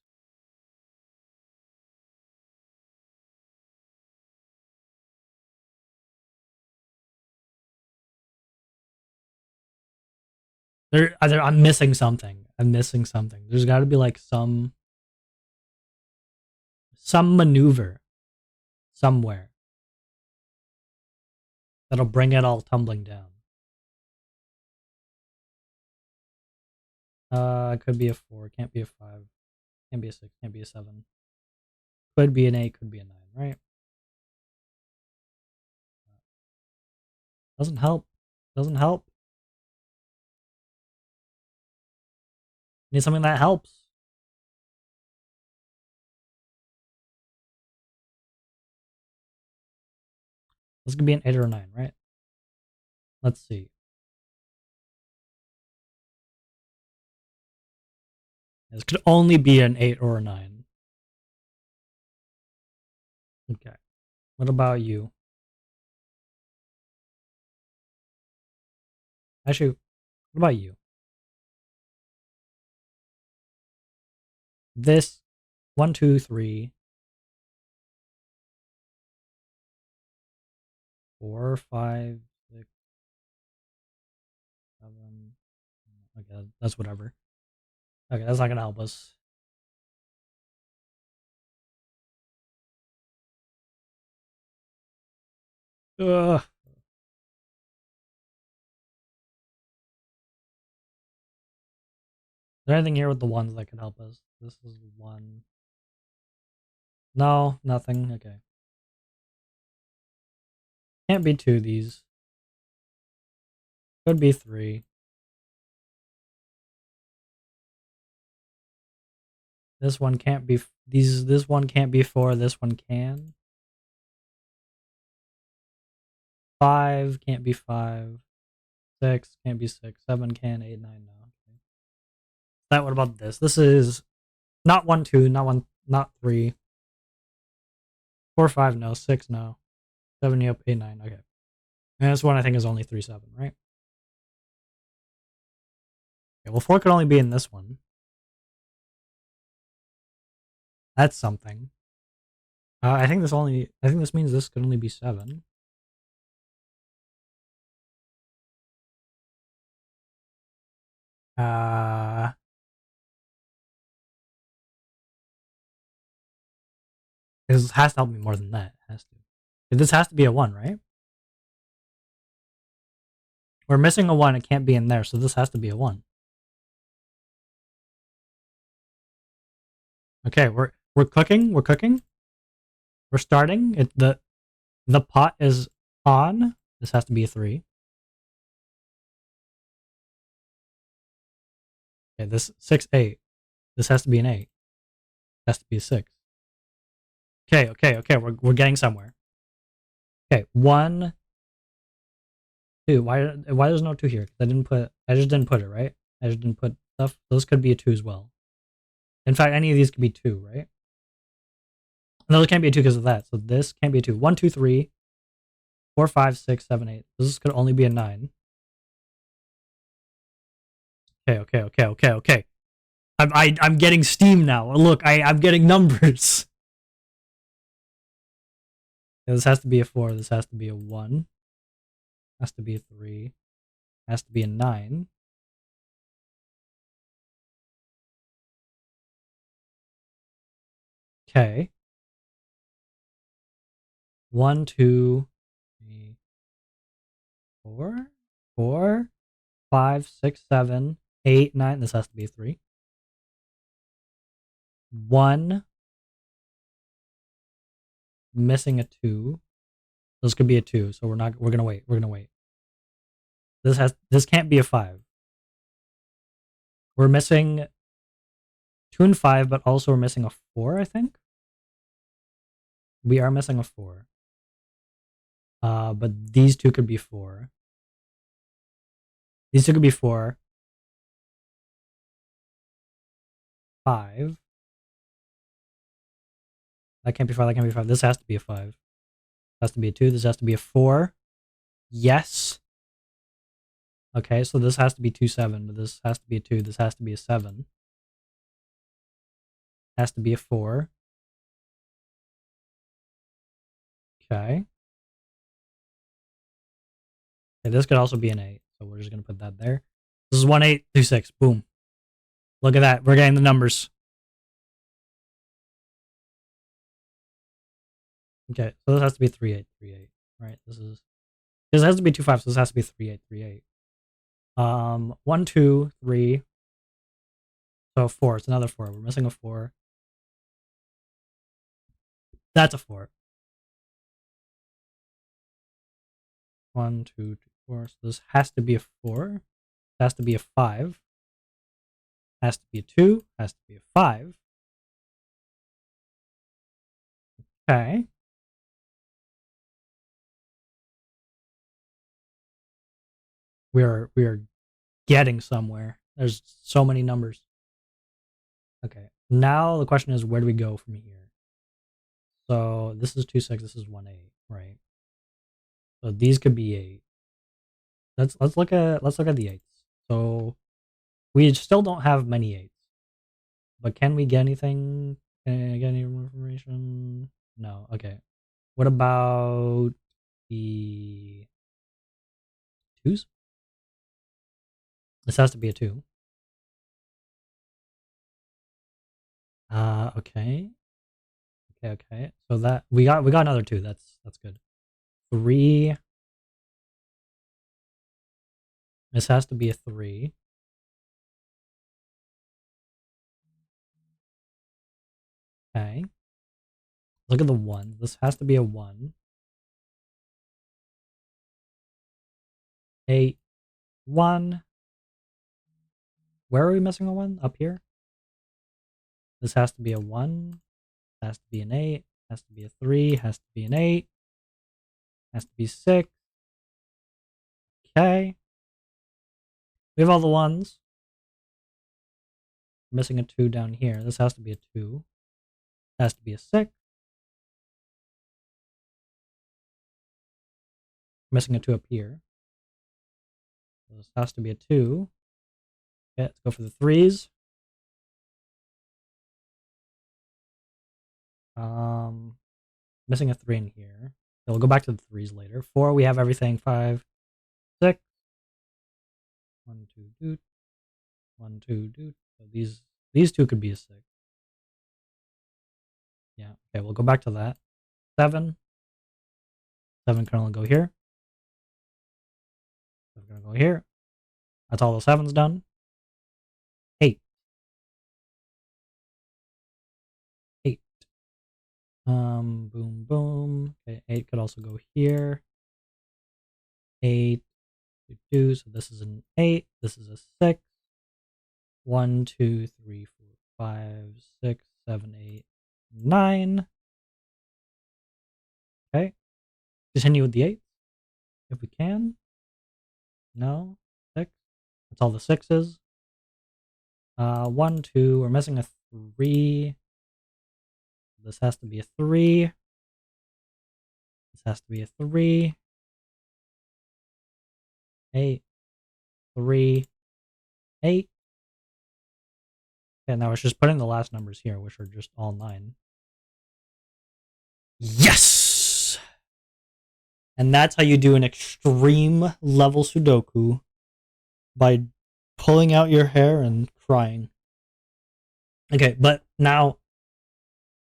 I'm missing something. I'm missing something. There's got to be like some maneuver somewhere that'll bring it all tumbling down. Could be a 4, can't be a 5, can't be a 6, can't be a 7. Could be an 8, could be a 9, right? Doesn't help. Doesn't help. Need something that helps. This could be an 8 or a 9, right? Let's see. This could only be an 8 or a 9. Okay. What about you? Actually, what about you? This 1, 2, 3, 4, 5, 6, 7. Okay, that's whatever. Okay, that's not gonna help us. Ugh. Is there anything here with the ones that could help us? This is one. No, nothing. Okay. Can't be two of these. Could be three. This one can't be these. This one can't be four. This one can. Five can't be five. Six can't be six. Seven can. Eight, nine. No. Okay. That. What about this? This is not one, two. Not one. Not three. Four, five. No. Six. No. Seven. Yep. Eight, nine. Okay. And this one I think is only 3, 7. Right. Okay, well, four could only be in this one. That's something. I think this only. I think this means this could only be 7. Uh, this has to help me more than that. It has to. This has to be a 1, right? We're missing a 1. It can't be in there, so this has to be a 1. Okay, we're cooking. We're cooking. We're starting. The pot is on. This has to be a 3. Okay, this 6, 8. This has to be an 8. It has to be a 6. Okay. We're getting somewhere. Okay, 1, 2. Why there's no 2 here? Because I just didn't put it, right? I just didn't put stuff. Those could be a 2 as well. In fact, any of these could be 2, right? No, those can't be a 2 because of that. So this can't be a 2. 1, 2, 3, 4, 5, 6, 7, 8. This could only be a 9. Okay. I'm getting steam now. Look, I'm getting numbers. Yeah, this has to be a 4. This has to be a 1. Has to be a 3. Has to be a 9. Okay. 1, 2, 3, 4, 4, 5, 6, 7, 8, 9. This has to be a 3. 1. Missing a 2. This could be a 2, so we're gonna wait. We're gonna wait. This can't be a 5. We're missing 2 and 5, but also we're missing a 4, I think. We are missing a 4. But these two could be 4. These two could be 4. 5. That can't be 5. That can't be 5. This has to be a 5. This has to be a 2. This has to be a 4. Yes. Okay, so this has to be 2, 7. But this has to be a 2. This has to be a 7. Has to be a 4. Okay. Okay, this could also be an 8. So we're just going to put that there. This is 1, 8, 2, 6. Boom. Look at that. We're getting the numbers. Okay, so this has to be 3, 8, 3, 8. Right? This has to be 2, 5, so this has to be 3, 8, 3, 8. 1, 2, 3. So 4. It's another 4. We're missing a 4. That's a 4. 1, 2, 3, 4. So this has to be a 4. It has to be a 5. Has to be a 2. Has to be a 5. Okay. We are getting somewhere. There's so many numbers. Okay. Now the question is, where do we go from here? So this is 2, 6. This is 1, 8. Right. So these could be 8. Let's look at the 8s. So we still don't have many 8s. But can we get anything? Can I get any more information? No. Okay. What about the 2s? This has to be a 2. Okay. Okay. So that we got another 2. That's good. 3. This has to be a 3. Okay. Look at the 1. This has to be a 1. 8, 1. Where are we missing a 1? Up here? This has to be a 1. Has to be an 8. Has to be a 3. Has to be an 8. Has to be 6. Okay. We have all the 1s. Missing a 2 down here. This has to be a 2. Has to be a 6. Missing a 2 up here. This has to be a 2. Okay, let's go for the 3s. Missing a 3 in here. So we'll go back to the 3s later. 4, we have everything. 5, 6. 1, 2, doot. 1, 2, doot. So these 2 could be a 6. Yeah, okay, we'll go back to that. 7. 7 can only go here. 7 can go here. That's all the 7's done. 8. 8. Boom, boom. Okay, 8 could also go here. 8, 2, 2. So this is an 8. This is a 6. 1, 2, 3, 4, 5, 6, 7, 8, 9. Okay. Continue with the 8 if we can. No. 6. That's all the 6's. 1, 2. We're missing a 3. This has to be a 3. This has to be a 3. 8. 3. 8. Okay, now it's just putting the last numbers here, which are just all 9. Yes! And that's how you do an extreme level Sudoku, by pulling out your hair and crying. Okay, but now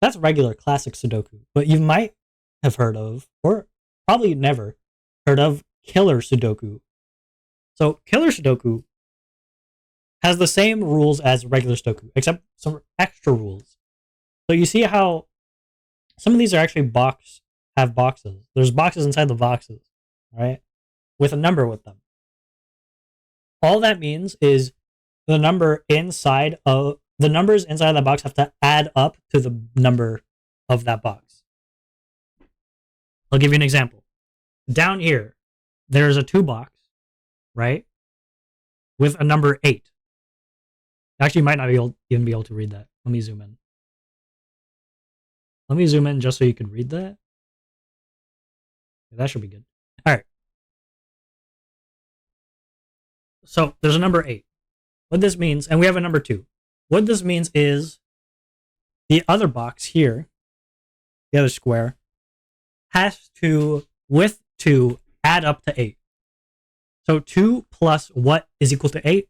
that's regular classic Sudoku. But you might have heard of, or probably never heard of, killer Sudoku. So killer Sudoku has the same rules as regular Sudoku, except some extra rules. So you see how some of these are actually have boxes. There's boxes inside the boxes, right? With a number with them. All that means is the numbers inside of the box have to add up to the number of that box. I'll give you an example. Down here, there's a 2 box, right? With a number 8. Actually, you might not even be able to read that. Let me zoom in. Let me zoom in just so you can read that. That should be good. All right. So there's a number 8. What this means, and we have a number 2. What this means is the other box here, the other square, has to, with 2, add up to 8. So 2 plus what is equal to 8?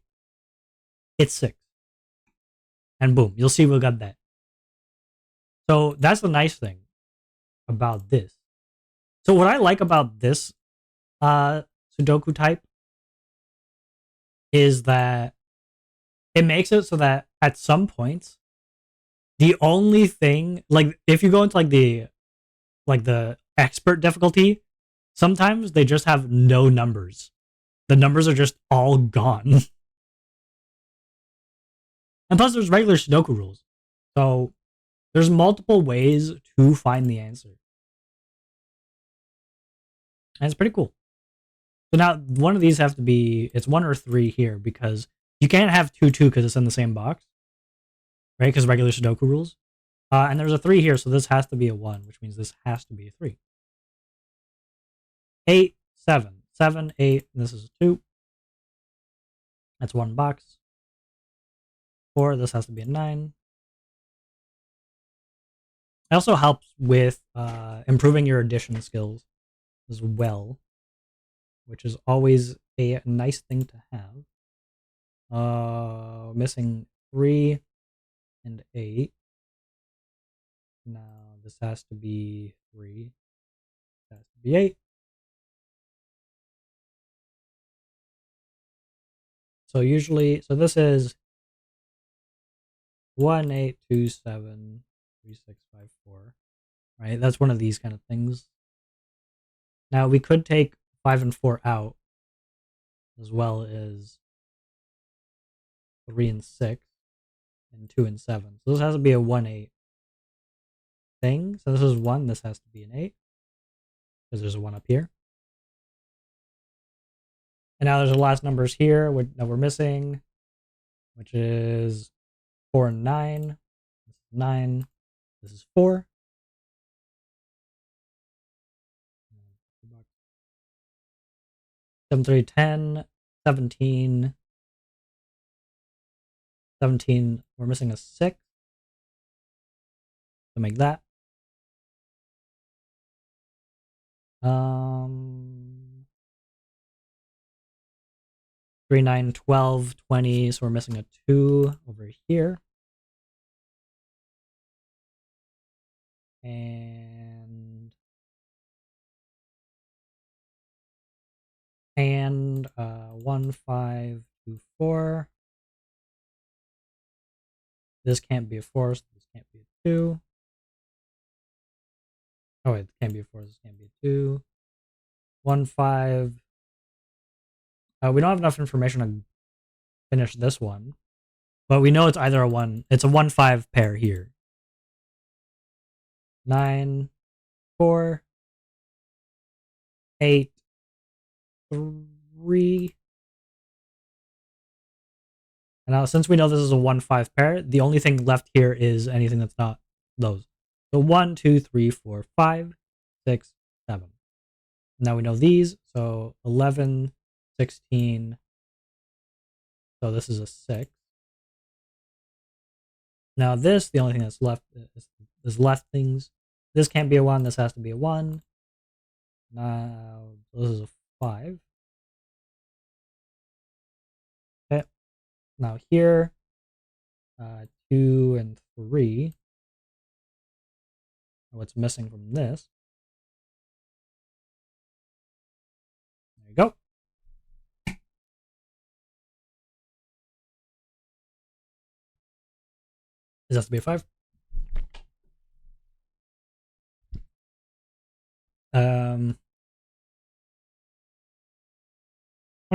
It's 6. And boom, you'll see we got that. So that's the nice thing about this. So what I like about this Sudoku type is that it makes it so that at some points, the only thing, like if you go into like the expert difficulty, sometimes they just have no numbers. The numbers are just all gone. And plus there's regular Sudoku rules. So there's multiple ways to find the answer. And it's pretty cool. So now one of these have to be, it's 1 or 3 here, because you can't have 2, 2 because it's in the same box. Right? Because regular Sudoku rules. And there's a 3 here, so this has to be a 1, which means this has to be a 3. 8, 7. 7, 8, and this is a 2. That's 1 box. 4, this has to be a 9. It also helps with improving your addition skills as well, which is always a nice thing to have. Missing 3 and 8. Now this has to be 3. This has to be 8. So usually, so this is 18273654, right? That's one of these kind of things. Now we could take 5 and 4 out, as well as 3 and 6, and 2 and 7. So this has to be a 1-8 thing. So this is 1, this has to be an 8, because there's a 1 up here. And now there's the last numbers here that we're missing, which is 4 and 9. This is 9. This is 4. 7, 3, 10, 17. 17. We're missing a 6 to make that. 3, 9, 12, 20. So we're missing a 2 over here. And 1, 5, 2, 4. This can't be a 4, so this can't be a 2. Oh wait, this can't be a 4, this can't be a 2. 1, 5. We don't have enough information to finish this one, but we know it's either a 1. It's a 1, 5 pair here. 9, 4, 8, 3. And now, since we know this is a 1, 5 pair, the only thing left here is anything that's not those. So 1, 2, 3, 4, 5, 6, 7. Now we know these. So 11, 16. So this is a 6. Now this, the only thing that's left is left things. This can't be a 1. This has to be a 1. Now this is a 5. Okay. Now here, 2 and 3. What's missing from this? There you go. This has to be a 5. 1,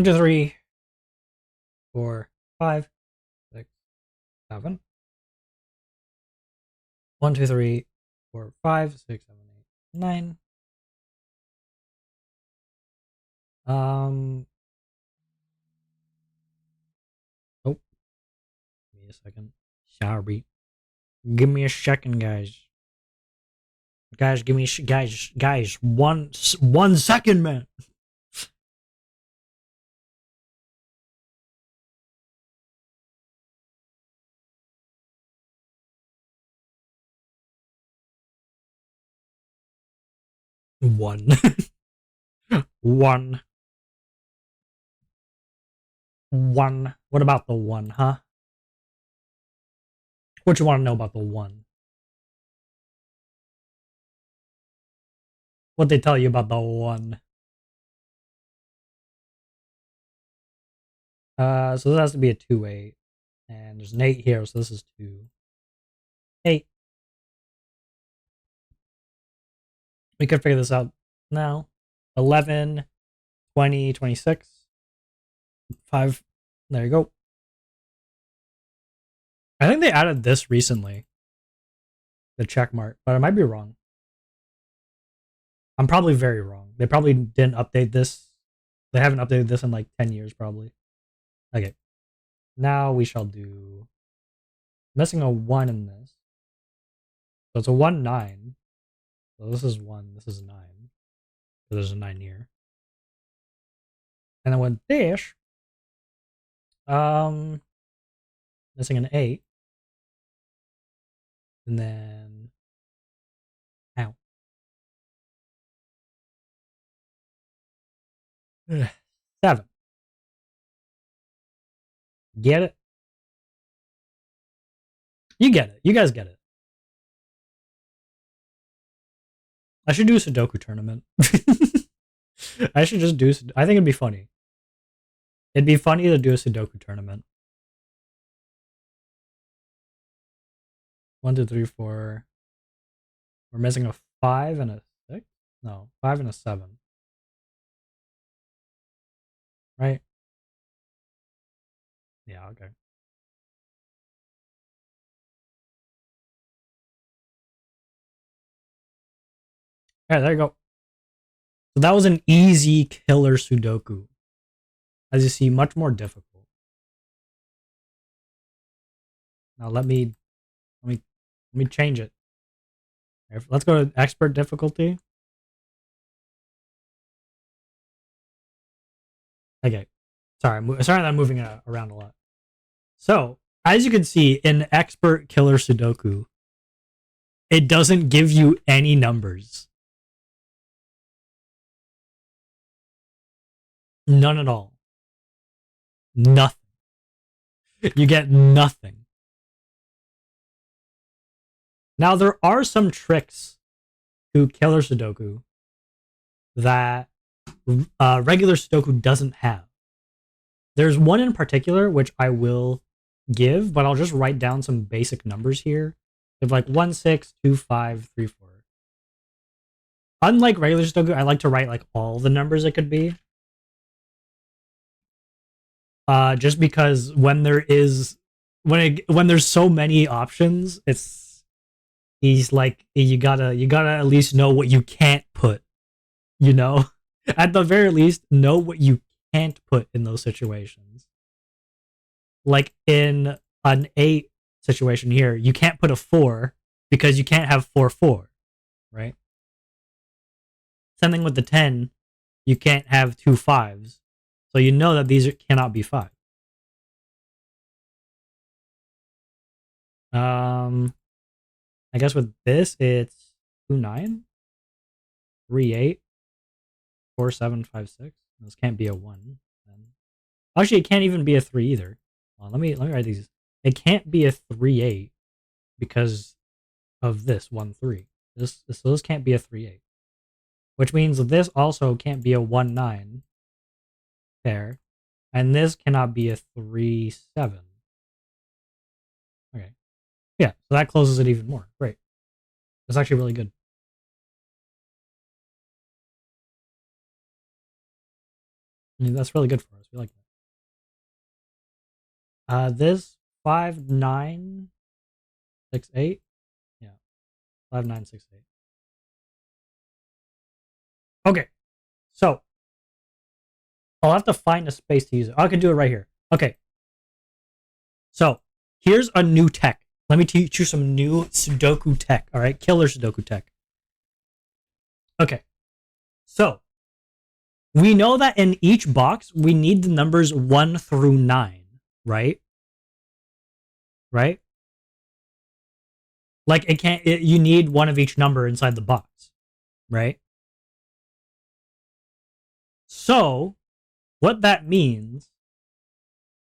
2, 3, 4, 5, 6, 7. 1, 2, 3, 4, 5, 6, 7, 8, 9. Oh, give me a second. Sorry. Give me a second, guys. Guys, give me guys. 1 second, man. One. One. One. What about the 1, huh? What you want to know about the 1? What they tell you about the 1? So this has to be a 2, 8. And there's an 8 here, so this is 2. 8. We could figure this out now. 11, 20, 26. 5. There you go. I think they added this recently. The check mark, but I might be wrong. I'm probably very wrong. They probably didn't update this. They haven't updated this in like 10 years, probably. Okay. Now we shall do... missing a 1 in this. So it's a 1, 9. So this is 1, this is 9. So there's a 9 here. And then with this, missing an 8. And then, ow. 7. Get it? You get it. You guys get it. I should do a Sudoku tournament. I should just do... I think it'd be funny. It'd be funny to do a Sudoku tournament. 1, 2, 3, 4. We're missing a 5 and a 6? No, 5 and a 7. Right? Yeah, okay. Alright, there you go. So that was an easy killer Sudoku. As you see, much more difficult. Now let me change it. Let's go to expert difficulty. Okay. Sorry that I'm moving it around a lot. So, as you can see, in expert killer Sudoku, it doesn't give you any numbers. None at all. Nothing. You get nothing. Now, there are some tricks to killer Sudoku that regular Sudoku doesn't have. There's one in particular which I will give, but I'll just write down some basic numbers here. Of like 1, 6, 2, 5, 3, 4. Unlike regular Sudoku, I like to write like all the numbers it could be. Just because when there's so many options, he's like you gotta at least know what you can't put. You know, at the very least, know what you can't put in those situations. Like in an 8 situation here, you can't put a 4 because you can't have 4, 4, right? Something with the 10, you can't have 2 5s. So you know that these cannot be 5. I guess with this, it's 2, 9, 3, 8, 4, 7, 5, 6. This can't be a 1. Actually, it can't even be a 3 either. Let me write these. It can't be a 3, 8 because of this 1, 3. So this can't be a 3, 8. Which means this also can't be a 1, 9. There. And this cannot be a 3, 7. Okay. Yeah, so that closes it even more. Great. That's actually really good. I mean, that's really good for us. We like that. This 5, 9, 6, 8. Yeah. 5, 9, 6, 8. Okay. So I'll have to find a space to use it. I can do it right here. Okay. So here's a new tech. Let me teach you some new Sudoku tech. All right. Killer Sudoku tech. Okay. So we know that in each box, we need the numbers 1 through 9, right? Right? Like it can't, you need one of each number inside the box, right? So what that means,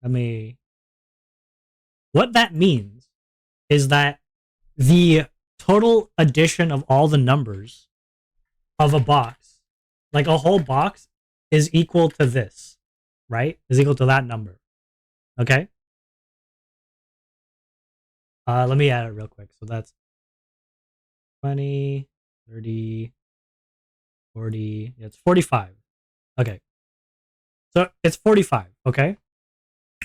what that means is that the total addition of all the numbers of a box, like a whole box, is equal to this, right? Is equal to that number. Okay? Let me add it real quick. So that's 20, 30, 40. Yeah, it's 45. Okay. So it's 45. Okay.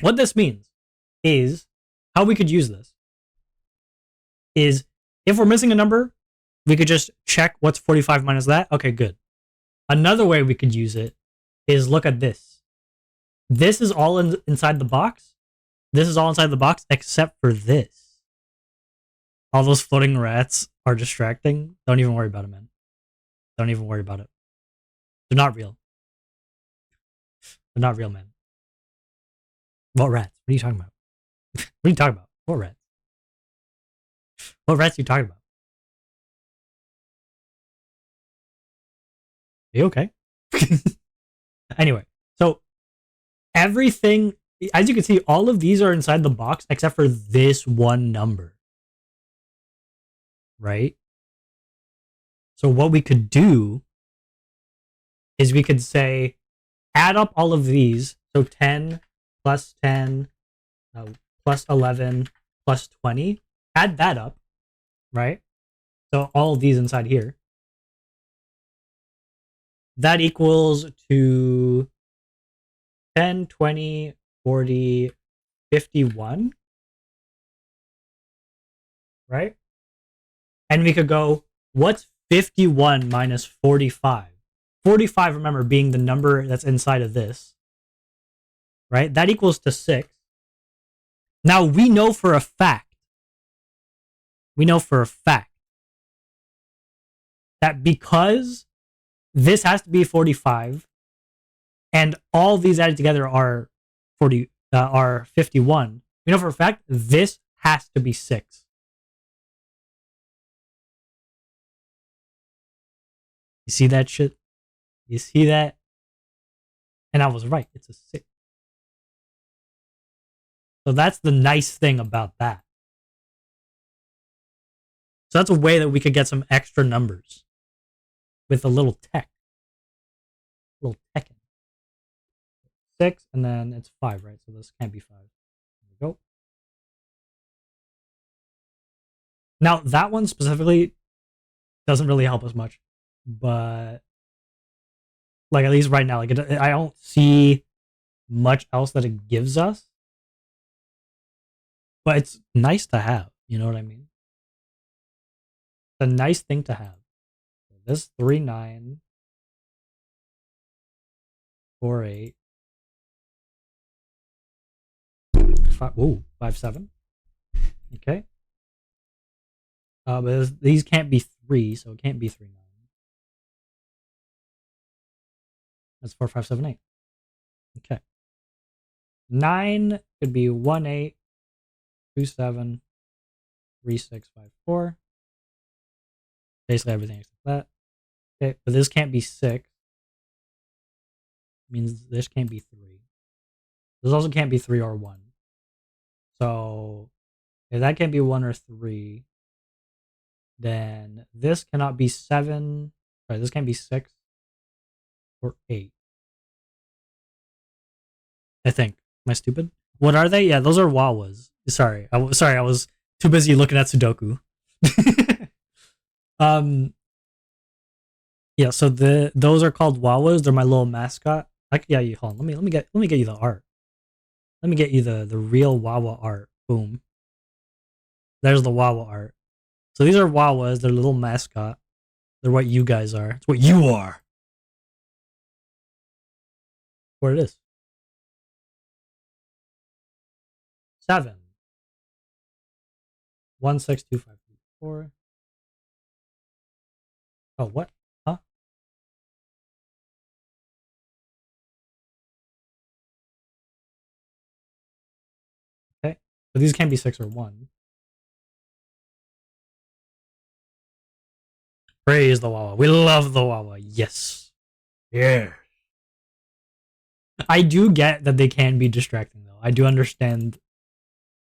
What this means is how we could use this is if we're missing a number, we could just check what's 45 minus that. Okay, good. Another way we could use it is look at this. This is all inside the box. This is all inside the box except for this. All those floating rats are distracting. Don't even worry about it, man. Don't even worry about it. They're not real. They're not real, man. What rats? What are you talking about? What are you talking about? What rats? What rats are you talking about? Are you okay? Anyway, so everything, as you can see, all of these are inside the box except for this one number. Right? So what we could do is we could say, add up all of these. So 10 plus 10 plus 11 plus 20. Add that up, right? So all of these inside here. That equals to 10, 20, 40, 51. Right? And we could go, what's 51 minus 45? 45, remember, being the number that's inside of this. Right? That equals to 6. Now, we know for a fact that because this has to be 45 and all these added together are 51, we know for a fact this has to be 6. You see that shit? You see that? And I was right. It's a 6. So that's the nice thing about that. So that's a way that we could get some extra numbers with a little tech. A little teching. 6, and then it's 5, right? So this can't be 5. There we go. Now, that one specifically doesn't really help us much. But, like, at least right now, like, I don't see much else that it gives us. But it's nice to have. You know what I mean? It's a nice thing to have. This 3, 9, 4, 8. 5, 7. Okay. But these can't be 3, so it can't be 3, 9. That's 4, 5, 7, 8. Okay. 9 could be 1, 8, 2, 7, 3, 6, 5, 4. Basically everything except that. Okay, but this can't be 6. Means this can't be 3. This also can't be 3 or 1. So if that can't be 1 or 3, then this cannot be 7. Sorry, this can't be 6 or 8. I think. Am I stupid? What are they? Yeah, those are Wawas. Sorry, I was too busy looking at Sudoku. Yeah, so those are called Wawas. They're my little mascot. You hold on. Let me get you the art. Let me get you the real Wawa art. Boom. There's the Wawa art. So these are Wawas. They're little mascot. They're what you guys are. It's what you are. What it is. 7. 1, 6, 2, 5, 3, 4. Oh, what? Huh? Okay. But these can't be 6 or 1. Praise the Wawa. We love the Wawa. Yes. Yeah. I do get that they can be distracting though. I do understand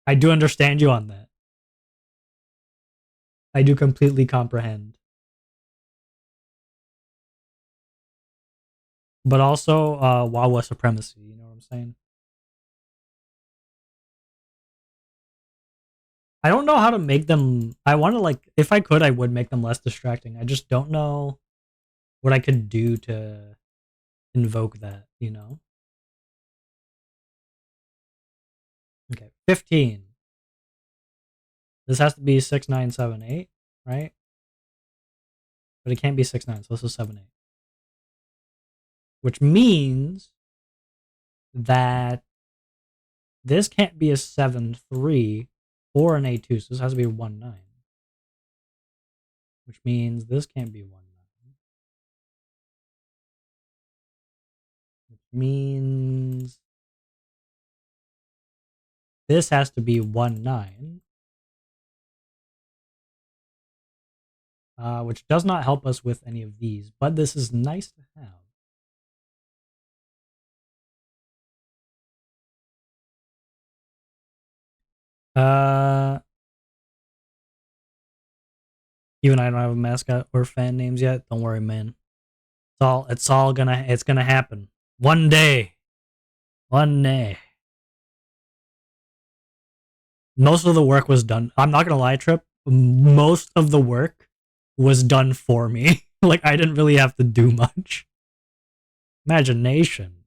you on that. I do completely comprehend. But also Wawa supremacy, you know what I'm saying? I don't know how to make them. I want to, like, if I could, I would make them less distracting. I just don't know what I could do to invoke that, you know? Okay, 15. This has to be 6, 9, 7, 8, right? But it can't be 6, 9, so this is 7, 8. Which means that this can't be a 7, 3 or an A2, so this has to be a 1, 9. Which means this can't be 1, 9. Which means this has to be 1, 9. Which does not help us with any of these, but this is nice to have. Even I don't have a mascot or fan names yet. Don't worry, man. It's gonna happen one day. Money. Most of the work was done. I'm not gonna lie, Trip. Most of the work was done for me. Like I didn't really have to do much. Imagination.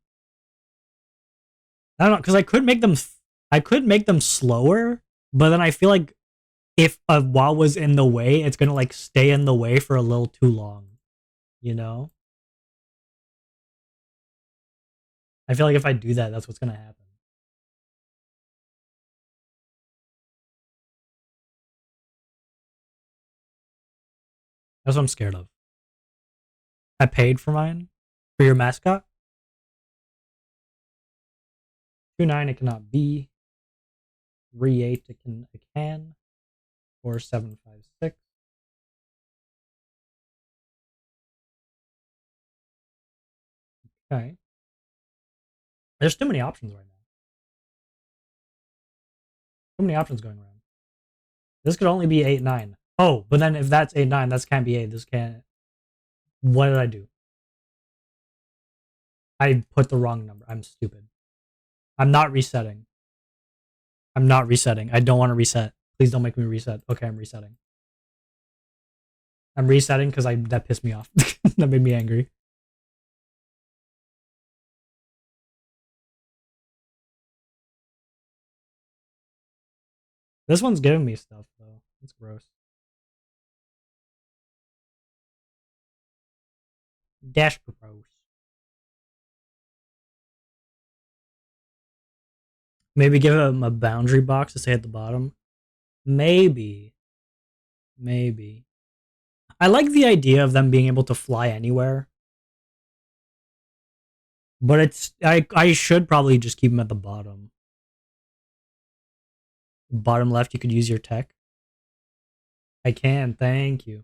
I don't know, because I could make them slower, but then I feel like if a wall was in the way, it's gonna like stay in the way for a little too long. You know? I feel like if I do that, that's what's gonna happen. That's what I'm scared of. I paid for mine. For your mascot? 2-9 it cannot be. 3-8 it can. 4-7-5-6. Okay. There's too many options right now. Too many options going around. This could only be 8-9. Oh, but then if that's 8-9, this can't be 8. This can't. What did I do? I put the wrong number. I'm stupid. I'm not resetting. I'm not resetting. I don't want to reset. Please don't make me reset. Okay, I'm resetting. I'm resetting because that pissed me off. That made me angry. This one's giving me stuff though. It's gross. Dash propose. Maybe give him a boundary box to stay at the bottom. Maybe. Maybe. I like the idea of them being able to fly anywhere. But I should probably just keep them at the bottom. Bottom left, you could use your tech. I can, thank you.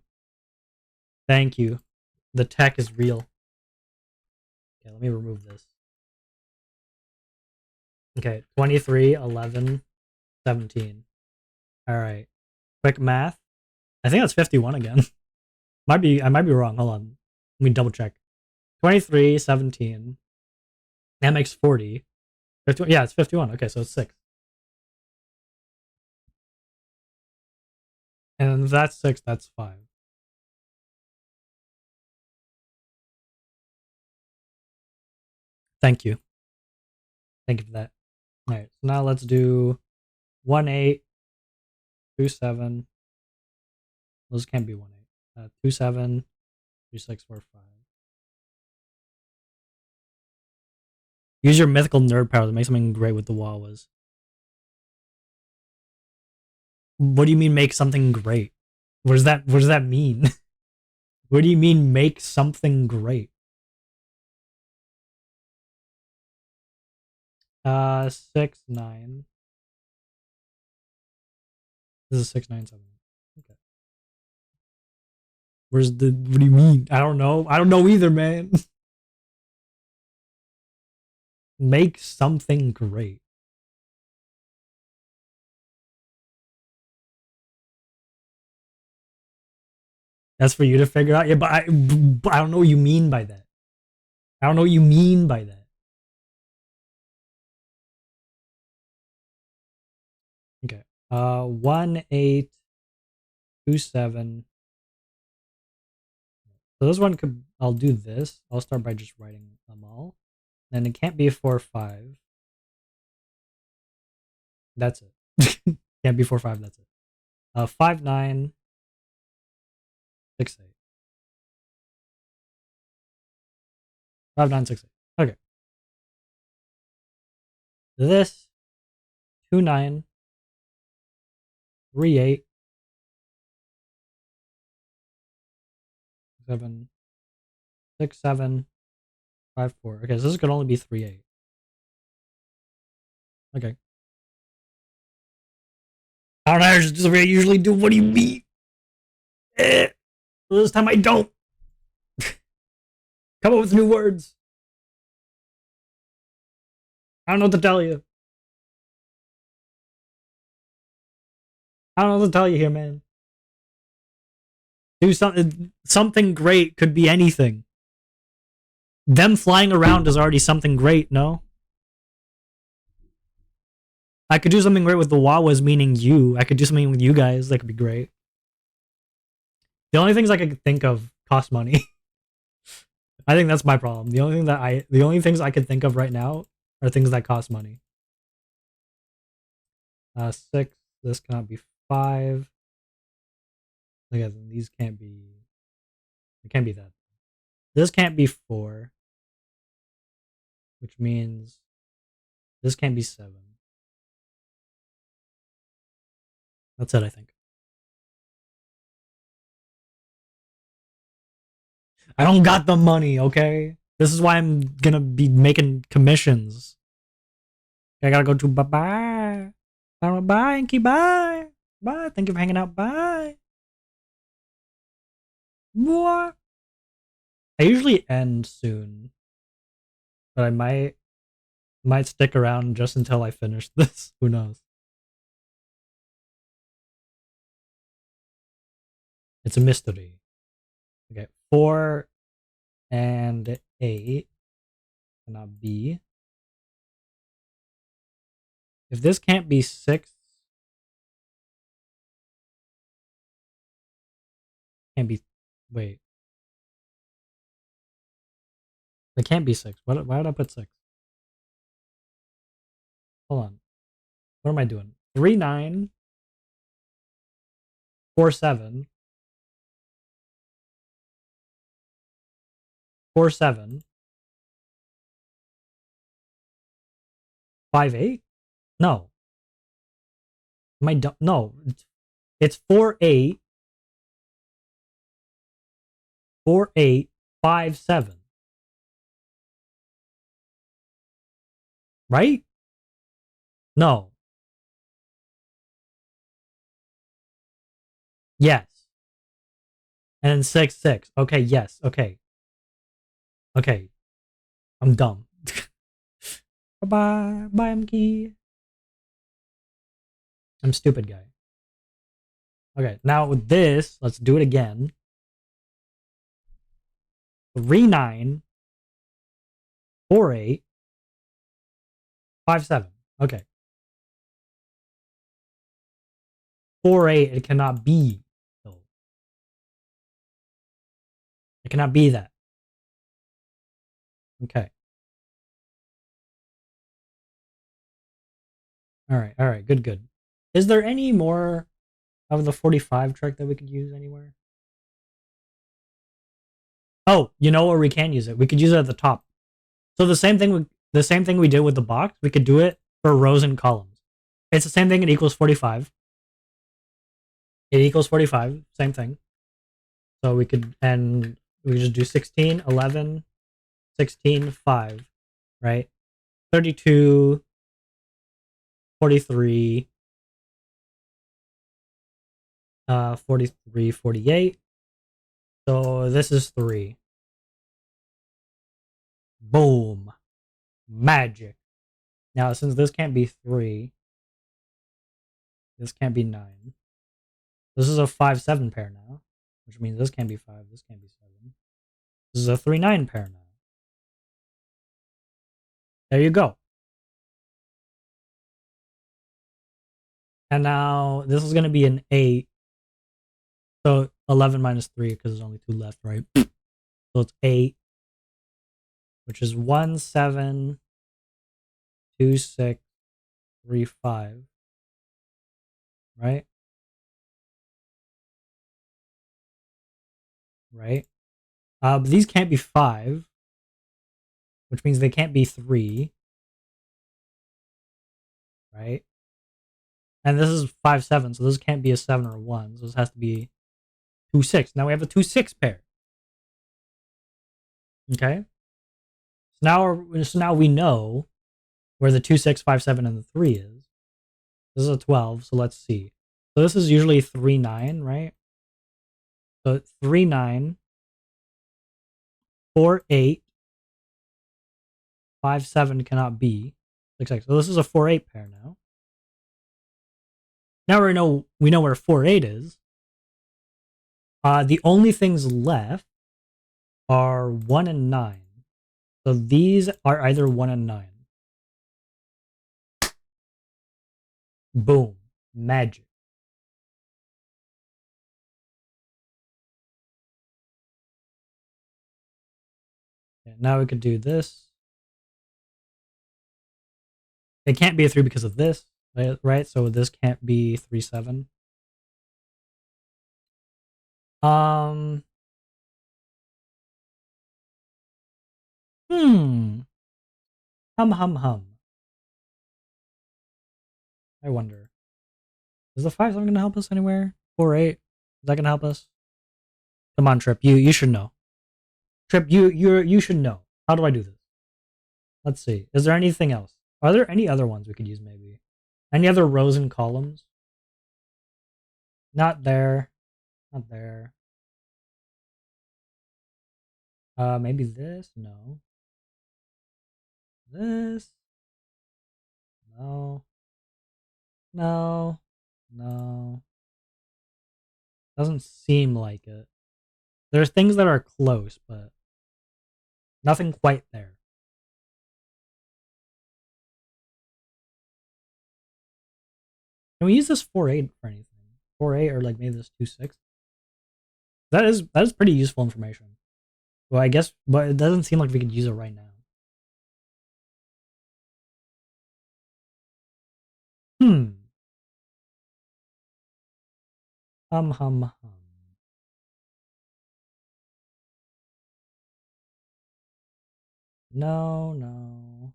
Thank you. The tech is real. Okay, let me remove this. Okay, 23, 11, 17. Alright. Quick math. I think that's 51 again. I might be wrong. Hold on. Let me double check. 23, 17. That makes 40. 51, yeah, it's 51. Okay, so it's 6. And if that's 6, that's 5. Thank you. Thank you for that. Alright, so now let's do 1, 8, 2, 7. Those can't be 1, 8. 2, 7, 3, 6, 4, 5. Use your mythical nerd power to make something great with the Wawas. What do you mean make something great? What does that mean? What do you mean make something great? 6, 9. This is 6, 9, 7. Okay. What do you mean? I don't know. I don't know either, man. Make something great. That's for you to figure out. Yeah, but I don't know what you mean by that. I don't know what you mean by that. Okay. 1, 8, 2, 7. So this one could. I'll do this. I'll start by just writing them all. Then it can't be a 4, 5. That's it. Can't be 4, 5. That's it. 5, 9, 6, 8. 5, 9, 6, 8. Okay. This 2, 9, 3, 8, 7, 6, 7, 5, 4. Okay, so this could only be 3, 8. Okay. I don't know. This is what I usually do. What do you mean? This time I don't. Come up with new words. I don't know what to tell you. I don't know what to tell you here, man. Do something great could be anything. Them flying around is already something great, no? I could do something great with the Wawas, meaning you. I could do something with you guys. That could be great. The only things I could think of cost money. I think that's my problem. The only things I could think of right now are things that cost money. 6. This cannot be 5. Look at them. These can't be. It can't be that. This can't be 4, which means this can't be 7. That's it, I think. I don't got the money, okay? This is why I'm gonna be making commissions. I gotta go to bye-bye. Bye, Inky, bye. Bye. Thank you for hanging out. Bye. What? I usually end soon, but I might stick around just until I finish this. Who knows? It's a mystery. Okay, 4 and 8 cannot be. If this can't be 6, can't be. Wait, it can't be 6. Why did I put 6? Hold on. What am I doing? 3 9 4 7 4 7 5 8. No, am I dumb? No, it's 4 8 4 8 5 7. Right? No. Yes. And then 6 6. Okay. Yes. Okay. Okay. I'm dumb. Bye bye, MG. I'm stupid guy. Okay, now with this, let's do it again. 3 9 4 8 5 7. Okay. 4 8, it cannot be. It cannot be that. Okay. Alright, good. Is there any more of the 45 trick that we could use anywhere? Oh, you know where we can use it? We could use it at the top. So the same thing we did with the box, we could do it for rows and columns. It's the same thing, it equals 45. It equals 45, same thing. So we could just do 16, 11, 16, 5, right? 32, 43, 43, 48. So this is 3. Boom. Magic. Now, since this can't be 3, this can't be 9. This is a 5 7 pair now, which means this can't be 5, this can't be 7. This is a 3 9 pair now. There you go. And now this is going to be an 8. So 11 minus 3 because there's only 2 left, right? So it's 8, which is 1 7 2 6 3 5, right? Right. But these can't be 5, which means they can't be 3, right? And this is 5 7, so this can't be a 7 or a 1. So this has to be 2 6. Now we have a 2 6 pair. Okay. So now we know where the 2 6 5 7 and the 3 is. This is a 12, so let's see. So this is usually 3 9, right? So 3 9 4 8 5 7 cannot be 6 6. So this is a 4 8 pair now. Now we know where 4 8 is. The only things left are 1 and 9. So these are either 1 and 9. Boom. Magic. Okay, now we could do this. It can't be a 3 because of this, right? So this can't be 3, 7. Um. Hmm. Hum. I wonder. Is the 5, 7 going to help us anywhere? 4, 8. Is that going to help us? Come on, Trip. You should know. Trip, you should know. How do I do this? Let's see. Is there anything else? Are there any other ones we could use maybe? Any other rows and columns? Not there. Not there. Maybe this? No. This? No. No. No. Doesn't seem like it. There's things that are close, but nothing quite there. Can we use this 4-8 for anything? 4-8 or like maybe this 2-6? That is pretty useful information. Well, I guess, but it doesn't seem like we could use it right now. Hmm. Hum. No, no.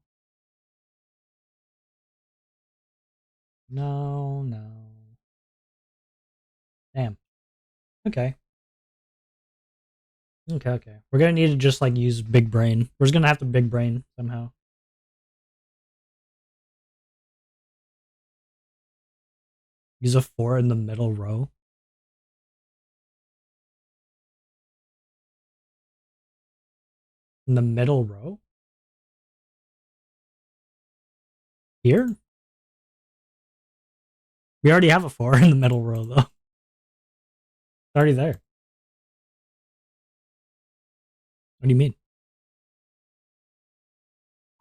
No, no. Damn. Okay. Okay. We're gonna need to just like use big brain. We're just gonna have to big brain somehow. Use a 4 in the middle row. In the middle row? Here? We already have a 4 in the middle row though. It's already there. What do you mean?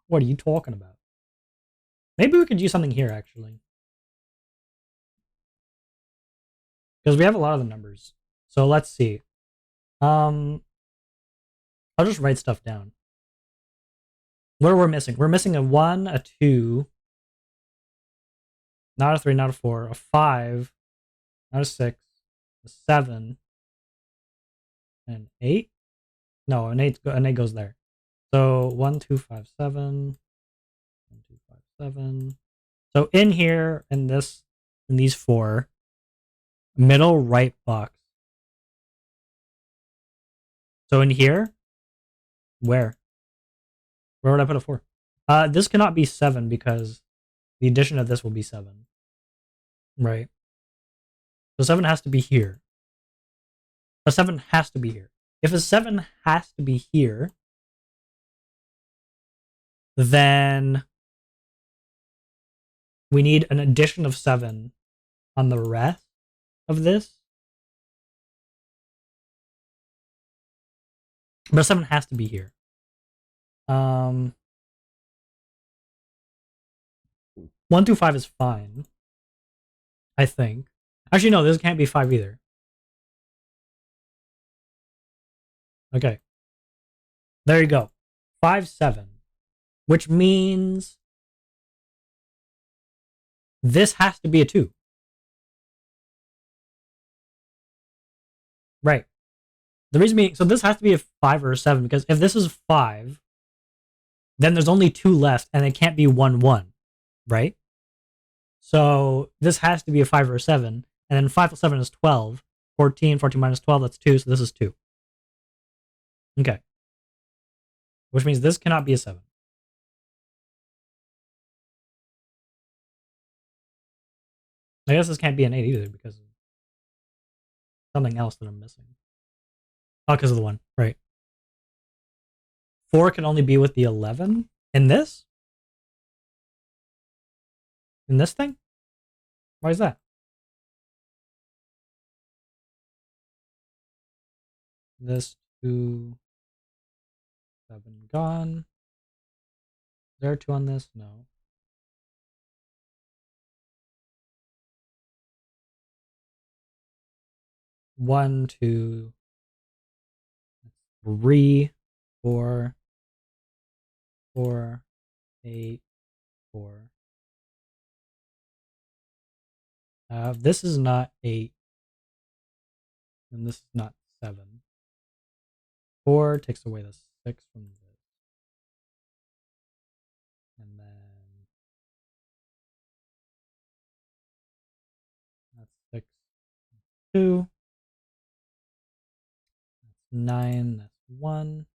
What are you talking about? Maybe we could use something here actually. Because we have a lot of the numbers. So let's see. Um I'll just write stuff down. What are we missing? We're missing a 1, a 2, not a 3, not a 4, a 5, not a 6, a 7, and 8. No, an 8 goes there. So 1, 2, 5, 7, 1, 2, 5, 7. So in here, in these 4, middle right box. So in here, where? Where would I put a 4? This cannot be 7 because the addition of this will be 7. Right. So 7 has to be here. A 7 has to be here. If a 7 has to be here, then we need an addition of 7 on the rest of this. But 7 has to be here. 1 through 5 is fine. I think. Actually, no, this can't be 5 either. Okay. There you go. 5, 7. Which means this has to be a 2. Right. The reason being, so this has to be a 5 or a 7 because if this is 5, then there's only 2 left and it can't be 1, 1. Right? So this has to be a 5 or a 7. And then 5 plus 7 is 12. 14 minus 12, that's 2. So this is 2. Okay. Which means this cannot be a 7. I guess this can't be an 8 either because of something else that I'm missing. Oh, because of the 1. Right. 4 can only be with the 11. In this? In this thing? Why is that? This 2, 7 gone. Is there a 2 on this? No. 1, 2, 3, 4, 4, 8, 4. This is not 8, and this is not 7. 4 takes away the 6 from this. And then that's 6, 2. That's 9, that's 1.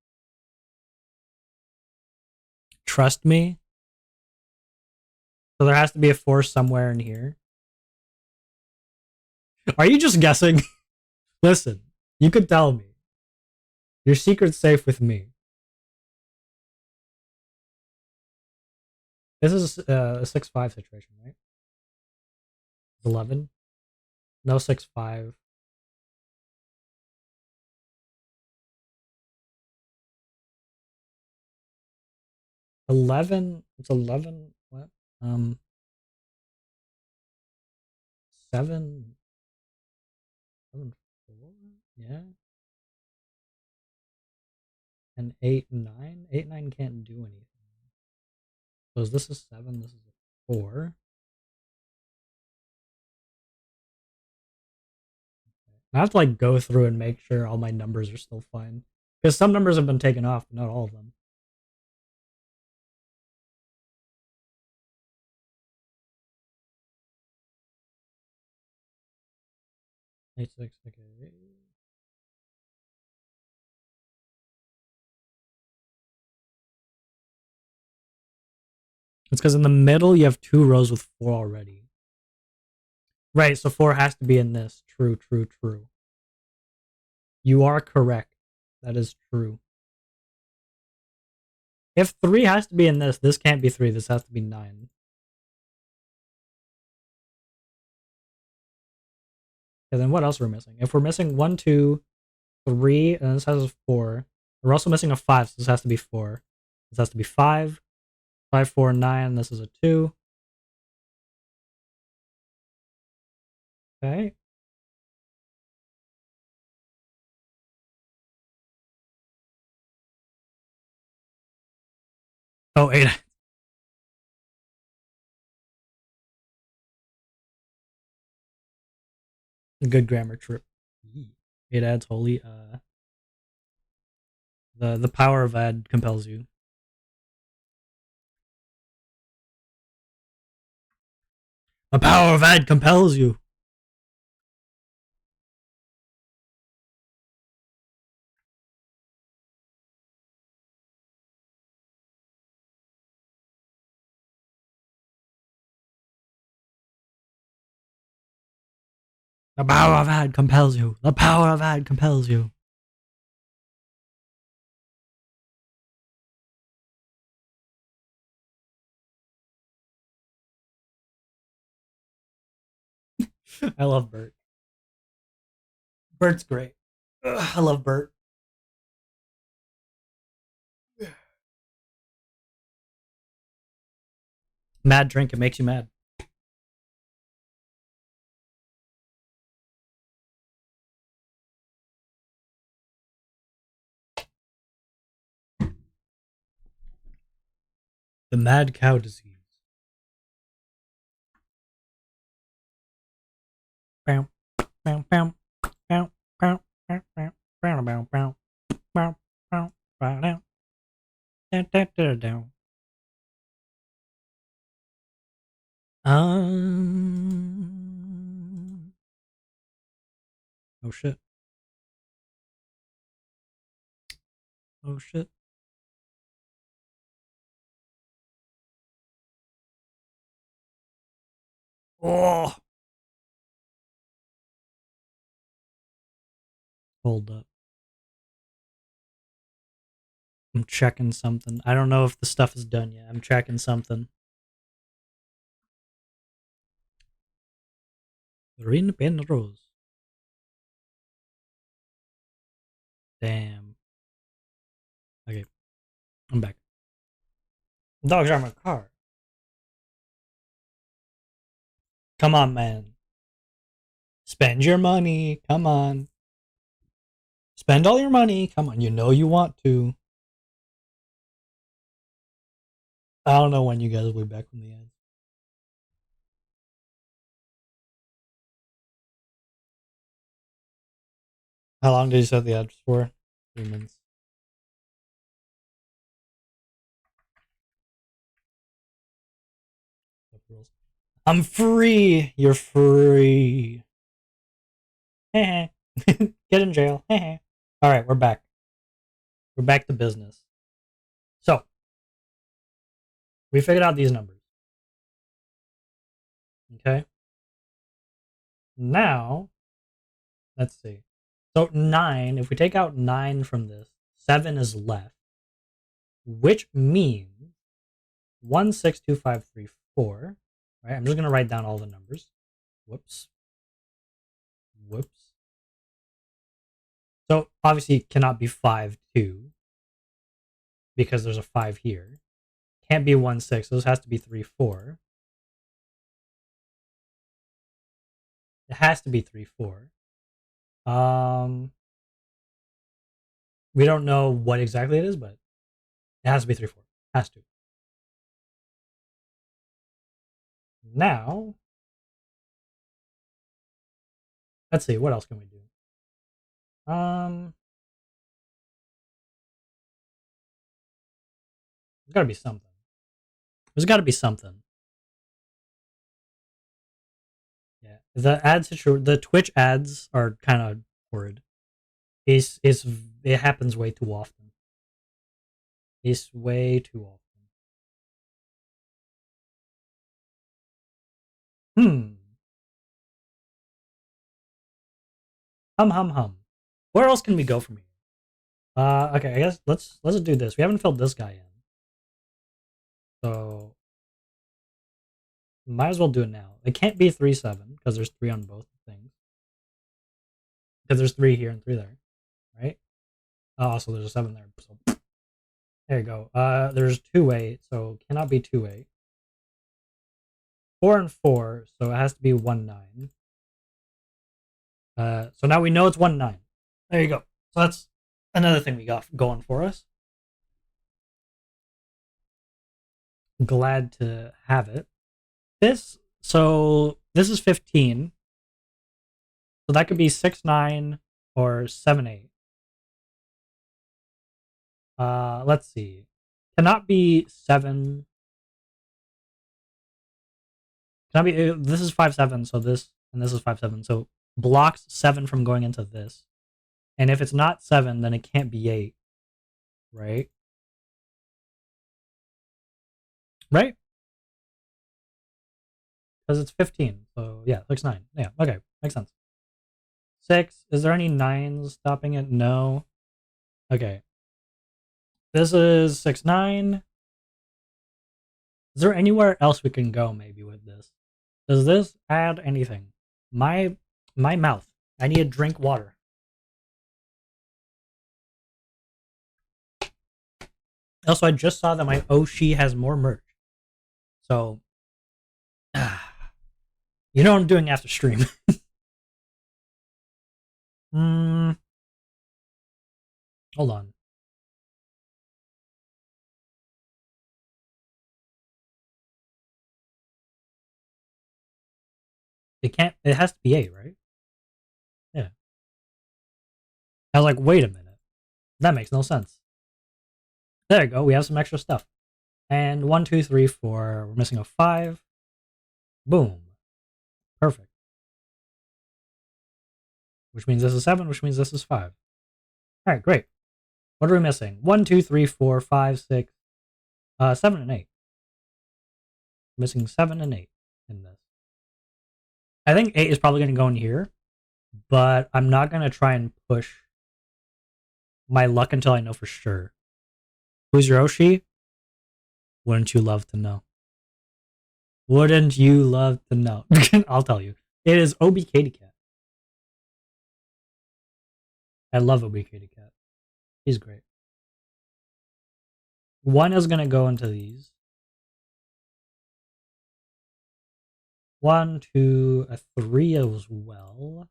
Trust me. So there has to be a 4 somewhere in here. Are you just guessing? Listen, you could tell me. Your secret's safe with me. This is a 6-5 situation, right? 11. No 6-5. 11. It's 11. What? 7. 7, 4. Yeah. And 8, 9. 8, 9 can't do anything. So this is 7. This is a 4. I have to like go through and make sure all my numbers are still fine. Because some numbers have been taken off, but not all of them. Eight, 6, okay. It's because in the middle you have 2 rows with 4 already. Right, so 4 has to be in this. True, true, true. You are correct. That is true. If 3 has to be in this can't be 3. This has to be 9. And then what else are we missing? If we're missing 1, 2, 3, and this has a 4, we're also missing a 5, so this has to be 4. This has to be 5. 5, 4, 9. This is a 2. Okay. Oh, 8. Good grammar trip. 8 adds holy. The power of add compels you. The power of add compels you. The power of add compels you. The power of add compels you. I love Bert. Bert's great. Ugh, I love Bert. Mad drink, it makes you mad. The mad cow disease. Bow, bow, bow, bow, bow, bow, bow, bow, bow, bow, bow, bow, bow, down, down, down, down, down. Oh shit. Oh shit. Oh. Hold up. I'm checking something. I don't know if the stuff is done yet. I'm checking something. Green pin rose. Damn. Okay. I'm back. Dogs are in my car. Come on, man. Spend your money. Come on. Spend all your money. Come on, you know you want to. I don't know when you guys will be back from the ads. How long did you set the ads for? 3 minutes. I'm free. You're free. Get in jail. All right, we're back. We're back to business. So we figured out these numbers. Okay. Now, let's see. So 9, if we take out 9 from this, 7 is left, which means 162534. Right? I'm just going to write down all the numbers. Whoops. Whoops. So obviously it cannot be 5, 2, because there's a 5 here. Can't be 1, 6. So this has to be 3, 4. It has to be 3, 4. We don't know what exactly it is, but it has to be 3, 4. Has to. Now, let's see. What else can we do? There's got to be something. There's got to be something. Yeah, the Twitch ads are kind of horrid. It happens way too often. It's way too often. Hum. Where else can we go from here? Okay, I guess let's do this. We haven't filled this guy in, so might as well do it now. It can't be 3, 7 because there's 3 on both things. Because there's 3 here and 3 there, right? Oh, so there's a 7 there. So there you go. There's 2, 8, so cannot be 2, 8. 4 and 4, so it has to be 1, 9. So now we know it's 1, 9. There you go. So that's another thing we got going for us. Glad to have it. This is 15. So that could be 6, 9 or 7, 8. Let's see. Cannot be 7. Cannot be. This is 5, 7. So this and this is 5, 7. So blocks 7 from going into this. And if it's not 7, then it can't be 8. Right? Right? Because it's 15. So yeah, 6, 9. Yeah, okay. Makes sense. 6. Is there any 9s stopping it? No. Okay. This is 6, 9. Is there anywhere else we can go maybe with this? Does this add anything? My mouth. I need to drink water. Also, I just saw that my Oshi has more merch. So, you know what I'm doing after stream. Hold on. It has to be 8, right? Yeah. I was like, wait a minute. That makes no sense. There you go. We have some extra stuff. And 1, 2, 3, 4. We're missing a 5. Boom. Perfect. Which means this is 7, which means this is 5. All right, great. What are we missing? 1, 2, 3, 4, 5, 6, 7, and 8. Missing 7 and 8 in this. I think 8 is probably going to go in here, but I'm not going to try and push my luck until I know for sure. Who's your Oshi? Wouldn't you love to know? Wouldn't you love to know? I'll tell you. It is OB Katy Cat. I love OB Katy Cat. He's great. 1 is going to go into these. 1, 2, a 3 as well.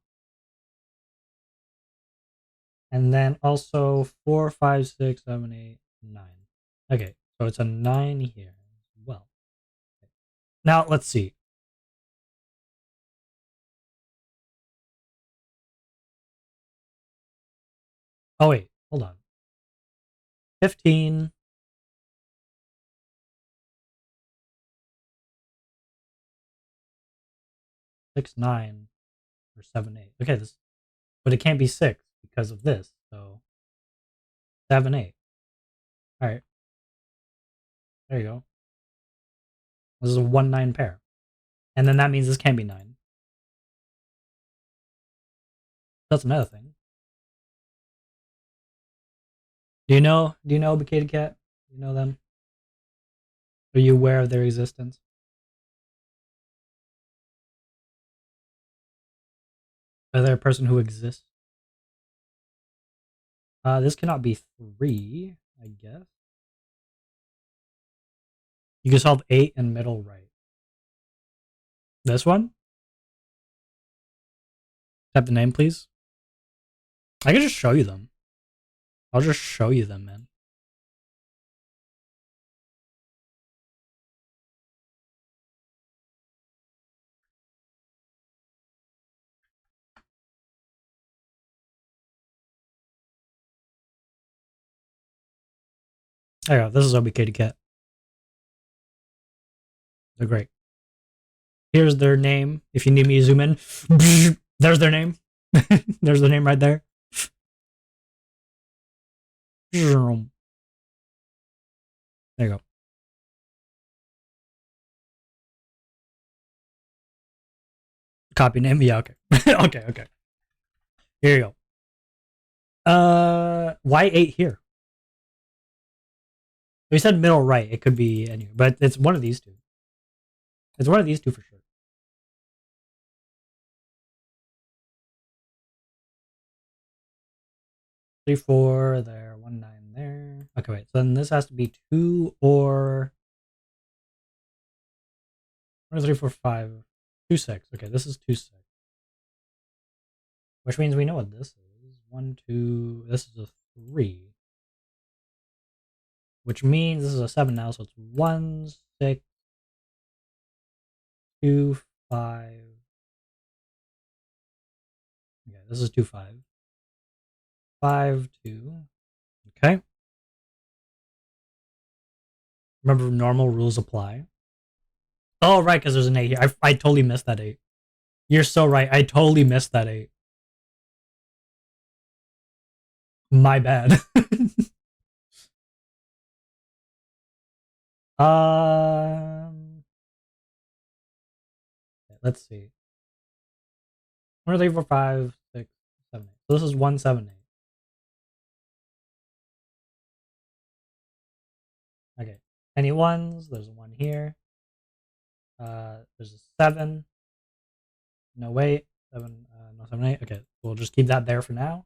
And then also 4, 5, 6, 7, 8, 9. Okay, so it's a 9 here as well. Now let's see. Oh wait, hold on. 15. 6, 9, or 7, 8. Okay, this, but it can't be 6 because of this. So 7, 8. All right, there you go. This is a 1, 9 pair. And then that means this can't be 9. That's another thing. Do you know Bikini Cat? Do you know them? Are you aware of their existence? Are they a person who exists? This cannot be 3, I guess. You can solve 8 and middle right. This one? Type the name, please. I can just show you them. I'll just show you them, man. There you go. This is OBK Cat. They're great. Here's their name. If you need me to zoom in, there's their name. There's the name right there. There you go. Copy name. Yeah, okay. Okay. Here you go. Why 8 here? We said middle right. It could be anywhere, but it's one of these two. It's one of these two for sure. 3, 4 there, 1, 9 there. Okay, wait. So then this has to be 2 or 1, 3, 4, 5, 2, 6. Okay, this is 2, 6. Which means we know what this is. 1, 2. This is a 3. Which means this is a 7 now, so it's 1, 6, 2, 5. Okay, this is 2, 5. 5, 2. Okay. Remember, normal rules apply. Oh, right, because there's an 8 here. I totally missed that 8. You're so right. I totally missed that 8. My bad. um, let's see. 1, 3, 4, 5, 6, 7, 8. So this is 1, 7, 8. Okay. Any ones? There's a 1 here. There's a 7. No, wait. 7. No, 7, 8. Okay. We'll just keep that there for now.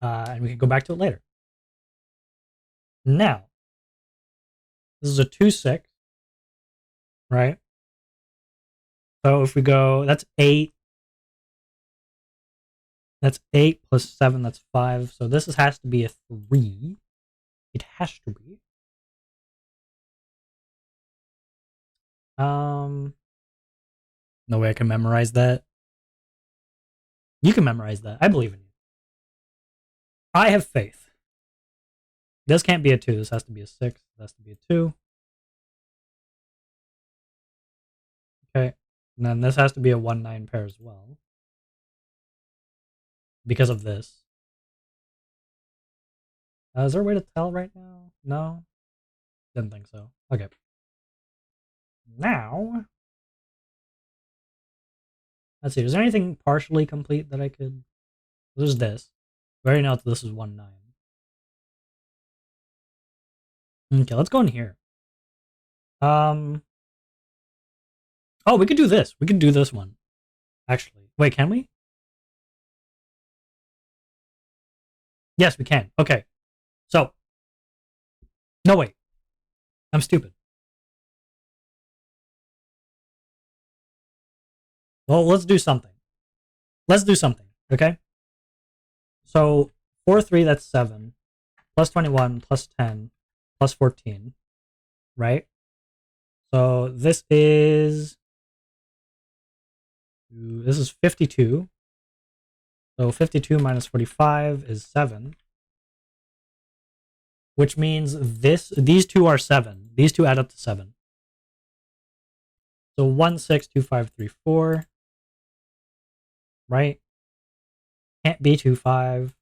And we can go back to it later. Now, this is a 2, 6. Right? So if we go, that's 8. That's 8 plus 7, that's 5. So this has to be a 3. It has to be. No way I can memorize that. You can memorize that. I believe in you. I have faith. This can't be a 2. This has to be a 6. This has to be a 2. Okay. And then this has to be a 1, 9 pair as well. Because of this. Is there a way to tell right now? No? Didn't think so. Okay. Now, let's see. Is there anything partially complete that I could... There's this. We already know that this is 1, 9. Okay, let's go in here. Oh, we could do this. We could do this one. Actually. Wait, can we? Yes, we can. Okay. So. No, wait. I'm stupid. Well, let's do something. Let's do something, okay? So 4, 3, that's 7. Plus 21, plus 10, plus 14. Right? So this is 52. So 52 minus 45 is 7. Which means these two are 7. These two add up to 7. So 1, 6, 2, 5, 3, 4. Right? Can't be 2, 5.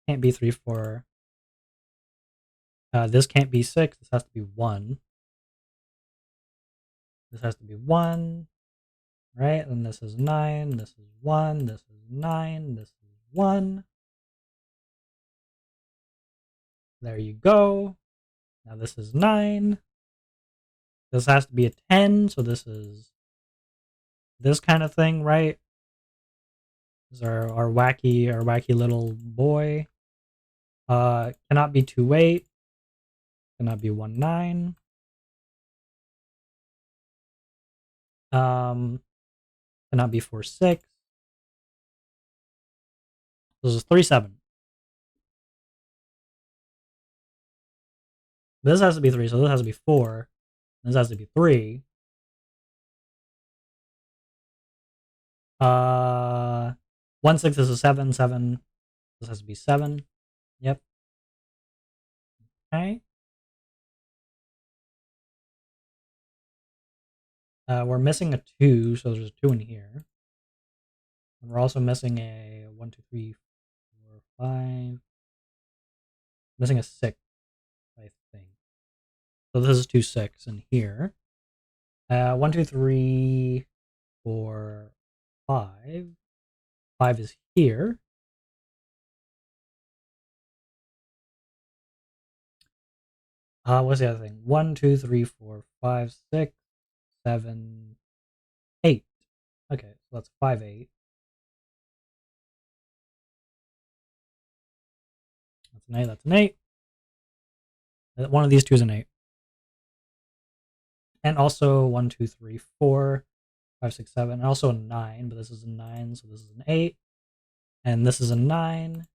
Can't be 3, 4. This can't be 6. This has to be 1. This has to be 1. Right? And this is 9. This is 1. This is 9. This is 1. There you go. Now this is 9. This has to be a 10. So this is this kind of thing, right? This is our wacky little boy. Cannot be 2, 8. Cannot be 1, 9. Cannot be 4, 6. This is 3, 7. This has to be 3, so this has to be 4. This has to be 3. 1, 6, this is 7, 7. This has to be 7. Yep. Okay. We're missing a 2, so there's a 2 in here. And we're also missing a 1, 2, 3, 4, 5. Missing a 6, I think. So this is 2, 6 in here. 1, 2, 3, 4, 5. 5 is here. What's the other thing? 1, 2, 3, 4, 5, 6, 7, 8. Okay, so that's 5, 8. That's an 8. That's an 8. One of these two is an 8. And also 1, 2, 3, 4, 5, 6, 7. And also a 9, but this is a 9, so this is an 8. And this is a 9.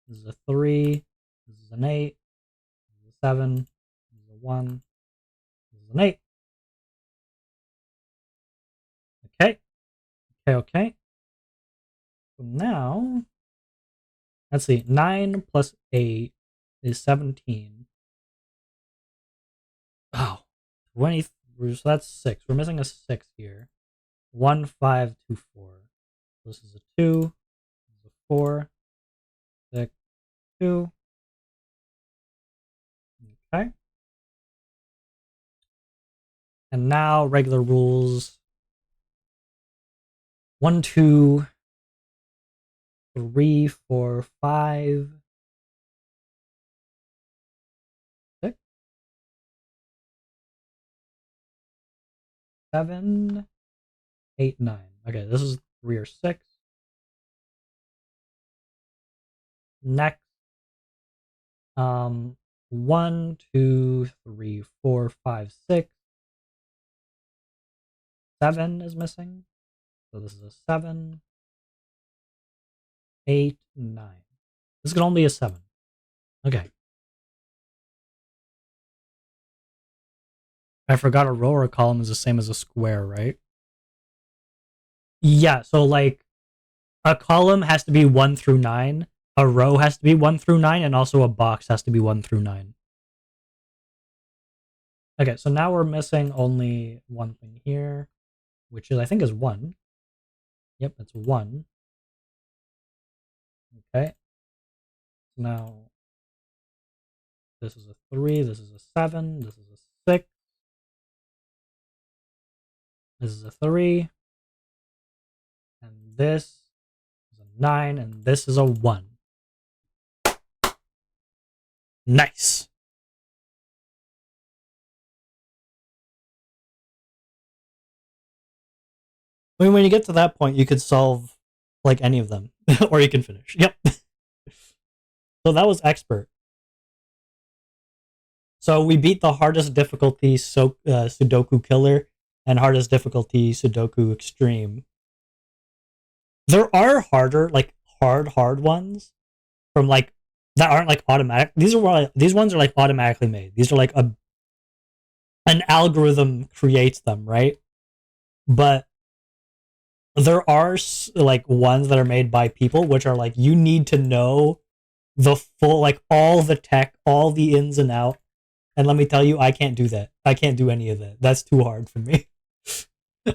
This is a 3. This is an 8. This is a 7. This is a 1. This is an 8. Okay. Okay. So now, let's see. 9 plus 8 is 17. Oh, 20. So that's 6. We're missing a 6 here. 1, 5, 2, 4. This is a 2. This is a 4. 6, 2. Okay. And now regular rules. 1, 2, 3, 4, 5, 6, 7, 8, 9. Okay, this is 3 or 6. Next, 1, 2, 3, 4, 5, 6. 7 is missing. So this is a 7, 8, 9. This can only be a 7. Okay. I forgot a row or a column is the same as a square, right? Yeah, so like a column has to be 1 through 9, a row has to be 1 through 9, and also a box has to be 1 through 9. Okay, so now we're missing only one thing here, which is I think is 1. Yep, that's 1. Okay. Now this is a 3, this is a 7, this is a 6. This is a 3. And this is a 9, and this is a 1. Nice. I mean, when you get to that point, you could solve like any of them, or you can finish. Yep. So that was expert. So we beat the hardest difficulty Sudoku killer and hardest difficulty Sudoku extreme. There are harder, like hard ones, from like that aren't like automatic. These ones are like automatically made. These are like an algorithm creates them, right? But there are like ones that are made by people, which are like you need to know the full, like all the tech, all the ins and out. And let me tell you, I can't do that. I can't do any of that. That's too hard for me.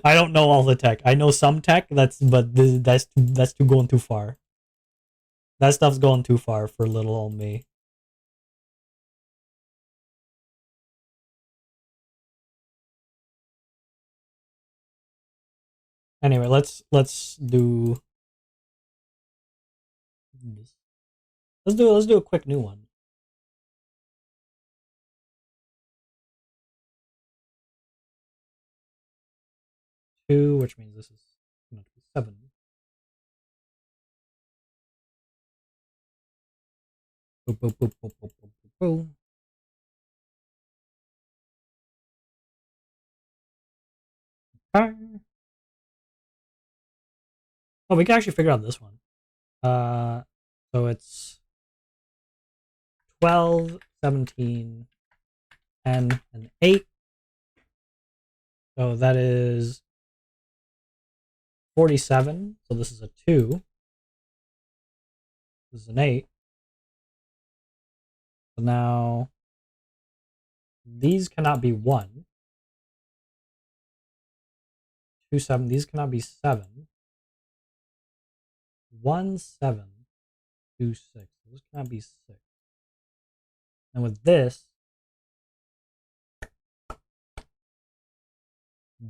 I don't know all the tech. I know some tech. That's too going too far. That stuff's going too far for little old me. Anyway, let's do this. Let's do a quick new one. 2, which means this is going to be 7. Boop, boop, boop, boop, boop, boop, boop, boop. Ah. Oh, we can actually figure out this one. So it's 12, 17, 10, and 8. So that is 47. So this is a 2. This is an 8. So now these cannot be 1. 2, 7. These cannot be 7. 1, 7, 2, 6. Those cannot be 6. And with this,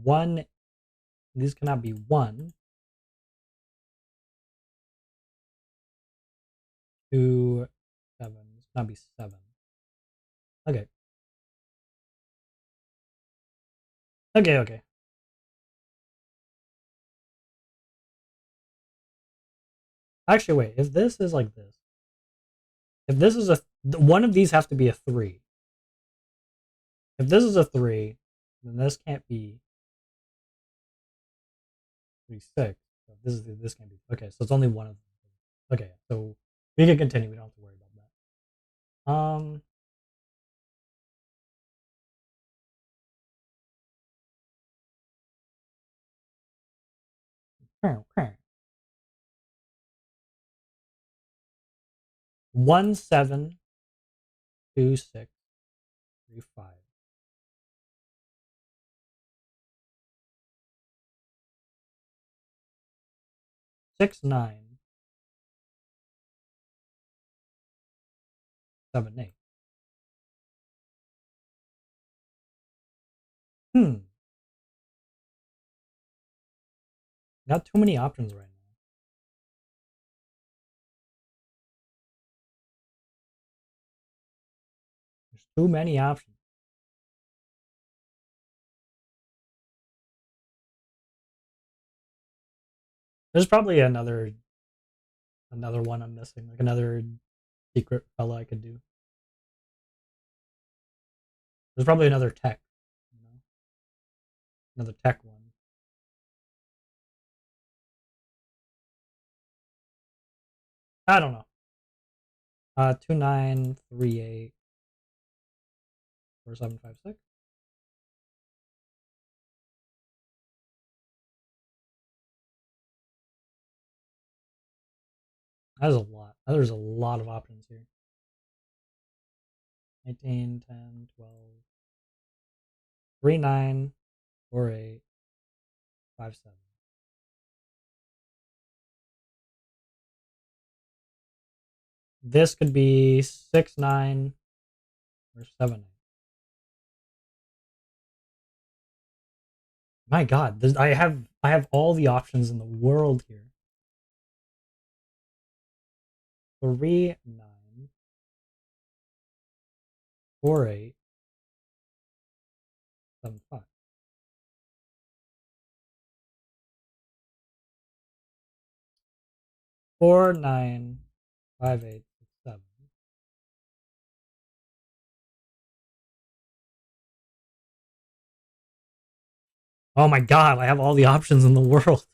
1, these cannot be 1. 2, 7. This cannot be 7. Okay. Okay. Actually, wait. If this is like this, if this is one of these has to be a 3. If this is a 3, then this can't be 3, 6. So this can't be. Okay, so it's only one of them. Okay, so we can continue. We don't have to worry about that. Okay. 1, 7, 2, 6, 3, 5. 6, 9, 7, 8. Not too many options right now. There's too many options. There's probably another one I'm missing, like another secret fella I could do. There's probably another tech, you know, another tech one. I don't know. 2, 9, 3, 8, 4, 7, 5, 6. That's a lot. There's a lot of options here. 19, 10, 12, 3, 9, 4, 8, 5, 7. This could be 6, 9, or 7, 8. My God, I have all the options in the world here. 3, 9, 4, 8, 7, 5. 4, 9, 5, 8, 6, 7. Oh my God, I have all the options in the world.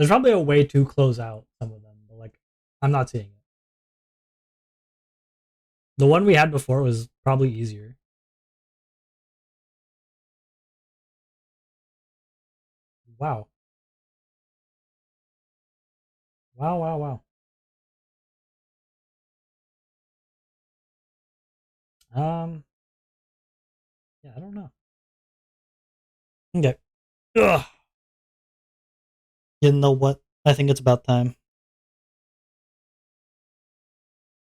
There's probably a way to close out some of them, but like I'm not seeing it. The one we had before was probably easier. Wow. Wow, wow, wow. Yeah, I don't know. Okay. Ugh. You know what? I think it's about time.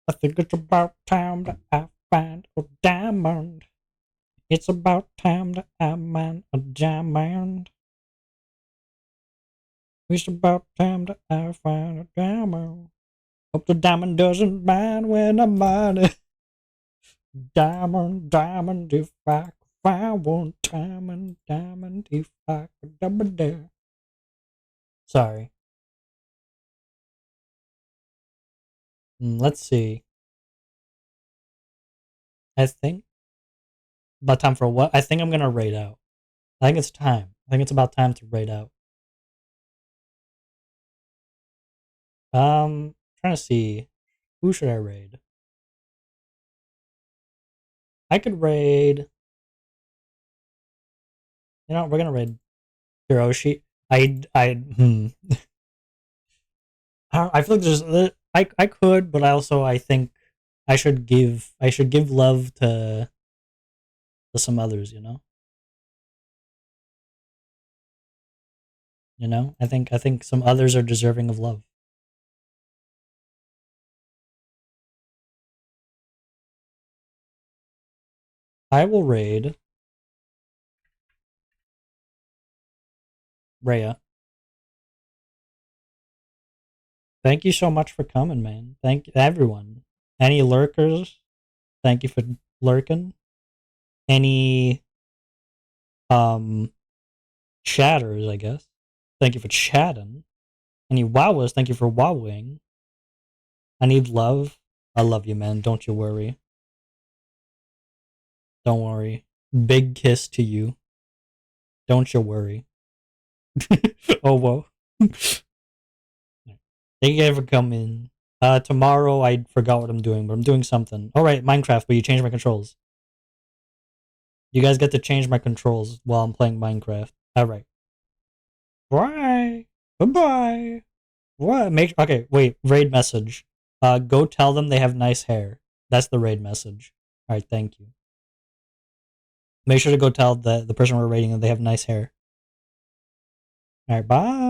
I think it's about time that I find a diamond. It's about time that I mine a diamond. It's about time that I find a diamond. Hope the diamond doesn't mind when I mine it. Diamond, diamond, if I could find one diamond, diamond, if I could double dare. Sorry. Let's see. I think about time for what? I think I'm gonna raid out. I think it's time. I think it's about time to raid out. Trying to see who should I raid. I could raid. You know, we're gonna raid Hiroshi. I feel like I could, but I think I should give love to some others. I think some others are deserving of love. I will raid Rhea. Thank you so much for coming, man. Thank everyone. Any lurkers? Thank you for lurking. Any um chatters, I guess. Thank you for chatting. Any wowers, thank you for wowing. I need love. I love you, man. Don't you worry. Don't worry. Big kiss to you. Don't you worry. Oh, whoa. Thank you guys for coming. Tomorrow I forgot what I'm doing, but I'm doing something. All right, Minecraft, but you changed my controls. You guys get to change my controls while I'm playing Minecraft. All right. Bye. Goodbye. What? Okay. Wait. Raid message. Go tell them they have nice hair. That's the raid message. All right. Thank you. Make sure to go tell the person we're raiding that they have nice hair. All right. Bye.